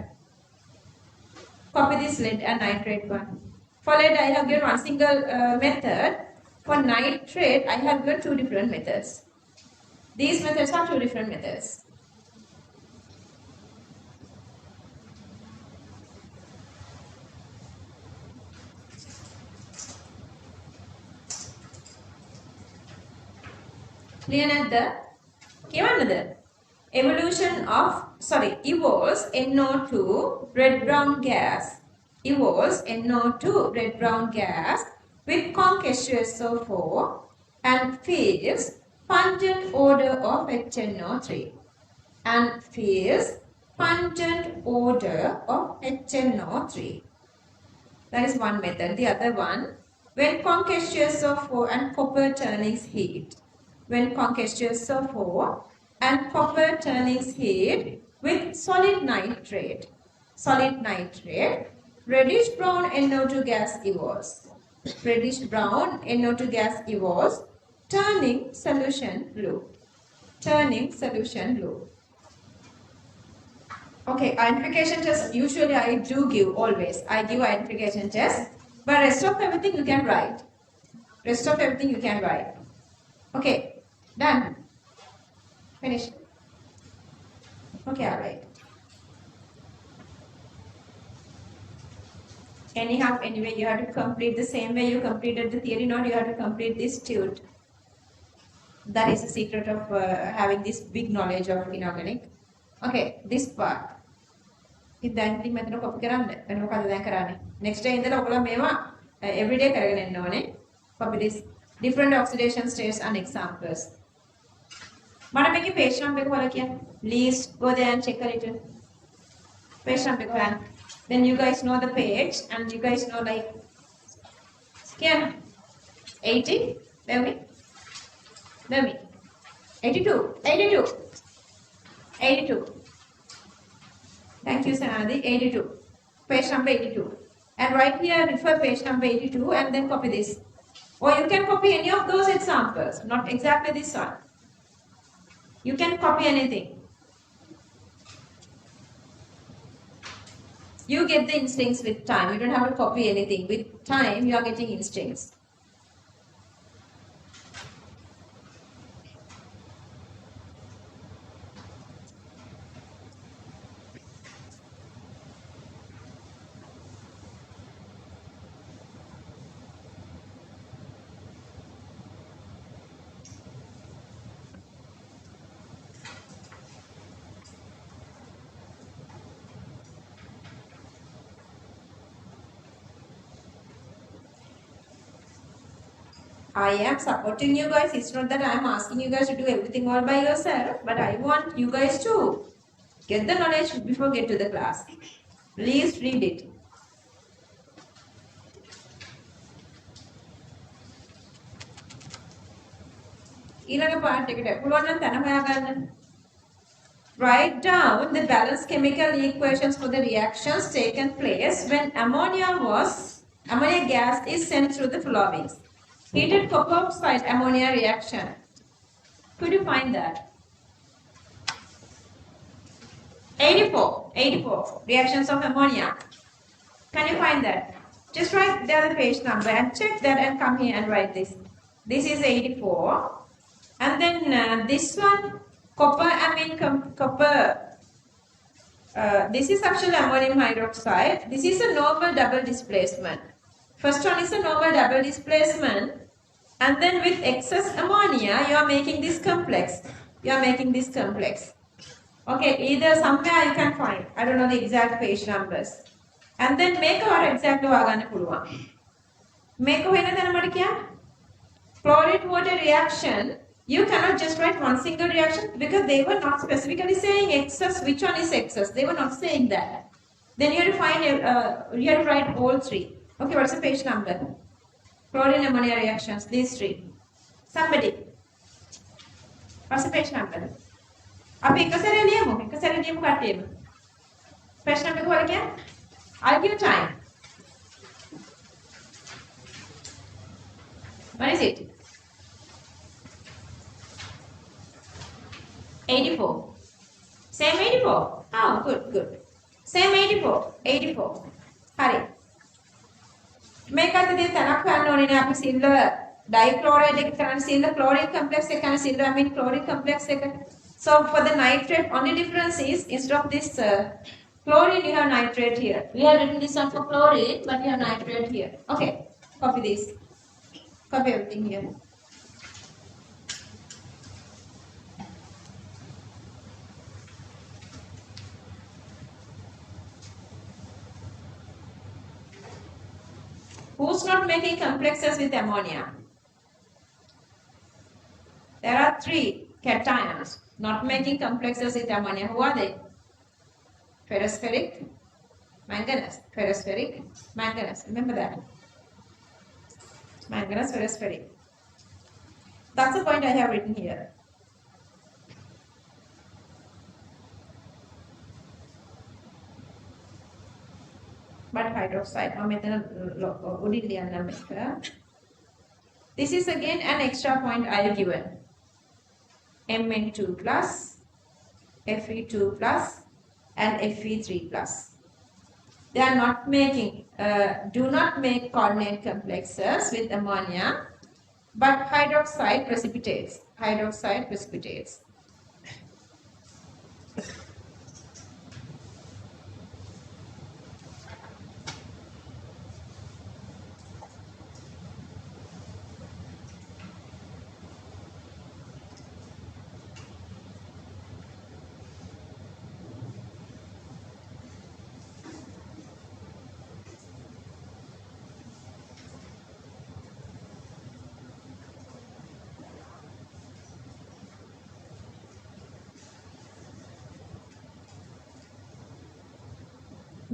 Copy this lead and nitrate one. For lead, I have given one single method. For nitrate, I have given two different methods. These methods are two different methods. Clear නැද්ද? කියවන්නද? Evolution of, evolves NO2 red brown gas. Evolves NO2 red brown gas with concash SO4 and feels pungent odor of HNO3. And feels pungent odor of HNO3. That is one method. The other one, when concash SO4 and copper turnings heat. When concash SO4 and copper turnings heat with solid nitrate. Solid nitrate, reddish brown NO2 gas evolves. Reddish brown NO2 gas evolves, turning solution blue. Turning solution blue. Okay, identification test usually I do give always. I give identification test, but rest of everything you can write. Rest of everything you can write. Okay, done. Finish. Okay, alright. Anyhow, anyway, you have to complete the same way you completed the theory note, you have to complete this tute. That is the secret of having this big knowledge of inorganic. Okay, this part. If that thing method copy කරන්න. Next day ඉඳලා ඔයගොල්ලෝ මේවා every day කරගෙන යන්න ඕනේ. Copy this. Different oxidation states and examples. මට මේකේ page number එක හොයලා කියන්න. Please go there and check it. Page number එක හොයන්න. Then you guys know the page and you guys know like කියන්න. 80. Bear me. 82. 82. Thank you, Sanadi. 82. Page number 82. And right here, refer page number 82 and then copy this. Or you can copy any of those examples, not exactly this one. You can copy anything. You get the instincts with time. You don't have to copy anything. With time, you are getting instincts. I am supporting you guys. It's not that I am asking you guys to do everything all by yourself, but I want you guys to get the knowledge before get to the class. Please read it. Write down the balanced chemical equations for the reactions taken place when ammonia gas is sent through the flowings. Heated copper oxide ammonia reaction. Could you find that? 84. Reactions of ammonia. Can you find that? Just write there the page number and check that and come here and write this. This is 84. And then this one, this is actually ammonium hydroxide. This is a normal double displacement. First one is a normal double displacement. And then with excess ammonia, you are making this complex. Okay, either somewhere you can find. I don't know the exact page numbers. And then make a exact make a chlorine water reaction. You cannot just write one single reaction because they were not specifically saying excess. Which one is excess? They were not saying that. Then you have to find you have to write all three. Okay, what's the page number? Chlorine ammonia reactions, these three. Somebody. What's the page number? Page number again? I'll give time. What is it? 84. Same 84. Oh, good. Same 84. හරි. මේක අතදී තැනක් හොයන්න ඕනේ නේ අපි silver dichloride එක කරන්නේ silver chlorine complex එක කරන්නේ සිල්වර් amine chlorine complex එක. So for the nitrate only difference is instead of this chlorine you have nitrate here. We have written this one for chlorine but you have nitrate here. Okay. Copy this. Copy everything here. Who's not making complexes with ammonia? There are 3 cations not making complexes with ammonia. Who are they? Ferrospheric, manganese, ferrospheric, manganese. Remember that. Manganese, ferrospheric. That's the point I have written here. But hydroxide, this is again an extra point I have given. Mn2 plus, Fe2 plus, and Fe3 plus. They are not making, do not make coordinate complexes with ammonia, but hydroxide precipitates. Hydroxide precipitates.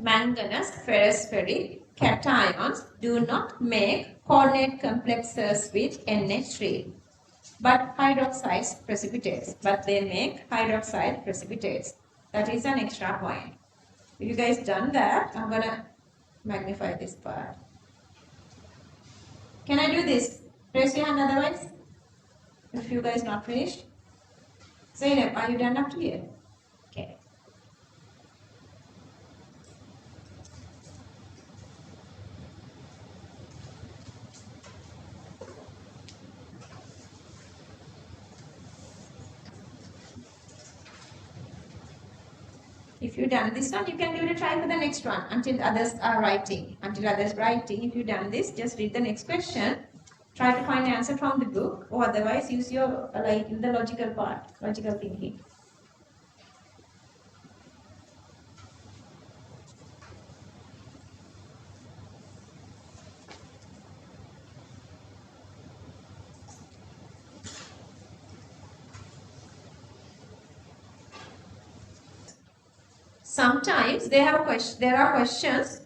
Manganese ferrospheric cations do not make coordinate complexes with NH3, but hydroxide precipitates. But they make hydroxide precipitates. That is an extra point. If you guys done that, I'm gonna magnify this part. Can I do this? Raise your hand otherwise. If you guys not finished. Zainab, are you done up to here? Okay. If you've done this one, you can give it a try for the next one until others are writing. Until others writing, if you've done this, just read the next question. Try to find the answer from the book, or otherwise use your like in the logical part, logical thinking. Sometimes there are questions.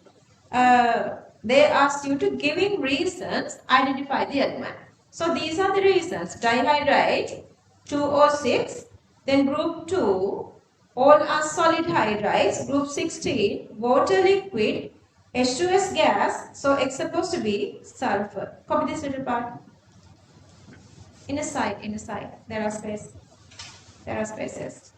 They ask you to giving reasons, identify the element. So these are the reasons: dihydride, 2O6, then group 2, all are solid hydrides, group 16, water liquid, H2S gas, so it's supposed to be sulfur. Copy this little part. Inner side, there are spaces. There are spaces.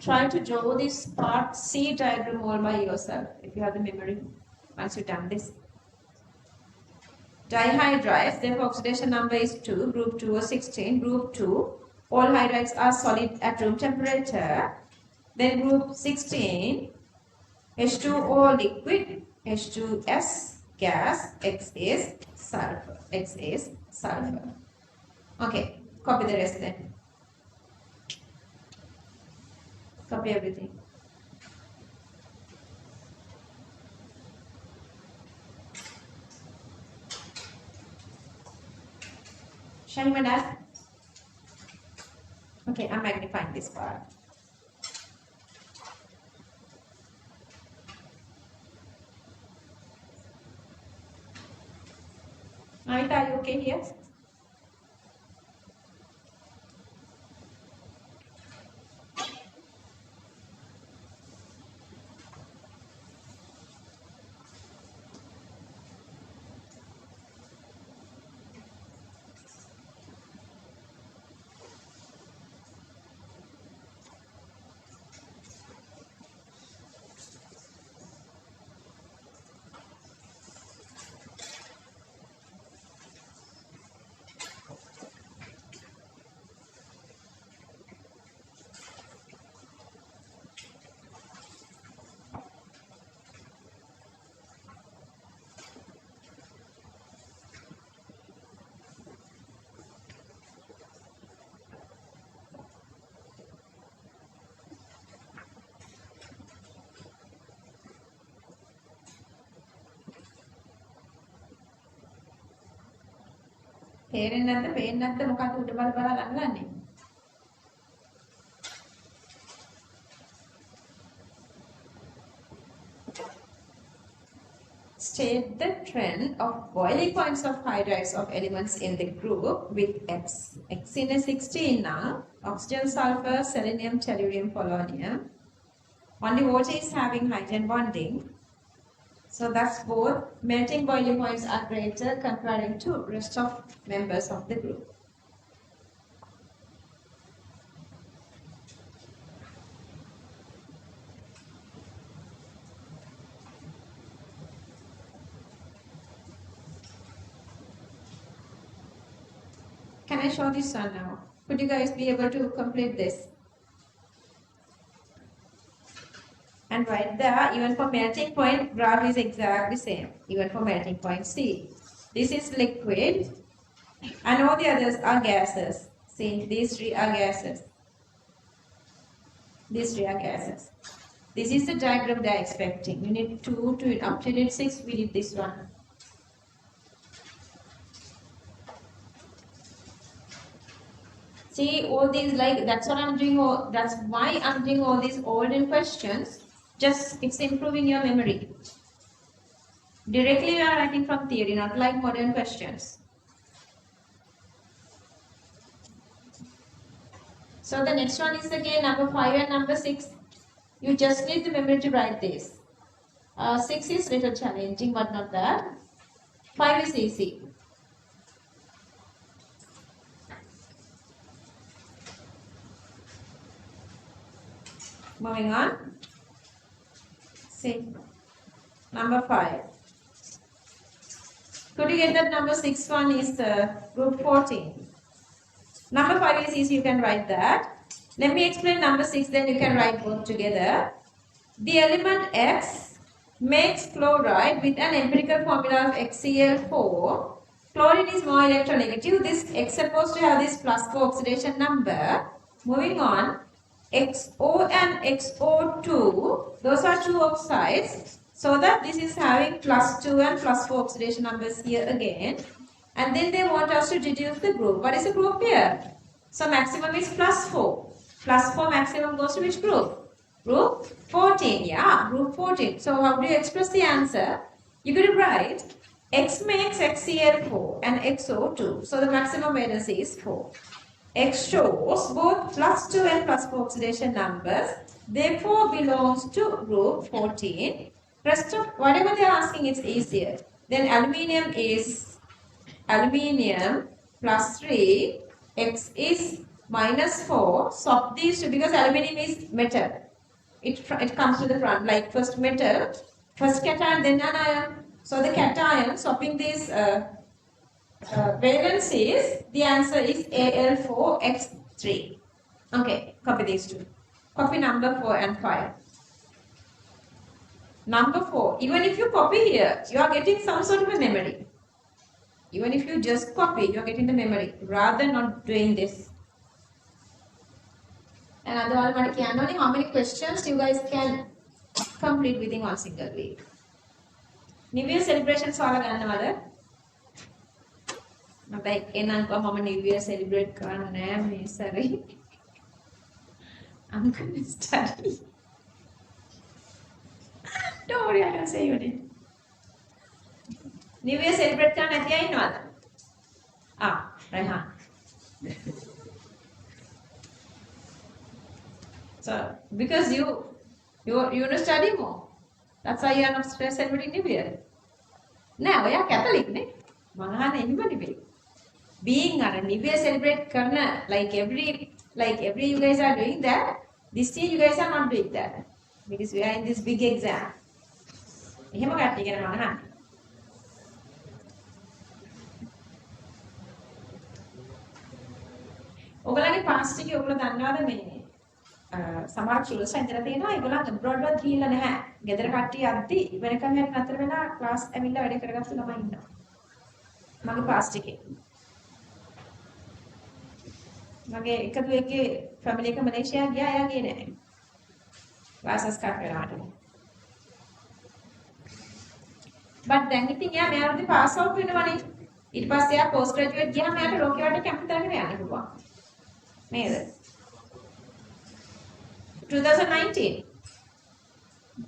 Try to draw this part C diagram all by yourself if you have the memory once you've done this. Dihydrides, their oxidation number is 2, group 2 or 16, group 2. All hydrides are solid at room temperature. Then group 16, H2O liquid, H2S gas, X is sulfur. X is sulfur. Okay, copy the rest then. Copy everything. Showing my dad? Okay, I'm magnifying this part. Navita, are you okay here? තේරෙන්නේ නැද්ද? පේන්නේ නැද්ද? මොකද උඩ බල බල ළඟන්නේ? State the trend of boiling points of hydrides of elements in the group with X. X in a 16 now. Oxygen, sulfur, selenium, tellurium, polonium. Only water is having hydrogen bonding. So that's both melting boiling points are greater comparing to rest of members of the group. Can I show this one now? Could you guys be able to complete this? And right there, even for melting point, graph is exactly same. Even for melting point C. This is liquid and all the others are gases. See, these three are gases. These three are gases. This is the diagram they are expecting. Unit 2 to up to unit 6, we did this one. See, all these, like, that's what I'm doing, that's why I'm doing all these olden questions. Just, it's improving your memory. Directly you are writing from theory, not like modern questions. So the next one is again number 5 and number 6. You just need the memory to write this. 6 is little challenging, but not that. 5 is easy. Moving on. See, number 5. Could you get that number 6 one is group 14. Number 5 is easy, you can write that. Let me explain number 6, then you can write both together. The element X makes chloride with an empirical formula of XCl4. Chlorine is more electronegative. This X is supposed to have this plus 4 oxidation number. Moving on. XO and XO2, those are two oxides, so that this is having plus 2 and plus 4 oxidation numbers here again. And then they want us to deduce the group. What is the group here? So maximum is plus 4. Plus 4 maximum goes to which group? Group 14. Yeah, group 14. So how do you express the answer? You could write X makes XCl4 and XO2. So the maximum valency is 4. X shows both plus 2 and plus 4 oxidation numbers, therefore belongs to group 14. Rest of whatever they are asking is easier. Then aluminium is aluminium plus 3, X is minus 4. Swap these two because aluminium is metal. It comes to the front like first metal, first cation, then anion. So the cation, swapping these valencies, the answer is Al4X3. Okay, copy these two. Copy number 4 and 5. Number 4, even if you copy here, you are getting some sort of a memory. Even if you just copy, you are getting the memory rather than not doing this. And otherwise, how many questions you guys can complete within one single week. New Year celebrations all are like මම New Year celebrate කරන්නේ නැහැ මේ සැරේ. I'm gonna study. Don't worry, I can say you did. New Year celebrate කරන්න නැති අය ඉන්නවද? Rehan. So because you want to study more. That's why you are not celebrating New Year. Now, ඔයා Catholic නේ. මම අහන්නේ එහෙම නෙවෙයි. Being a New Year celebrate karna, like every you guys are doing that, this year you guys are not doing that because we are in this big exam. එහෙම කට්ටිය ගැන මම අහන්නේ. ඔයගොල්ලන්ගේ past එකේ ඔයගොල්ලෝ දන්නවද මේ සමහර children ඉඳලා තියෙනවා ඒගොල්ලන් abroad වත් ගිහිල්ලා නැහැ. ගෙදර කට්ටිය අද්දි වෙනකම් යන්න අතර වෙලා class ඇවිල්ලා වැඩ කරගත්තු ළමයි ඉන්නවා. මගේ past එකේ මගේ එකදුවෙක්ගේ ෆැමිලි එක මලේසියා ගියා එයා ගියේ නැහැ. Classes cut වෙනාට. But දැන් ඉතින් එයා මේ අවුරුද්දේ පාස් අවුට් වෙනවනේ. ඊට පස්සේ ආ පෝස්ට් ග්‍රැජුවේට් ගියාම යාට ලෝකෙ වටේ කැමති තැනකට යන්න පුළුවන්. නේද? 2019.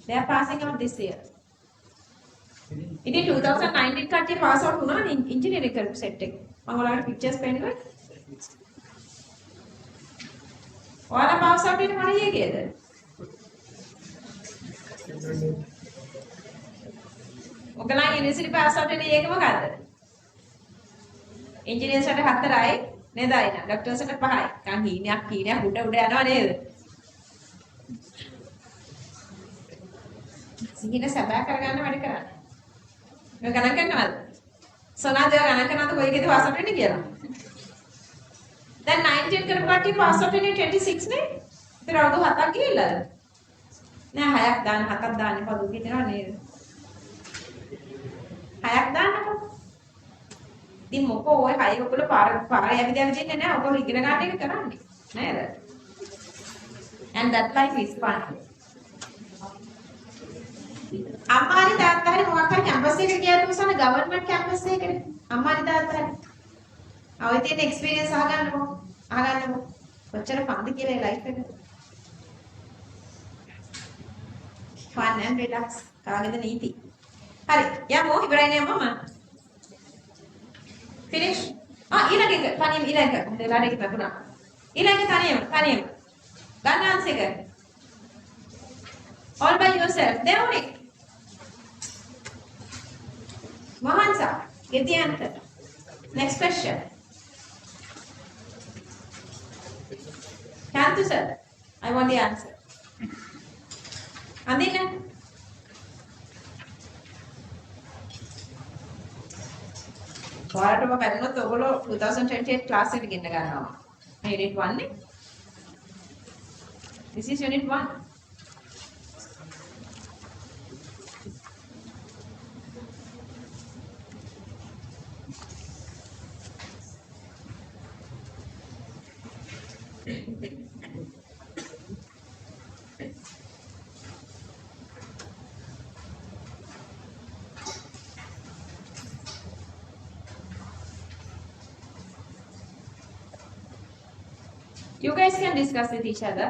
They are passing out this year. ඉතින් 2019 කට්ටිය පාස් අවුට් වුණානේ ඉංජිනේරින් කරපු සෙට් එක. මම ඔයාලට පික්චර්ස් පෙන්නනවා. ඔයාලා පාස් අවුට් වෙන්නේ මොන ඊයේද? ඔයගොල්ලන් යුනිවර්සිටි පාස් අවුට් වෙන්නේ ඊයේක මොකද්ද? ඉංජිනේර්ස්ට 4යි නේද අයිනා? ડોක්ටර්ස්ට 5යි. කන් හීනයක් උඩ යනවා නේද? සිහින සබා කරගන්න වැඩ කරන්නේ. ඔය ගණන් කරනවද? සෝනාදේ ගණන් කරනවද කොයිකේද පාස් අවුට් වෙන්නේ කියලා? දැන් 19 කරපු කට්ටිය පාස් අවුට් වෙන්නේ 26 නේ? ඒතර අවුරුදු 7ක් ගිහිල්ලාද? නෑ 6ක් දාන්න 7ක් දාන්න පොදු හිතනවා නේද? 6ක් දාන්නකො. ඉතින් මොකෝ ඔය 6 ඔයගොල්ලෝ පාරේ ඇවිදලා දෙන්නේ නෑ. ඔයගොල්ලෝ ඉගෙන ගන්න එක කරන්නේ. නේද? And that life is fun. අම්මාරි තාත්තාරි මොකක් හරි කැම්පස් එකකට ගියාට උසන ගවර්න්මන්ට් කැම්පස් එකකට අම්මාරි තාත්තාරි ආවෙ තියෙන එක්ස්පීරියන්ස් අහගන්නකො කොච්චර පන්ද කියලා ඒ ලයිෆ් එක fun and relax කාගෙද නීති හරි යමු ඉවරයි නේ මම finish ඊළඟ එක තනියම ඊළඟ එක දෙලාට එක ලැබුණා ඊළඟ තනියම ගන්න ආන්සර් එක all by yourself දෙවුනේ Mohansa, get the answer. Next question. Kantu sir, I want the answer. Andina. ඔයාලටම බැලුනොත් ඔයගොල්ලෝ 2028 class එකට ගෙන්න ගන්නවා. Unit 1 නේ. This is unit 1. You guys can discuss with each other.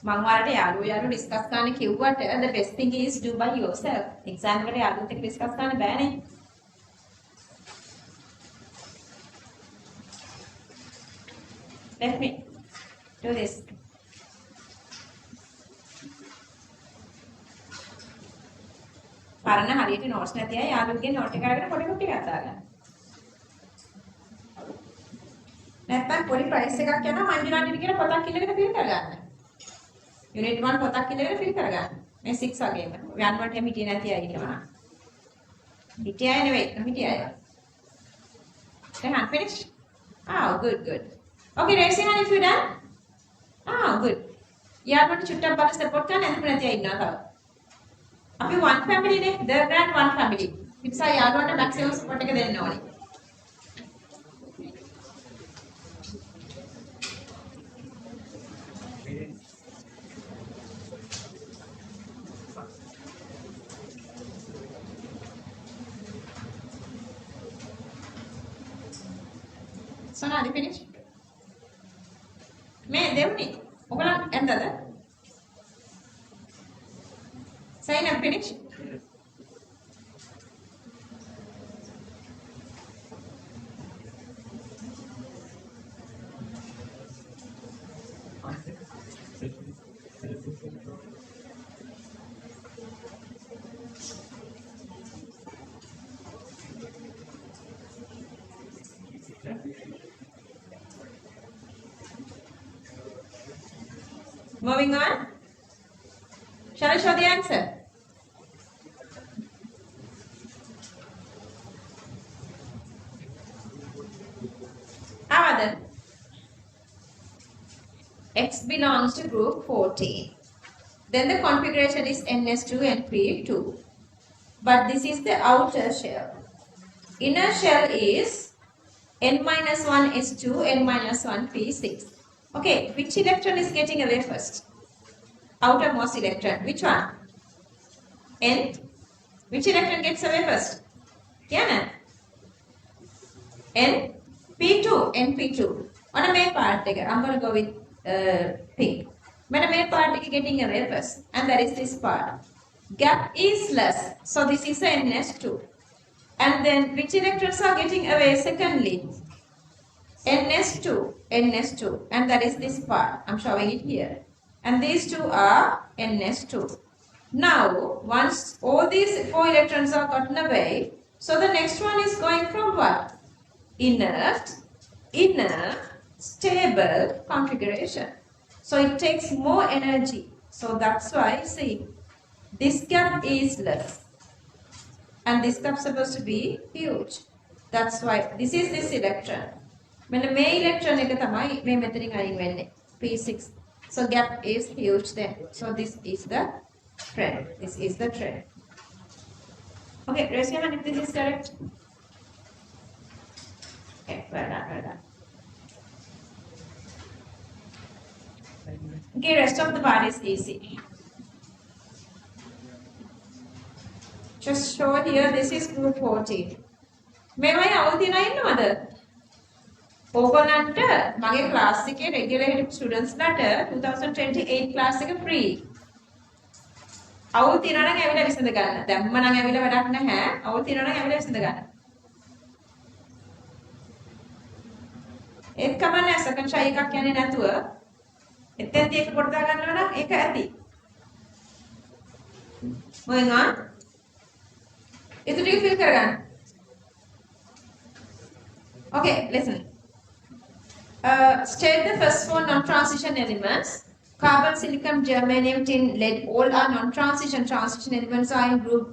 මම වලට යාළුවෝ ඩිස්කස් කරන්න කිව්වට the best thing is do by yourself. exam එකට යාළුවොත් එක්ක ඩිස්කස් කරන්න බෑනේ. Let me do this. පරණ හරියට නෝට්ස් නැති අය යාළුවෝගේ නෝට් එක අරගෙන පොඩි කුටි එකක් දාගන්න. නැත්තම් පොඩි ප්‍රයිස් එකක් යනවා මංජුලාන්ට කියලා පොතක් ඉල්ලගෙන ෆිල් කරගන්න. Unit 1 පොතක් ඉල්ලගෙන ෆිල් කරගන්න. මේ 6 වගේම. 1 වලට හිටියේ නැති අය ඉන්නවා. හිටිය අය නෙවෙයි, හිටිය අය. Then finish. Good. Okay, raise your hand if you done. Good. යාළුවන්ට චුට්ටක් බලලා සපෝට් කරන්න ඇඳුම් නැති අය ඉන්නවා තව. අපි one family නේ, the grand one family. ඒ නිසා යාළුවන්ට maximum support එක දෙන්න ඕනේ. Sonali finish. මේ දෙවුනේ. ඔයගොල්ලන් ඇඳද? Sign up finish. Moving on. Shall I show the answer? Then X belongs to group 14. Then the configuration is NS2 and P2. But this is the outer shell. Inner shell is N-1 S2, N-1 P6. Okay, which electron is getting away first? Outermost electron. Which one? N. Which electron gets away first? Yeah. N. P2. NP2. On a main part, I'm going to go with pink. When a main part is getting away first, and that is this part. Gap is less, so this is a NS2. And then which electrons are getting away secondly? NS2, NS2, and that is this part. I'm showing it here. And these two are NS2. Now, once all these 4 electrons are gotten away, so the next one is going from what? Inert, stable configuration. So it takes more energy. So that's why, see, this gap is less. And this gap is supposed to be huge. That's why this is this electron. When the main electron එක තමයි මේ මෙතනින් අයින් වෙන්නේ P6. So gap is huge then. So this is the trend. This is the trend. Okay, raise your hand if this is correct. Okay, well done. Okay, rest of the part is easy. Just show here, this is group 14. මේවයි අවුල් තියලා ඉන්නවද? ඕගොල්ලන්ට මගේ class එකේ regular students ලට 2028 class එක free. අවුල් තියනවා නම් ඇවිල්ලා විසඳ ගන්න. දැම්ම නම් ඇවිල්ලා වැඩක් නැහැ. අවුල් තියනවා නම් ඇවිල්ලා විසඳ ගන්න. ඒක කමන්නේ second try එකක් යන්නේ නැතුව එතෙන්දී එක කොට දා ගන්නවා නම් ඒක ඇති. Moving on. Itu ටික fill කරගන්න. Okay, listen. State the first 4 non-transition elements. Carbon, silicon, germanium, tin, lead, all are non-transition. Transition elements are in group,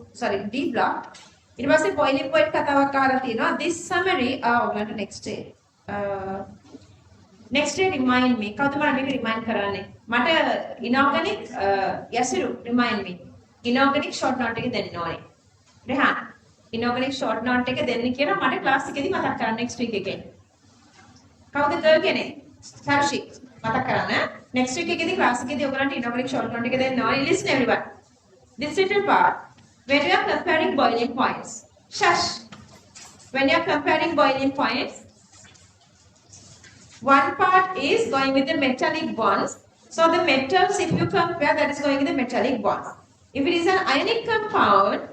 D block. It was a boiling point කතාවක් අහලා තියෙනවා. This summary, ඔයගලන්ට next day. Next day remind me. කවුද මට මේක remind කරන්නේ? මට inorganic යසිරු remind me. Inorganic short note එක දෙන්න ඕනේ. Rehan. Inorganic short note එක දෙන්න කියලා මට class එකේදී මතක් කරන්න next week එකේ. කවුද girl කෙනෙක්? Sarshi. මතක් කරන්න. Next week එකේදී class එකේදී ඔයගලන්ට inorganic short note එක දෙන්න ඕනේ. Listen everyone. This little part, when you are comparing boiling points. Shush. When you are comparing boiling points, one part is going with the metallic bonds. So the metals, if you compare, that is going with the metallic bonds. If it is an ionic compound,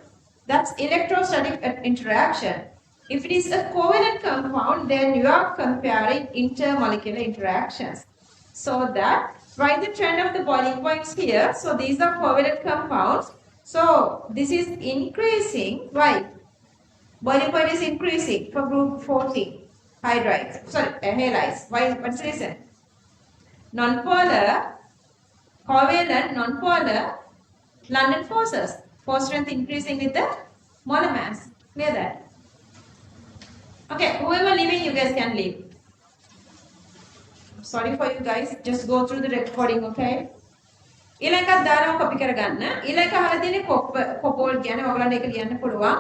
that's electrostatic interaction. If it is a covalent compound, then you are comparing intermolecular interactions. So that, write the trend of the boiling points here. So these are covalent compounds. So this is increasing. Why? Boiling point is increasing for group 14. Hydrides. Sorry, halides. Why? What's the reason? Non-polar, covalent, non-polar, London forces. Force strength increasing with the molar mass. Clear that? Okay, whoever leaving, you guys can leave. Sorry for you guys. Just go through the recording, okay? ඊළඟට දානවා copy කරගන්න. ඊළඟ අහලා තියෙන්නේ cobalt ගැන ඔයගලන්ට ඒක ලියන්න පුළුවන්.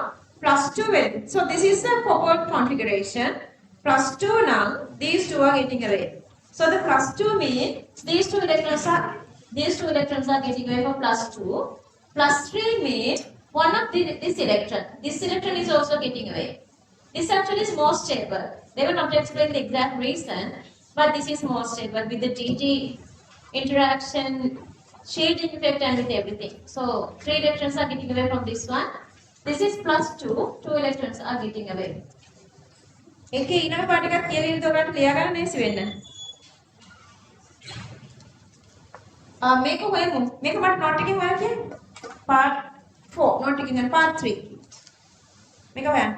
+2 වෙලෙ. So this is the cobalt configuration. +2 now, these two are getting away. So the +2 means these two electrons are getting away from +2. +3 means one of this electron. This electron is also getting away. This actually is more stable. They will not explain the exact reason, but this is more stable with the DT interaction, shading effect, and with everything. So 3 electrons are getting away from this one. This is +2. 2 electrons are getting away. ඒකේ ඊළඟ පාට එකක් කියලා ඉන්න ඔයාලට ලියා ගන්න ලේසි වෙන්න. මේක හොයමු. මේක මට note එකෙන් හොයන්න කියන්න. Part 4 note එකෙන් ගන්න part 3. මේක හොයන්න.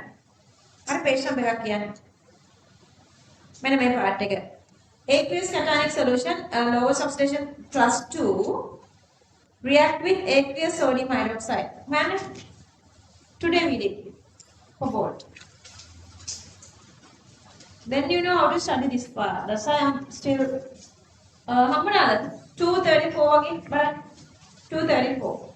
අර page number එකක් කියන්න. මෙන්න මේ part එක. Aqueous cationic solution, lower substation +2 react with aqueous sodium hydroxide. Man, today we did cobalt. Then you know how to study this part. That's why I'm still how many other 234 again, but 234.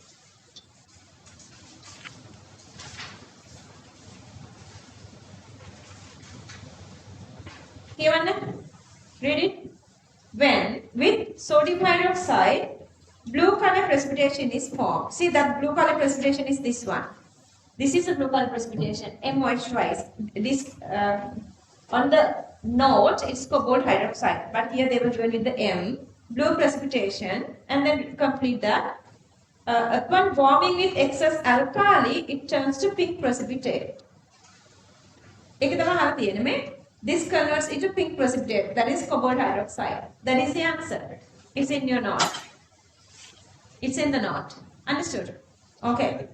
Read it. when with sodium hydroxide, blue color precipitation is formed. See that blue color precipitation is this one. This is a blue color precipitation, MOH This on the note it's cobalt hydroxide, but here they were given with the M, blue precipitation, and then complete that. Upon warming with excess alkali, it turns to pink precipitate. This converts into pink precipitate, that is cobalt hydroxide. That is the answer. It's in your note. It's in the note. Understood? Okay.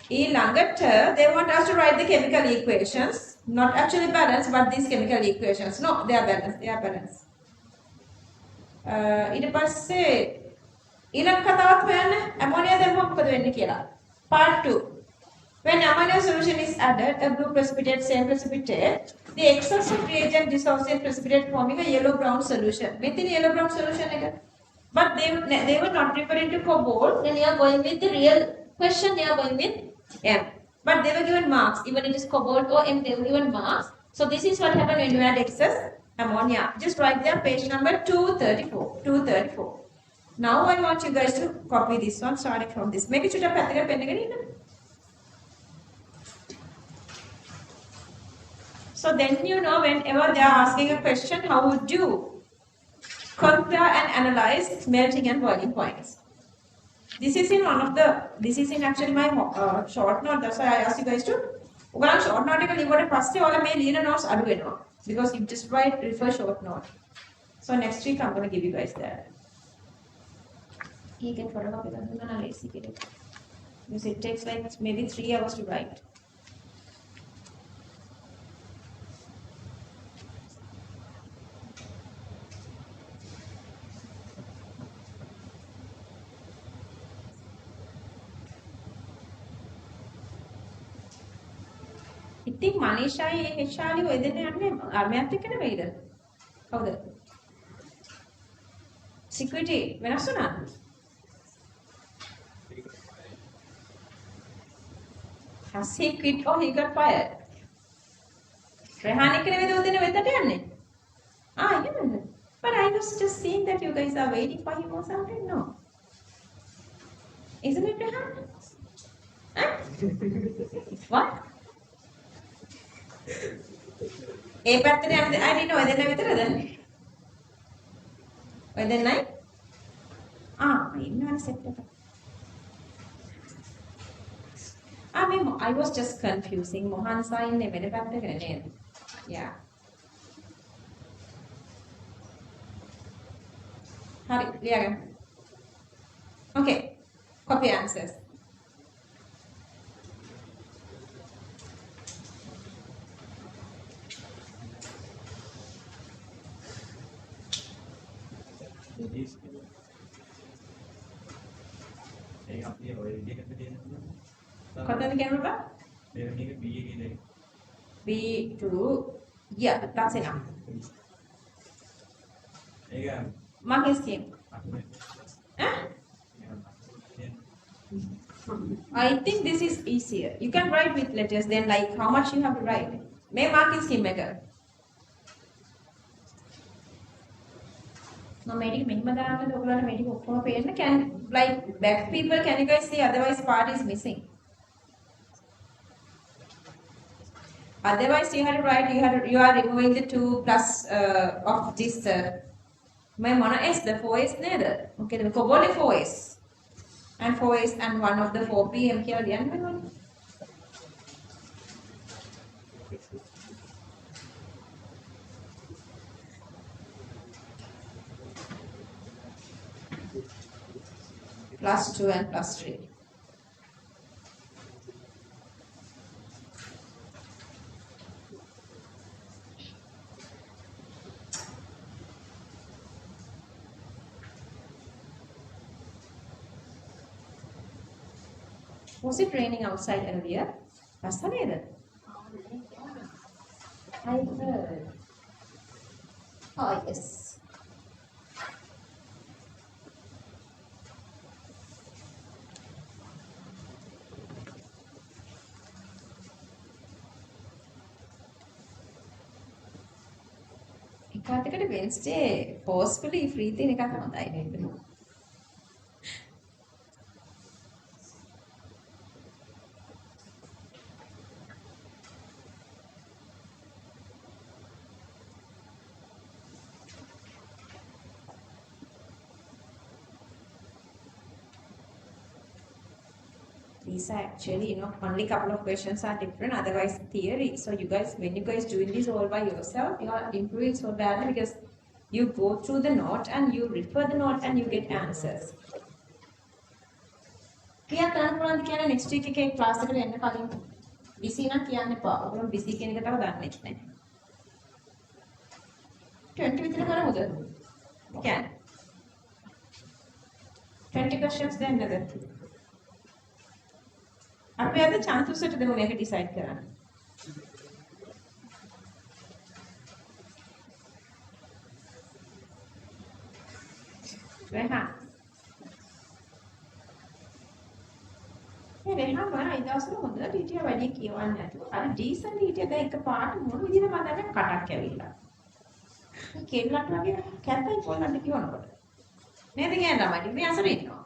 Later, they want us to write the chemical equations. Not actually balanced, but these chemical equations. No, they are balanced. They are balanced. ඊට පස්සේ ඊළඟ කතාවත් හොයන්න ammonia දැම්මම මොකද වෙන්නේ කියලා. Part 2. When ammonia solution is added, a blue precipitate, same precipitate, the excess of reagent dissociate precipitate forming a yellow-brown solution. Within yellow-brown solution again. But they were not referring to cobalt. Then you are going with the real question. You are going with M. But they were given marks. Even it is cobalt or M, they were given marks. So this is what happened when you add excess ammonia. Just write there page number 234. 234. Now I want you guys to copy this one starting from this. Make it to the pattern pen. So then you know whenever they are asking a question, how would you compare and analyze melting and boiling points. This is in actually my short note. That's why I asked you guys to. Short note notes because you just refer short note. So next week I'm going to give you guys that. You can follow up with analysis. Because it takes like maybe 3 hours to write. ඉතින් මනීෂායි හෙෂාලි ඔය දෙන්න යන්නේ අර්මයත් එක්ක නෙවෙයිද? කවුද? Security වෙනස් වුණාද? Has he quit or he got fired? Rehan එක්ක නෙවෙයිද ඔය දෙන්න වෙතට යන්නේ? එහෙමද? But I was just seeing that you guys are waiting for him or something. No. Isn't it Rehan? Huh? What? ඒ පැත්තට යන්න I didn't know ඔය දෙන්න විතරද? ඔය දෙන්නයි? ඉන්නවනේ සෙට් එක. I was just confusing. Mohan sa ඉන්නේ වෙන පැත්තක නේද? Yeah. හරි ලියගන්න. Okay. Copy answers. කොතනද කියනවා? B2. Yeah, that's enough. Marking scheme. I think this is easier. You can write with letters, then like how much you have to write. May marking scheme maker. No, medic can like back people, can you guys see? Otherwise part is missing. Otherwise you have to write, you are removing the 2 plus of this my mono s the 4s neither. Okay, the cobalt 4s and 4s and one of the 4 pm here the end one. +2 and +3. Was it raining outside earlier? Was it? I heard. Oh yes. පාතකට Wednesday forcefully free තියෙන එකක් හොඳයි නේද? These are actually, only couple of questions are different, otherwise theory. So you guys, when you guys doing this all by yourself, you are improving so badly because you go through the note and you refer the note and you get answers. Clear කරන්න පුළුවන්ද කියන්නේ next week එකේ class එකට එන්න කලින් busy නම් කියන්න එපා. ඔයගොල්ලෝ busy කියන එක තව දන්නේ නැහැ. 20 විතර කරමුද? කියන්නේ 20 questions දෙන්නද? අපි අද චාන්සුසට දෙමු මේක ඩිසයිඩ් කරන්න. රෙහාන්. රෙහාන් වරා ඉදවසල හොඳට හිටියා වැඩි කියවන්නේ නැතුව. අර ඩීසන්ට් හිටියා දැන් එකපාරට මොන විදිහට මම දැන් කටක් ඇවිල්ලා. මේ කෙල්ලට වගේ කැතයි පොල්ලන්ට කියවනකොට. නේද කියන්නේ ළමයි මේ අසර ඉන්නවා.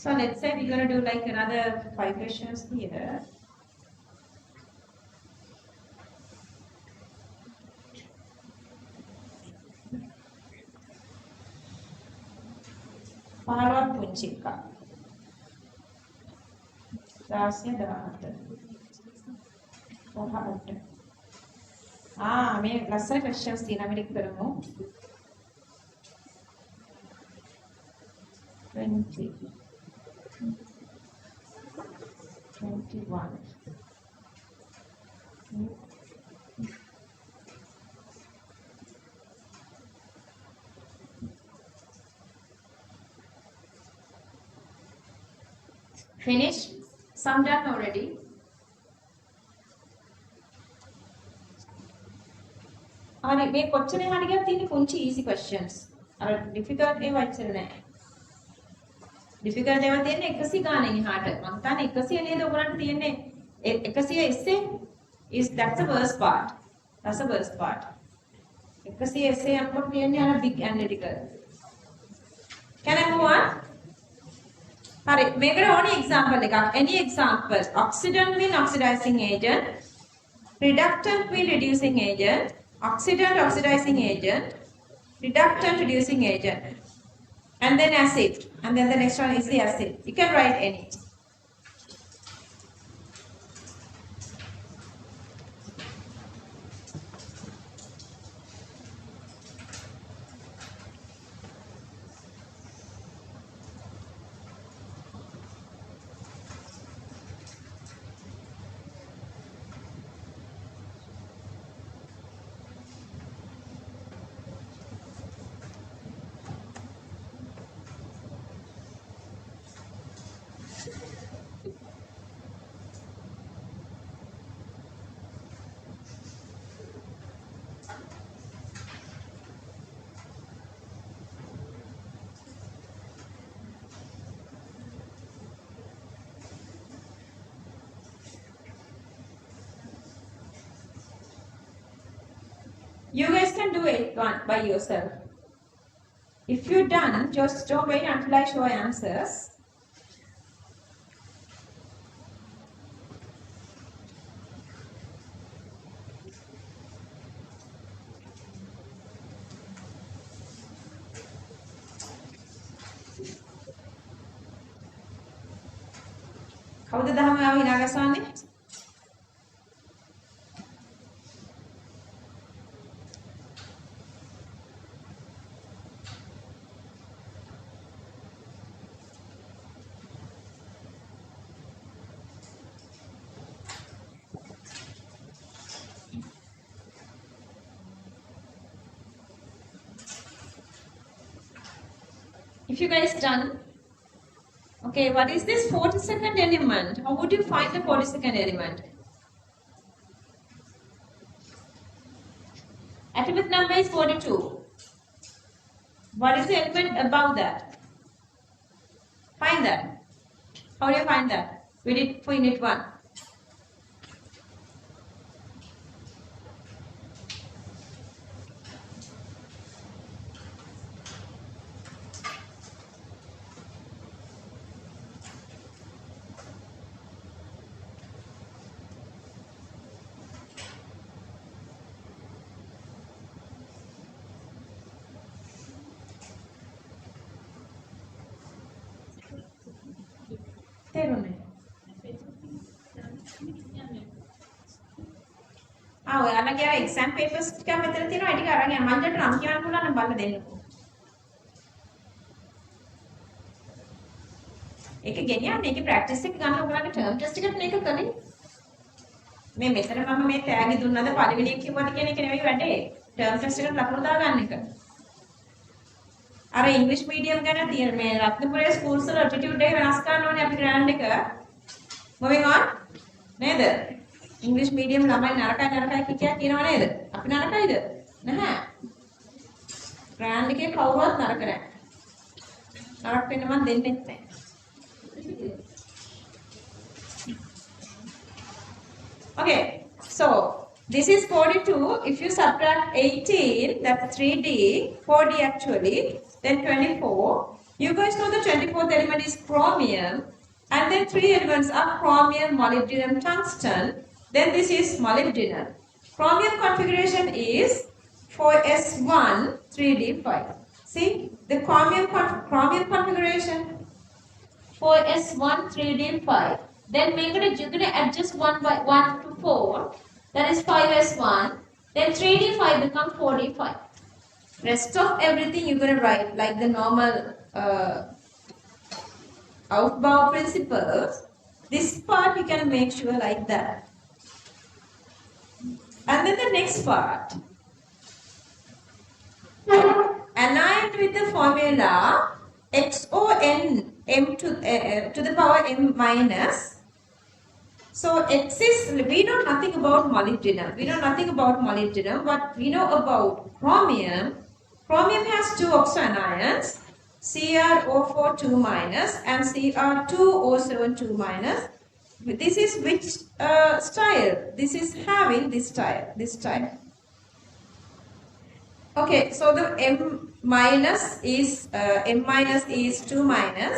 So let's say we're going to do like another 5 questions here. Paharwat punchika. Dasya dahata. Paharwat. මේ ලස්සන questions තියෙනවා මේක කරමු. 20. 21. Finish? Some done already? හරි මේ කොච්චර එහාට ගියත් තියෙන්නේ පුංචි easy questions. අර difficult ඒවා ඉච්චර නැහැ. difficult ඒවා තියෙන්නේ 100 ගානෙන් එහාට. මම හිතන්නේ 100 නේද ඔයගොල්ලන්ට තියෙන්නේ 100 essay is that's the worst part. That's the worst part. 100 essay අපිට තියෙන්නේ අර big analytical. Can I move on? හරි මේකට ඕනේ example එකක්. Any examples? Oxidant mean oxidizing agent. Reductant mean reducing agent. Oxidant oxidizing agent. Reductant reducing agent. And then acid. And then the next one is the acid. You can write any. You guys can do it one by yourself. If you're done, just don't wait until I show answers. කවුද දහම ආව hina ගසන්නේ? If you guys done, okay, what is this 42nd element? How would you find the 42nd element? Atomic number is 42. What is the element above that? Find that. How do you find that? We did for unit 1. තේරුණේ? ඔයාලගේ exam papers ටික මෙතන තියෙනවා. ඒ ටික අරන් යන්න. මම දෙන්න නම් කියන්න පුළුවන් නම් බලලා දෙන්නකෝ. ඒක ගෙනියන්න. මේකේ ප්‍රැක්ටිස් එක ගන්න ඔයාලගේ ටර්ම් ටෙස්ට් එකට මේක කලින්. මේ මෙතන මම මේ තෑගි දුන්නද පළවෙනි එක කිව්වද කියන එක නෙවෙයි වැඩේ. ටර්ම් ටෙස්ට් එකට ලකුණු දාගන්න එක. අර ඉංග්‍රීසි මීඩියම් ගැන තියෙන මේ රත්නපුරේ ස්කූල්ස් වල ඇටිටියුඩ් එක වෙනස් කරන්න ඕනේ අපි ග්‍රෑන්ඩ් එක. moving on නේද? ඉංග්‍රීසි මීඩියම් ළමයි නරකයි කියනවා නේද? අපි නරකයිද? නැහැ. ග්‍රෑන්ඩ් එකේ කවුරුවත් නරක නැහැ. නරක වෙන්න මම දෙන්නෙත් නැහැ. Okay, so this is 42. If you subtract 18, that's 3D, 4D actually, then 24. You guys know the 24th element is chromium, and then 3 elements are chromium, molybdenum, tungsten. Then this is molybdenum. Chromium configuration is 4s1 3d5. See the chromium configuration 4s1 3d5. Then make it you're going to adjust 1 by 1 to 4. That is 5s1. Then 3d5 becomes 4d5. Rest of everything you're going to write like the normal Aufbau principles. This part you can make sure like that. And then the next part. Aligned with the formula XON m to the power m minus. So X is, we know nothing about molybdenum. But we know about chromium. Chromium has 2 oxo anions, CrO4 2 minus and Cr2O7 2 minus. This is which style? This is having this style. Okay, so the m minus is 2 minus,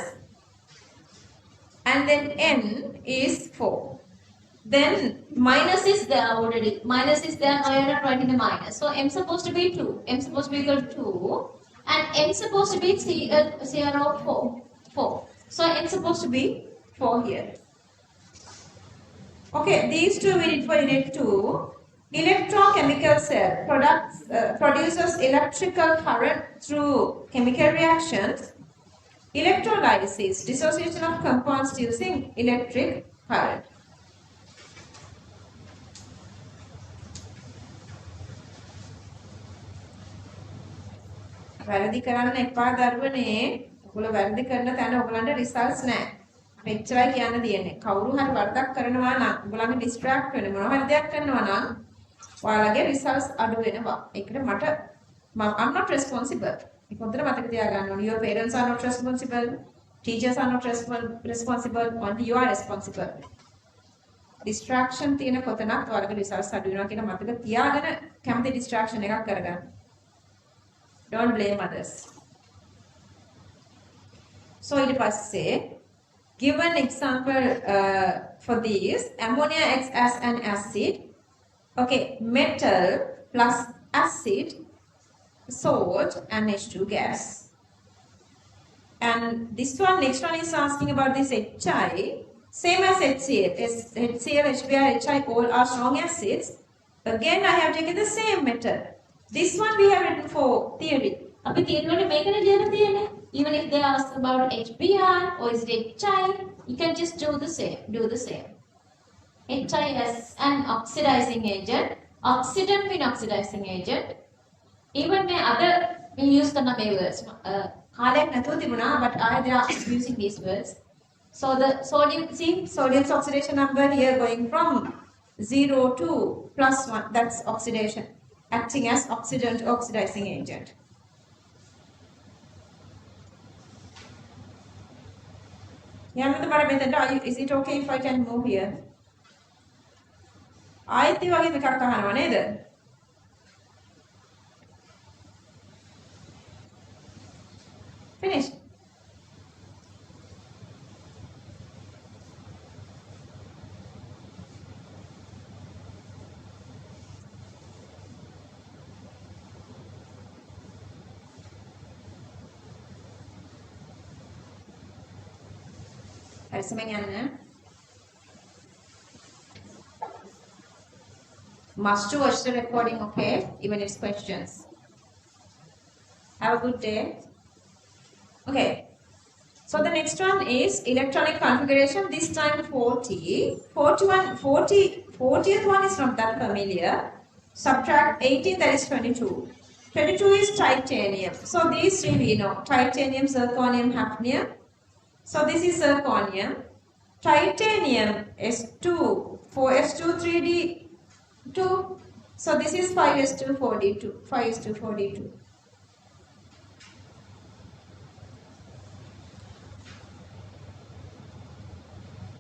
and then n is 4. Then minus is there already. Minus is there. Now you're not writing the minus. So m supposed to be 2. M supposed to be equal to 2, and n supposed to be CrO4. 4. So n supposed to be 4 here. Okay, these two we need for unit 2. Electrochemical cell produces electrical current through chemical reactions. Electrolysis, dissociation of compounds using electric current. වැරදි කරන්න එපා දරුවනේ. ඔයගොල්ලෝ වැරදි කරන තැන ඔයගලන්ට results නැහැ. මෙච්චරයි කියන්න තියෙන්නේ. කවුරු හරි වරදක් කරනවා නම් ඔයගලන්ගේ ඩිස්ට්‍රැක්ට් වෙන මොනවා හරි දෙයක් කරනවා නම් ඔයාලගේ රිසල්ට්ස් අඩු වෙනවා. ඒකට I'm not responsible. ඒක හොඳට මතක තියාගන්න ඕනේ. Your parents are not responsible. Teachers are not responsible. Only you are responsible. Distraction තියෙන කොතනක් ඔයාලගේ රිසල්ට්ස් අඩු වෙනවා කියන මතක තියාගෙන කැමති distraction එකක් කරගන්න. Don't blame others. So ඊට පස්සේ give an example for these. Ammonia acts as an acid. Okay, metal plus acid, salt and H2 gas. And this one, next one is asking about this HI. Same as HCl. HCl, HBr, HI all are strong acids. Again, I have taken the same method. This one we have written for theory. අපි theory වල මේකනේ ලියලා තියෙන්නේ. Even if they ask about HBr or is it HI, you can just do the same. HI as an oxidizing agent, oxidant mean oxidizing agent. Even may other we use the name words. කාලයක් නැතුව තිබුණා, but they are using these words. So the sodium's oxidation number here going from 0 to +1. That's oxidation, acting as oxidant, oxidizing agent. Is it okay if I can move here? ආයෙත් ඒ වගේ එකක් අහනවා නේද? Finish. Must to watch the recording, okay? Even it's questions. Have a good day. Okay. So the next one is electronic configuration. This time 40. 40th one is not that familiar. Subtract 18, that is 22. 22 is titanium. So these three we know. Titanium, zirconium, hafnium. So this is zirconium. Titanium S2, 4S2, 3D2. So this is 5S2, 4D2. 5S2, 4D2.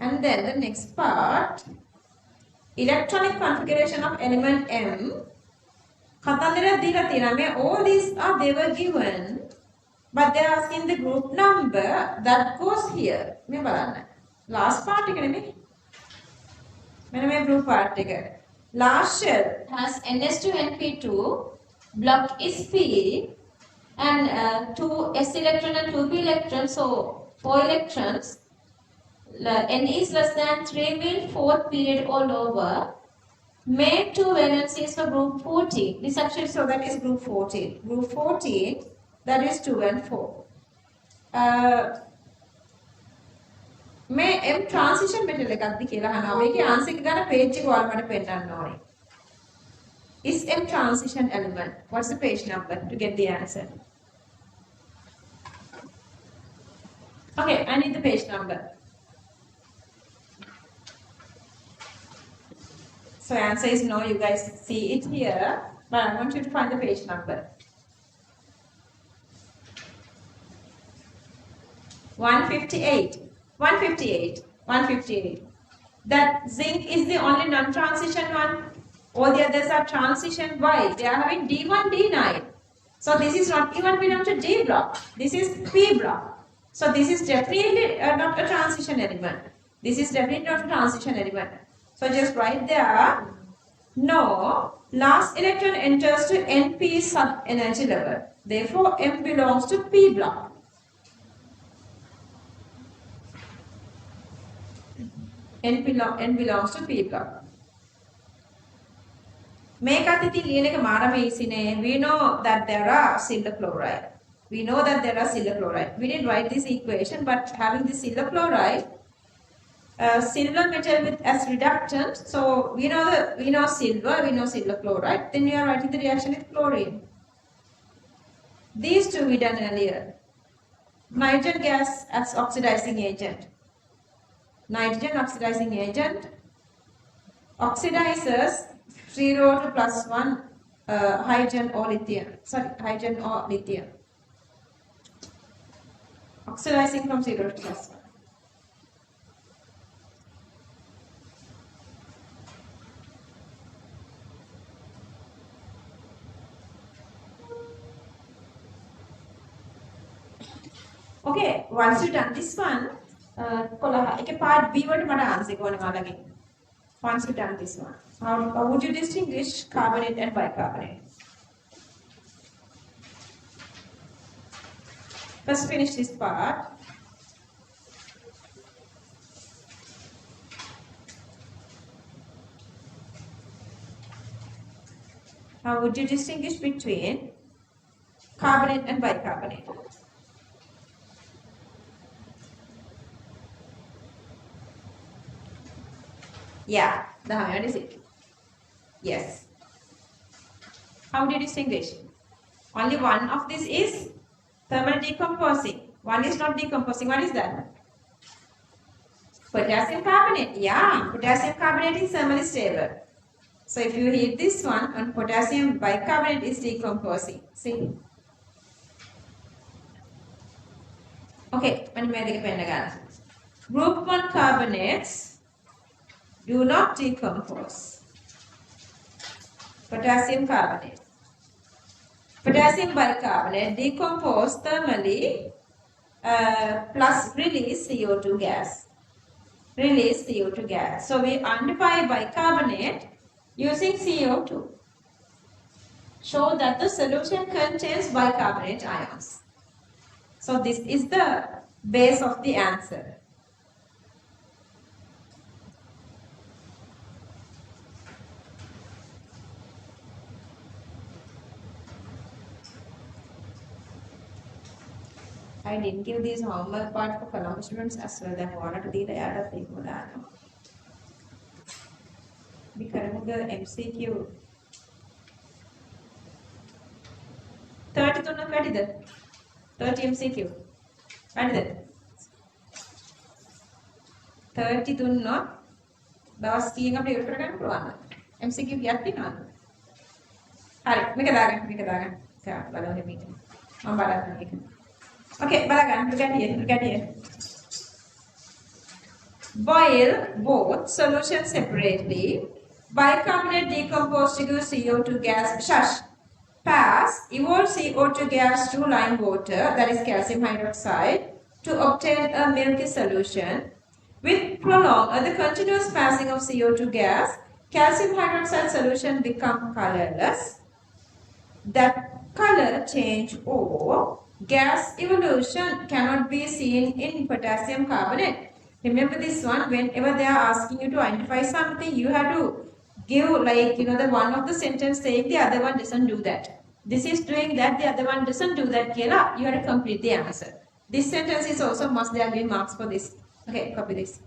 And then the next part, electronic configuration of element M. All these they were given, but they are asking the group number that goes here. Last part group part. Last shell has NS2NP2, block is P, and 2 S electron and 2 P electrons, so 4 electrons. N is less than 3 mean 4th period all over. Made 2 valencies for group 14. This actually so that is group 14. Group 14, that is 2 and 4. May M transition metal එකක්ද කියලා අහනවා. මේකේ answer එක ගන්න page එක ඔයාලට පෙන්නන්න ඕනේ. Is M transition element? What's the page number to get the answer? Okay, I need the page number. So answer is no, you guys see it here, but I want you to find the page number. 158. 158. 158. That zinc is the only non-transition one. All the others are transition. Why? They are having D1, D9. So this is not even belong to D block. This is P block. So this is definitely not a transition element. This is definitely not a transition element. So just write there, no, last electron enters to NP sub energy level. Therefore, M belongs to P block. N belongs to P block. We know that there are silver chloride. We know that there are silver chloride. We didn't write this equation, but having this silver chloride, silver metal with as reductant. So we know silver, we know silver chloride. Then we are writing the reaction with chlorine. These two we done earlier. Nitrogen gas as oxidizing agent. Nitrogen oxidizing agent oxidizes 0 to +1 hydrogen or lithium. Sorry, hydrogen or lithium. Oxidizing from 0 to +1. Okay, once you done this one, part B word answer once you done this one. How would you distinguish carbonate and bicarbonate? Let's finish this part. How would you distinguish between carbonate and bicarbonate? Yeah, the higher is it? Yes. How do you distinguish? Only one of this is thermal decomposing. One is not decomposing. What is that? Potassium carbonate. Yeah, potassium carbonate is thermally stable. So if you heat this one, and potassium bicarbonate is decomposing. See? Okay, group 1 carbonates do not decompose. Potassium carbonate. Potassium bicarbonate decompose thermally plus release CO2 gas. Release CO2 gas. So we identify bicarbonate using CO2. Show that the solution contains bicarbonate ions. So this is the base of the answer. I didn't give these homework part for Colombo students as well. Then wanted to do the other thing for that. We can the MCQ 30 තුනක් වැඩිද? 30 MCQ. වැඩිද? 30 දුන්නොත් දවස් කීයක් අපිට ඉවර කරගන්න පුළුවන්ද? MCQ කීයක් තියෙනවද? හරි මේක දාගන්න. තා බලන්න මේක. මම බලන්න මේක. Okay, බලගන්න. look at here. Boil both solutions separately. Bicarbonate decomposed to give CO2 gas. Pass evolved CO2 gas to lime water, that is calcium hydroxide, to obtain a milky solution. With prolonged the continuous passing of CO2 gas, calcium hydroxide solution become colorless. That color change or gas evolution cannot be seen in potassium carbonate. Remember this one, whenever they are asking you to identify something, you have to give like, the one of the sentence saying the other one doesn't do that. This is doing that, the other one doesn't do that. Kela, you have to complete the answer. This sentence is also must, they are giving marks for this. Okay, copy this.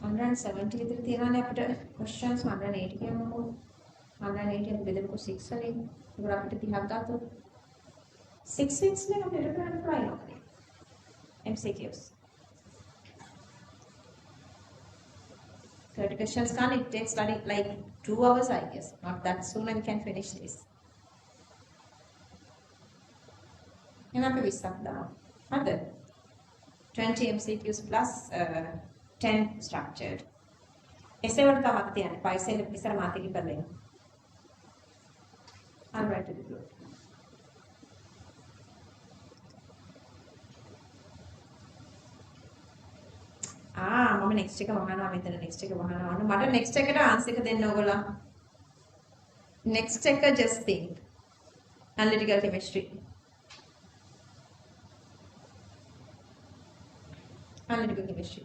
Hundred 70 විතර තියෙනවානේ අපිට questions 180 කියමුකෝ 180 අපි බෙදමුකෝ 6 වලින් ඒක අපිට 30ක් ගත්තොත් 6 weeks නේ අපිට කරන්න try කරන්නේ MCQs 30 questions can it takes like 2 hours I guess, not that soon we can finish this. එහෙනම් අපි 20ක් දාමු හරිද 20 MCQs plus 10 structured. Essay වලට තවත් තියන්න. පයිසෙල් ඉස්සර මාතික කරලා ඉන්න. I'll write it below. මම next එක වහනවා මෙතන next එක වහනවා. මට next එකට answer එක දෙන්න ඕගොල්ලෝ. Next එක just think. Analytical chemistry. Analytical chemistry.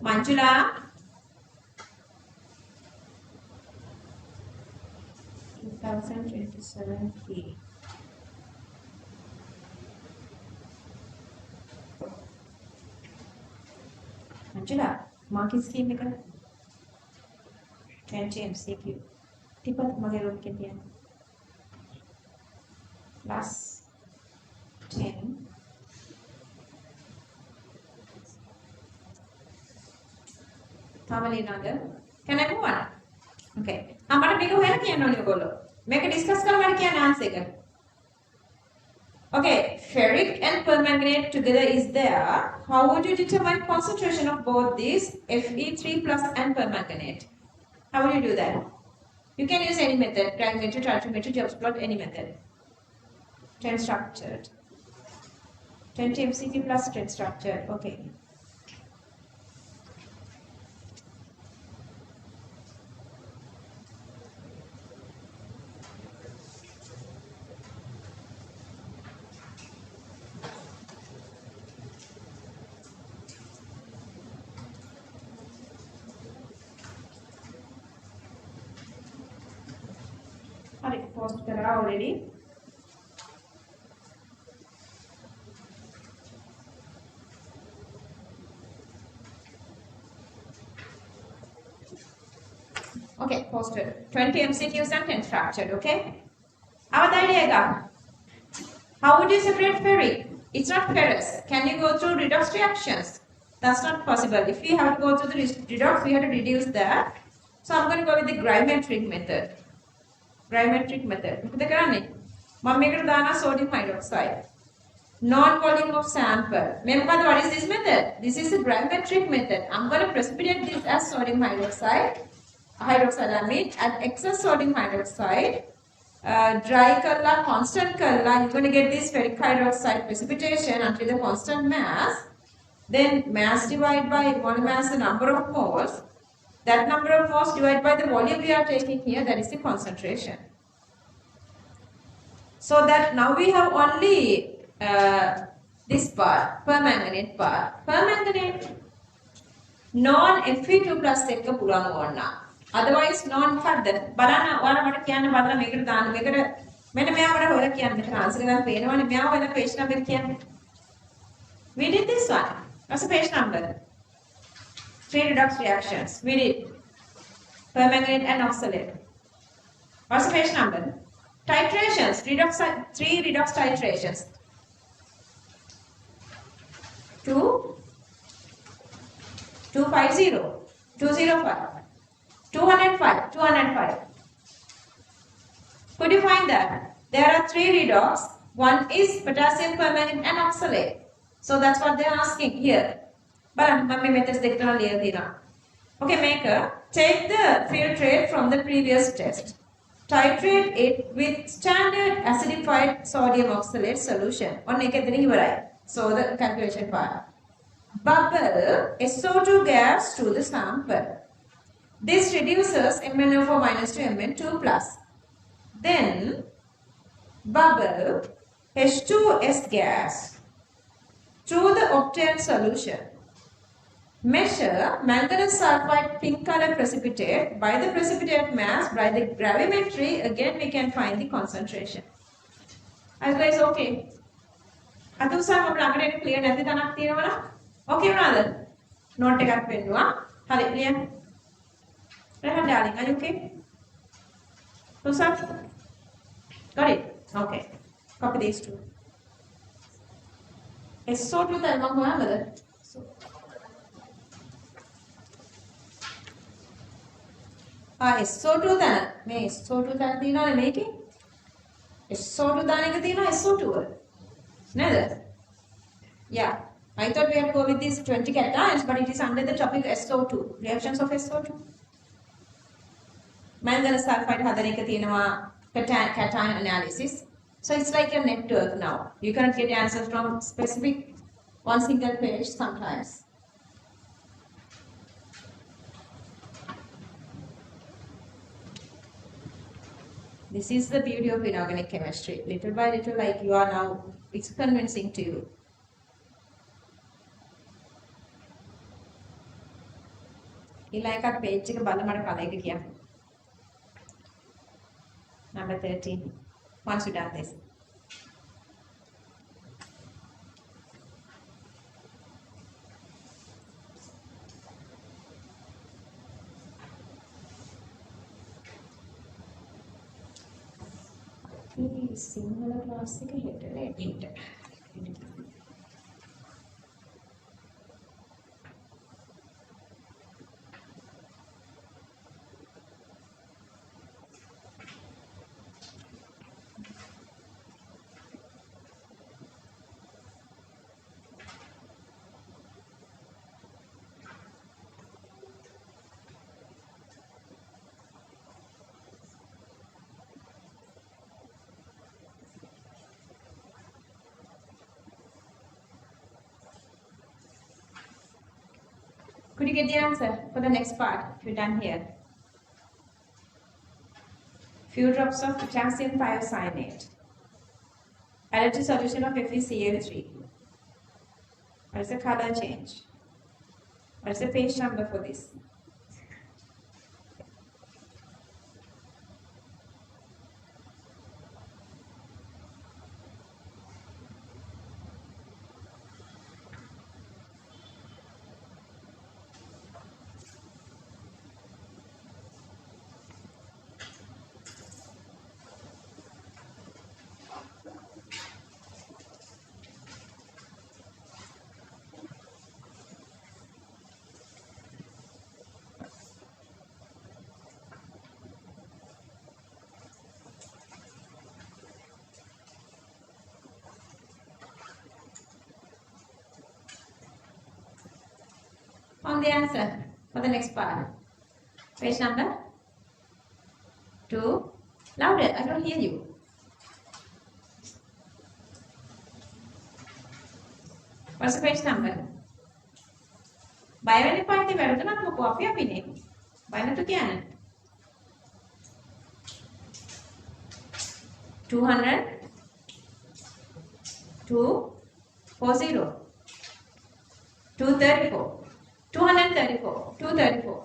Manjula, two 2027 key. Manjula, marking scheme එක 20 MCQ. ටිකක් මගේ room එකේ තියන්න. plus 10 Thamalinaga. Can I move on? Okay. මට මේක හොයලා කියන්න ඕනේ ඔයගොල්ලෝ. මේක ඩිස්කස් කරලා මට කියන්න ආන්සර් එක. Okay, ferric and permanganate together is there. How would you determine concentration of both these Fe3 plus and permanganate? How would you do that? You can use any method, trigonometry, trigonometry, Jobs plot, any method. 10 structured. 20 MCQ plus 10 structured. Okay. Post करा already. Okay, posted. 20 MCQs and 10 structured, okay? Avadayega. How would you separate ferric? It's not ferrous. Can you go through redox reactions? That's not possible. If we have to go through the redox, we have to reduce that. So I'm going to go with the gravimetric method. Gravimetric method. මොකද කරන්නේ? මම මේකට දානවා sodium hydroxide. Non-volume of sample. What is this method? This is a gravimetric method. I'm going to precipitate this as sodium hydroxide. And excess sodium hydroxide. Dry color, constant color. You're going to get this ferric hydroxide precipitation until the constant mass. Then mass divided by volume mass, the number of moles. That number of moles divided by the volume we are taking here, that is the concentration. So that now we have only this part, permanganate part. Permanganate non-Fe2 plus එක පුළුවන් ඕන. Otherwise non-මොකක්ද? බලන්න ඔයාලා මට කියන්න බලලා මේකට දාන්න. මේකට මෙන්න මෙයා මට හොයලා කියන්න. මෙතන ආන්සර් එකක් පේනවනේ. මෙයා හොයලා page number කියන්න. We did this one. What's the page number? 3 redox reactions. We did permanganate and oxalate. What's the page number? Titrations. 3 redox titrations. 250, 205, 205, 205. Could you find that? There are 3 redox. One is potassium permanganate and oxalate. So that's what they are asking here. But mummy methods dekna liya dina. Okay, maker, take the filtrate from the previous test. Titrate it with standard acidified sodium oxalate solution. On ekadeni ivarai. So the calculation part. Bubble SO2 gas to the sample. This reduces MnO4 minus to Mn2 plus. Then bubble H2S gas through the obtained solution. Measure manganese sulfide pink color precipitate by the precipitate mass by the gravimetry. Again we can find the concentration. Are you guys okay? අතුසම අපේ ළඟට clear නැති තැනක් තියෙනවනම් ඕකේ වුණාද? Note එකක් පෙන්නුවා. හරි ලියන්න. Rehan darling, are you okay? Tusa? Got it? Okay. Copy these two. SO2 තැන මම හොයන්නද? SO2 තැන. මේ SO2 තැන තියෙනවනේ මේකේ. SO2 දාන එක තියෙනවා SO2 වල. Neither. Yeah, I thought we had to go with these 20 cations, but it is under the topic SO2. Reactions of SO2. Manganese sulfide හදන එක තියෙනවා cation analysis. So it's like a network now. You cannot get answers from specific one single page sometimes. This is the beauty of inorganic chemistry. Little by little, like you are now, it's convincing to you. ඊළඟ page එක බලන්න මට කල එක කියන්න. Number 13. Once you done this. Sinhala class එක හෙට. Could you get the answer for the next part? We're done here. Few drops of potassium thiocyanate added to solution of FeCl3. What is the color change? What is the page number for this? on the answer for the next part. Page number 2. Louder, I don't hear you. What's the page number? බය වෙන්න එපා ඉතින් වැරදුනත් මොකෝ අපි අපිනේ. බය නැතු කියන්න. 200 240 234 234 234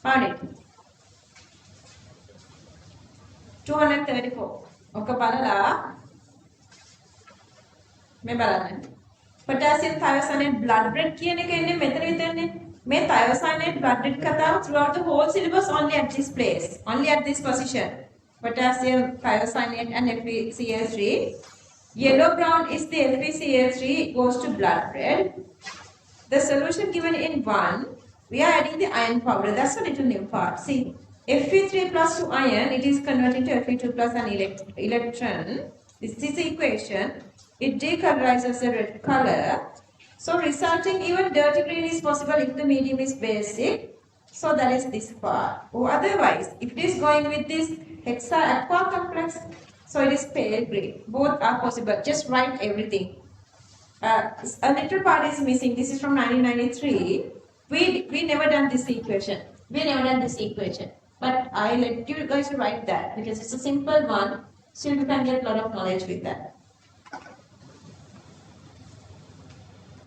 found it 234 ඔක බලලා මේ බලන්න potassium thiocyanate blood red කියන එක එන්නේ මෙතන විතරනේ මේ thiocyanate blood red කතාව throughout the whole syllabus only at this place only at this position potassium thiocyanate and FeCl3 yellow brown is the FeCl3 goes to blood red the solution given in 1 we are adding the iron powder that's a little new part see Fe3 plus to iron it is converting to Fe2 plus an electron this is the equation it decolorizes the red color. So resulting even dirty green is possible if the medium is basic. So that is this part. Or otherwise, if it is going with this hexa aqua complex, so it is pale green. Both are possible. Just write everything. A little part is missing. This is from 1993. We never done this equation. But I let you guys write that because it's a simple one. So you can get a lot of knowledge with that.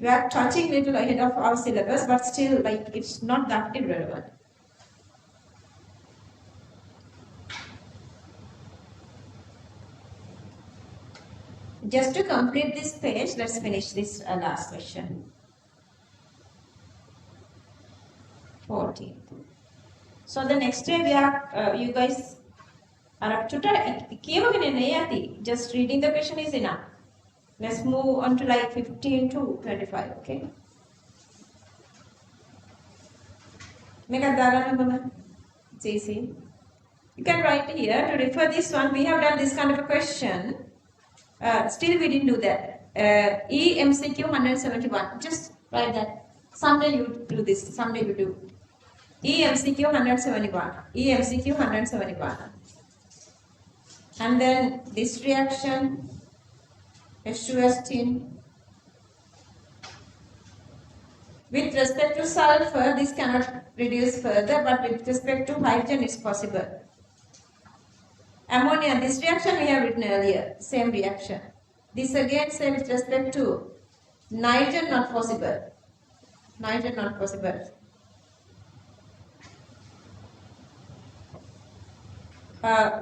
We are touching little ahead of our syllabus, but still, like, it's not that irrelevant. Just to complete this page, let's finish this last question. 14. So the next day we are, you guys are up to just reading the question is enough. Let's move on to like 15 to 25, okay? Make a it's easy. You can write here to refer this one. We have done this kind of a question. Still we didn't do that. EMCQ 171. Just write that. Someday you do this. Someday you do. EMCQ 171. EMCQ 171. And then this reaction. H2S tin. With respect to sulfur, this cannot reduce further, but with respect to hydrogen, it's possible. Ammonia, this reaction we have written earlier, same reaction. This again, same with respect to nitrogen, not possible. Nitrogen, not possible.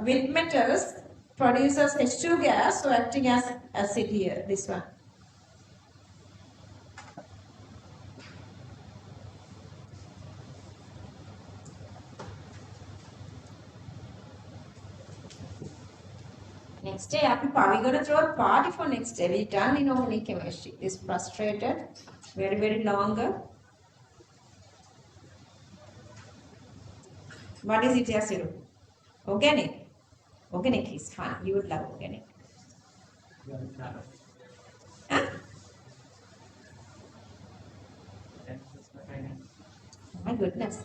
With metals, produces H2 gas, so acting as acid here, this one. Next day, we're going to throw a party for next day. We're done in organic chemistry. This frustrated, very, very longer. What is it, Yasiru? Organic. Organic is fun. You would love organic. Huh? Oh my goodness.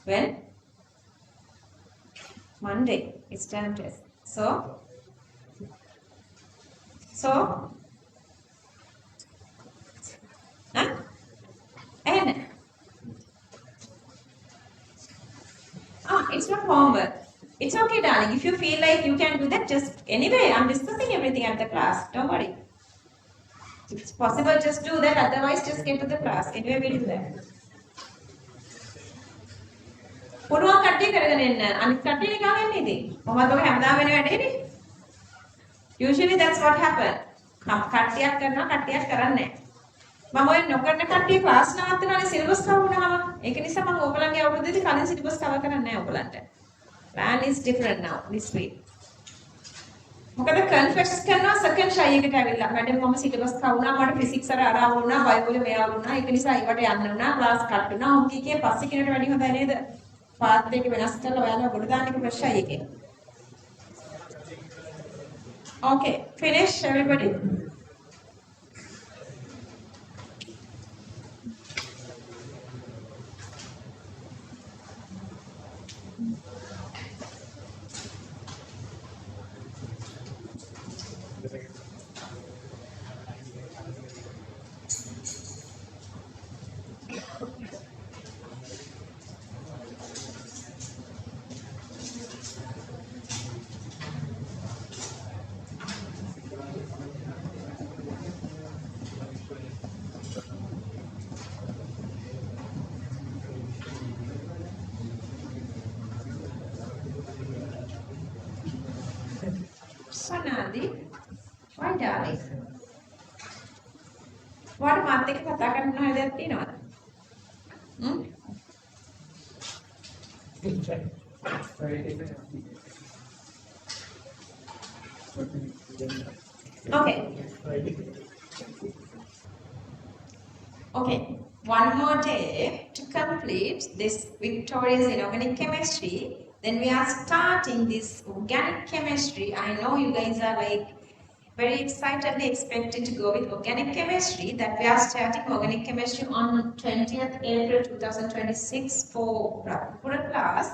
When? Monday. It's term test. So? Huh? And? It's not homework. It's okay, darling. If you feel like you can do that, just anyway, I'm discussing everything at the class. Don't worry. If it's possible, just do that. Otherwise, just get to the class. Anyway, we do that. පුළුවන් කට්ටිය කරගෙන එන්න. අනිත් කට්ටිය නිකන් එන්නේ ඉතින්. මොකද ඔක හැමදාම වෙන වැඩේනේ. Usually that's what happen. කට්ටියක් කරනවා කට්ටියක් කරන්නේ නැහැ. මම ඔය නොකරන කට්ටිය ක්ලාස් නවත්තනවානේ සිලබස් කවර් වුණාම. ඒක නිසා මම ඕගොල්ලන්ගේ අවුරුද්දේදී කලින් සිලබස් කවර් කරන්නේ නැහැ ඕගොල්ලන්ට. Plan is different now this week. මොකද කන්ෆෙක්ස් කරනවා සෙකන්ඩ් ෂයි එකට ඇවිල්ලා. මැඩම් මම සිලබස් කවුනා මට ෆිසික්ස් අර අරව වුණා බයෝලොජි මෙයා වුණා. ඒක නිසා ඒවට යන්න වුණා. ක්ලාස් කට් වුණා. උන් කීකේ පස්සේ කෙනෙක්ට වැඩි හොඳයි නේද? පාත් දෙක වෙනස් කරලා ඔයාලා ගොඩ දාන්න එක ප්‍රශ්නයි එකේ. Okay, finish everybody. Sonali, why darling? What මාත් එක්ක කතා කරන්න ඕන දෙයක් තියෙනවද? Okay. Okay. One more day to complete this victorious inorganic chemistry. Then we are starting this organic chemistry. I know you guys are like very excitedly expected to go with organic chemistry. That we are starting organic chemistry on 20th April 2026 for Pura class,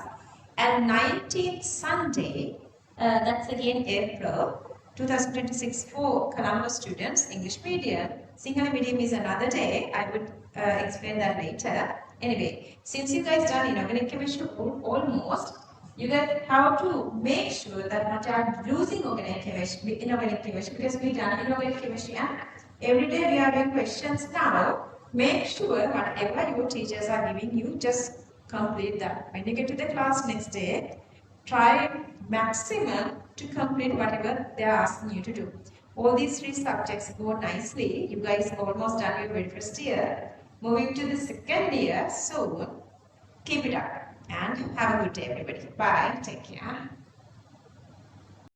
and 19th Sunday, that's again April 2026 for Colombo students, English medium. Sinhala medium is another day. I would explain that later. Anyway, since you guys done inorganic chemistry almost, you guys have to make sure that not are losing inorganic chemistry, because we done inorganic chemistry and every day we are doing questions now. Make sure whatever your teachers are giving you, just complete that. When you get to the class next day, try maximum to complete whatever they are asking you to do. All these three subjects go nicely. You guys almost done your very first year. Moving to the second year soon. Keep it up and have a good day everybody. Bye. Take care.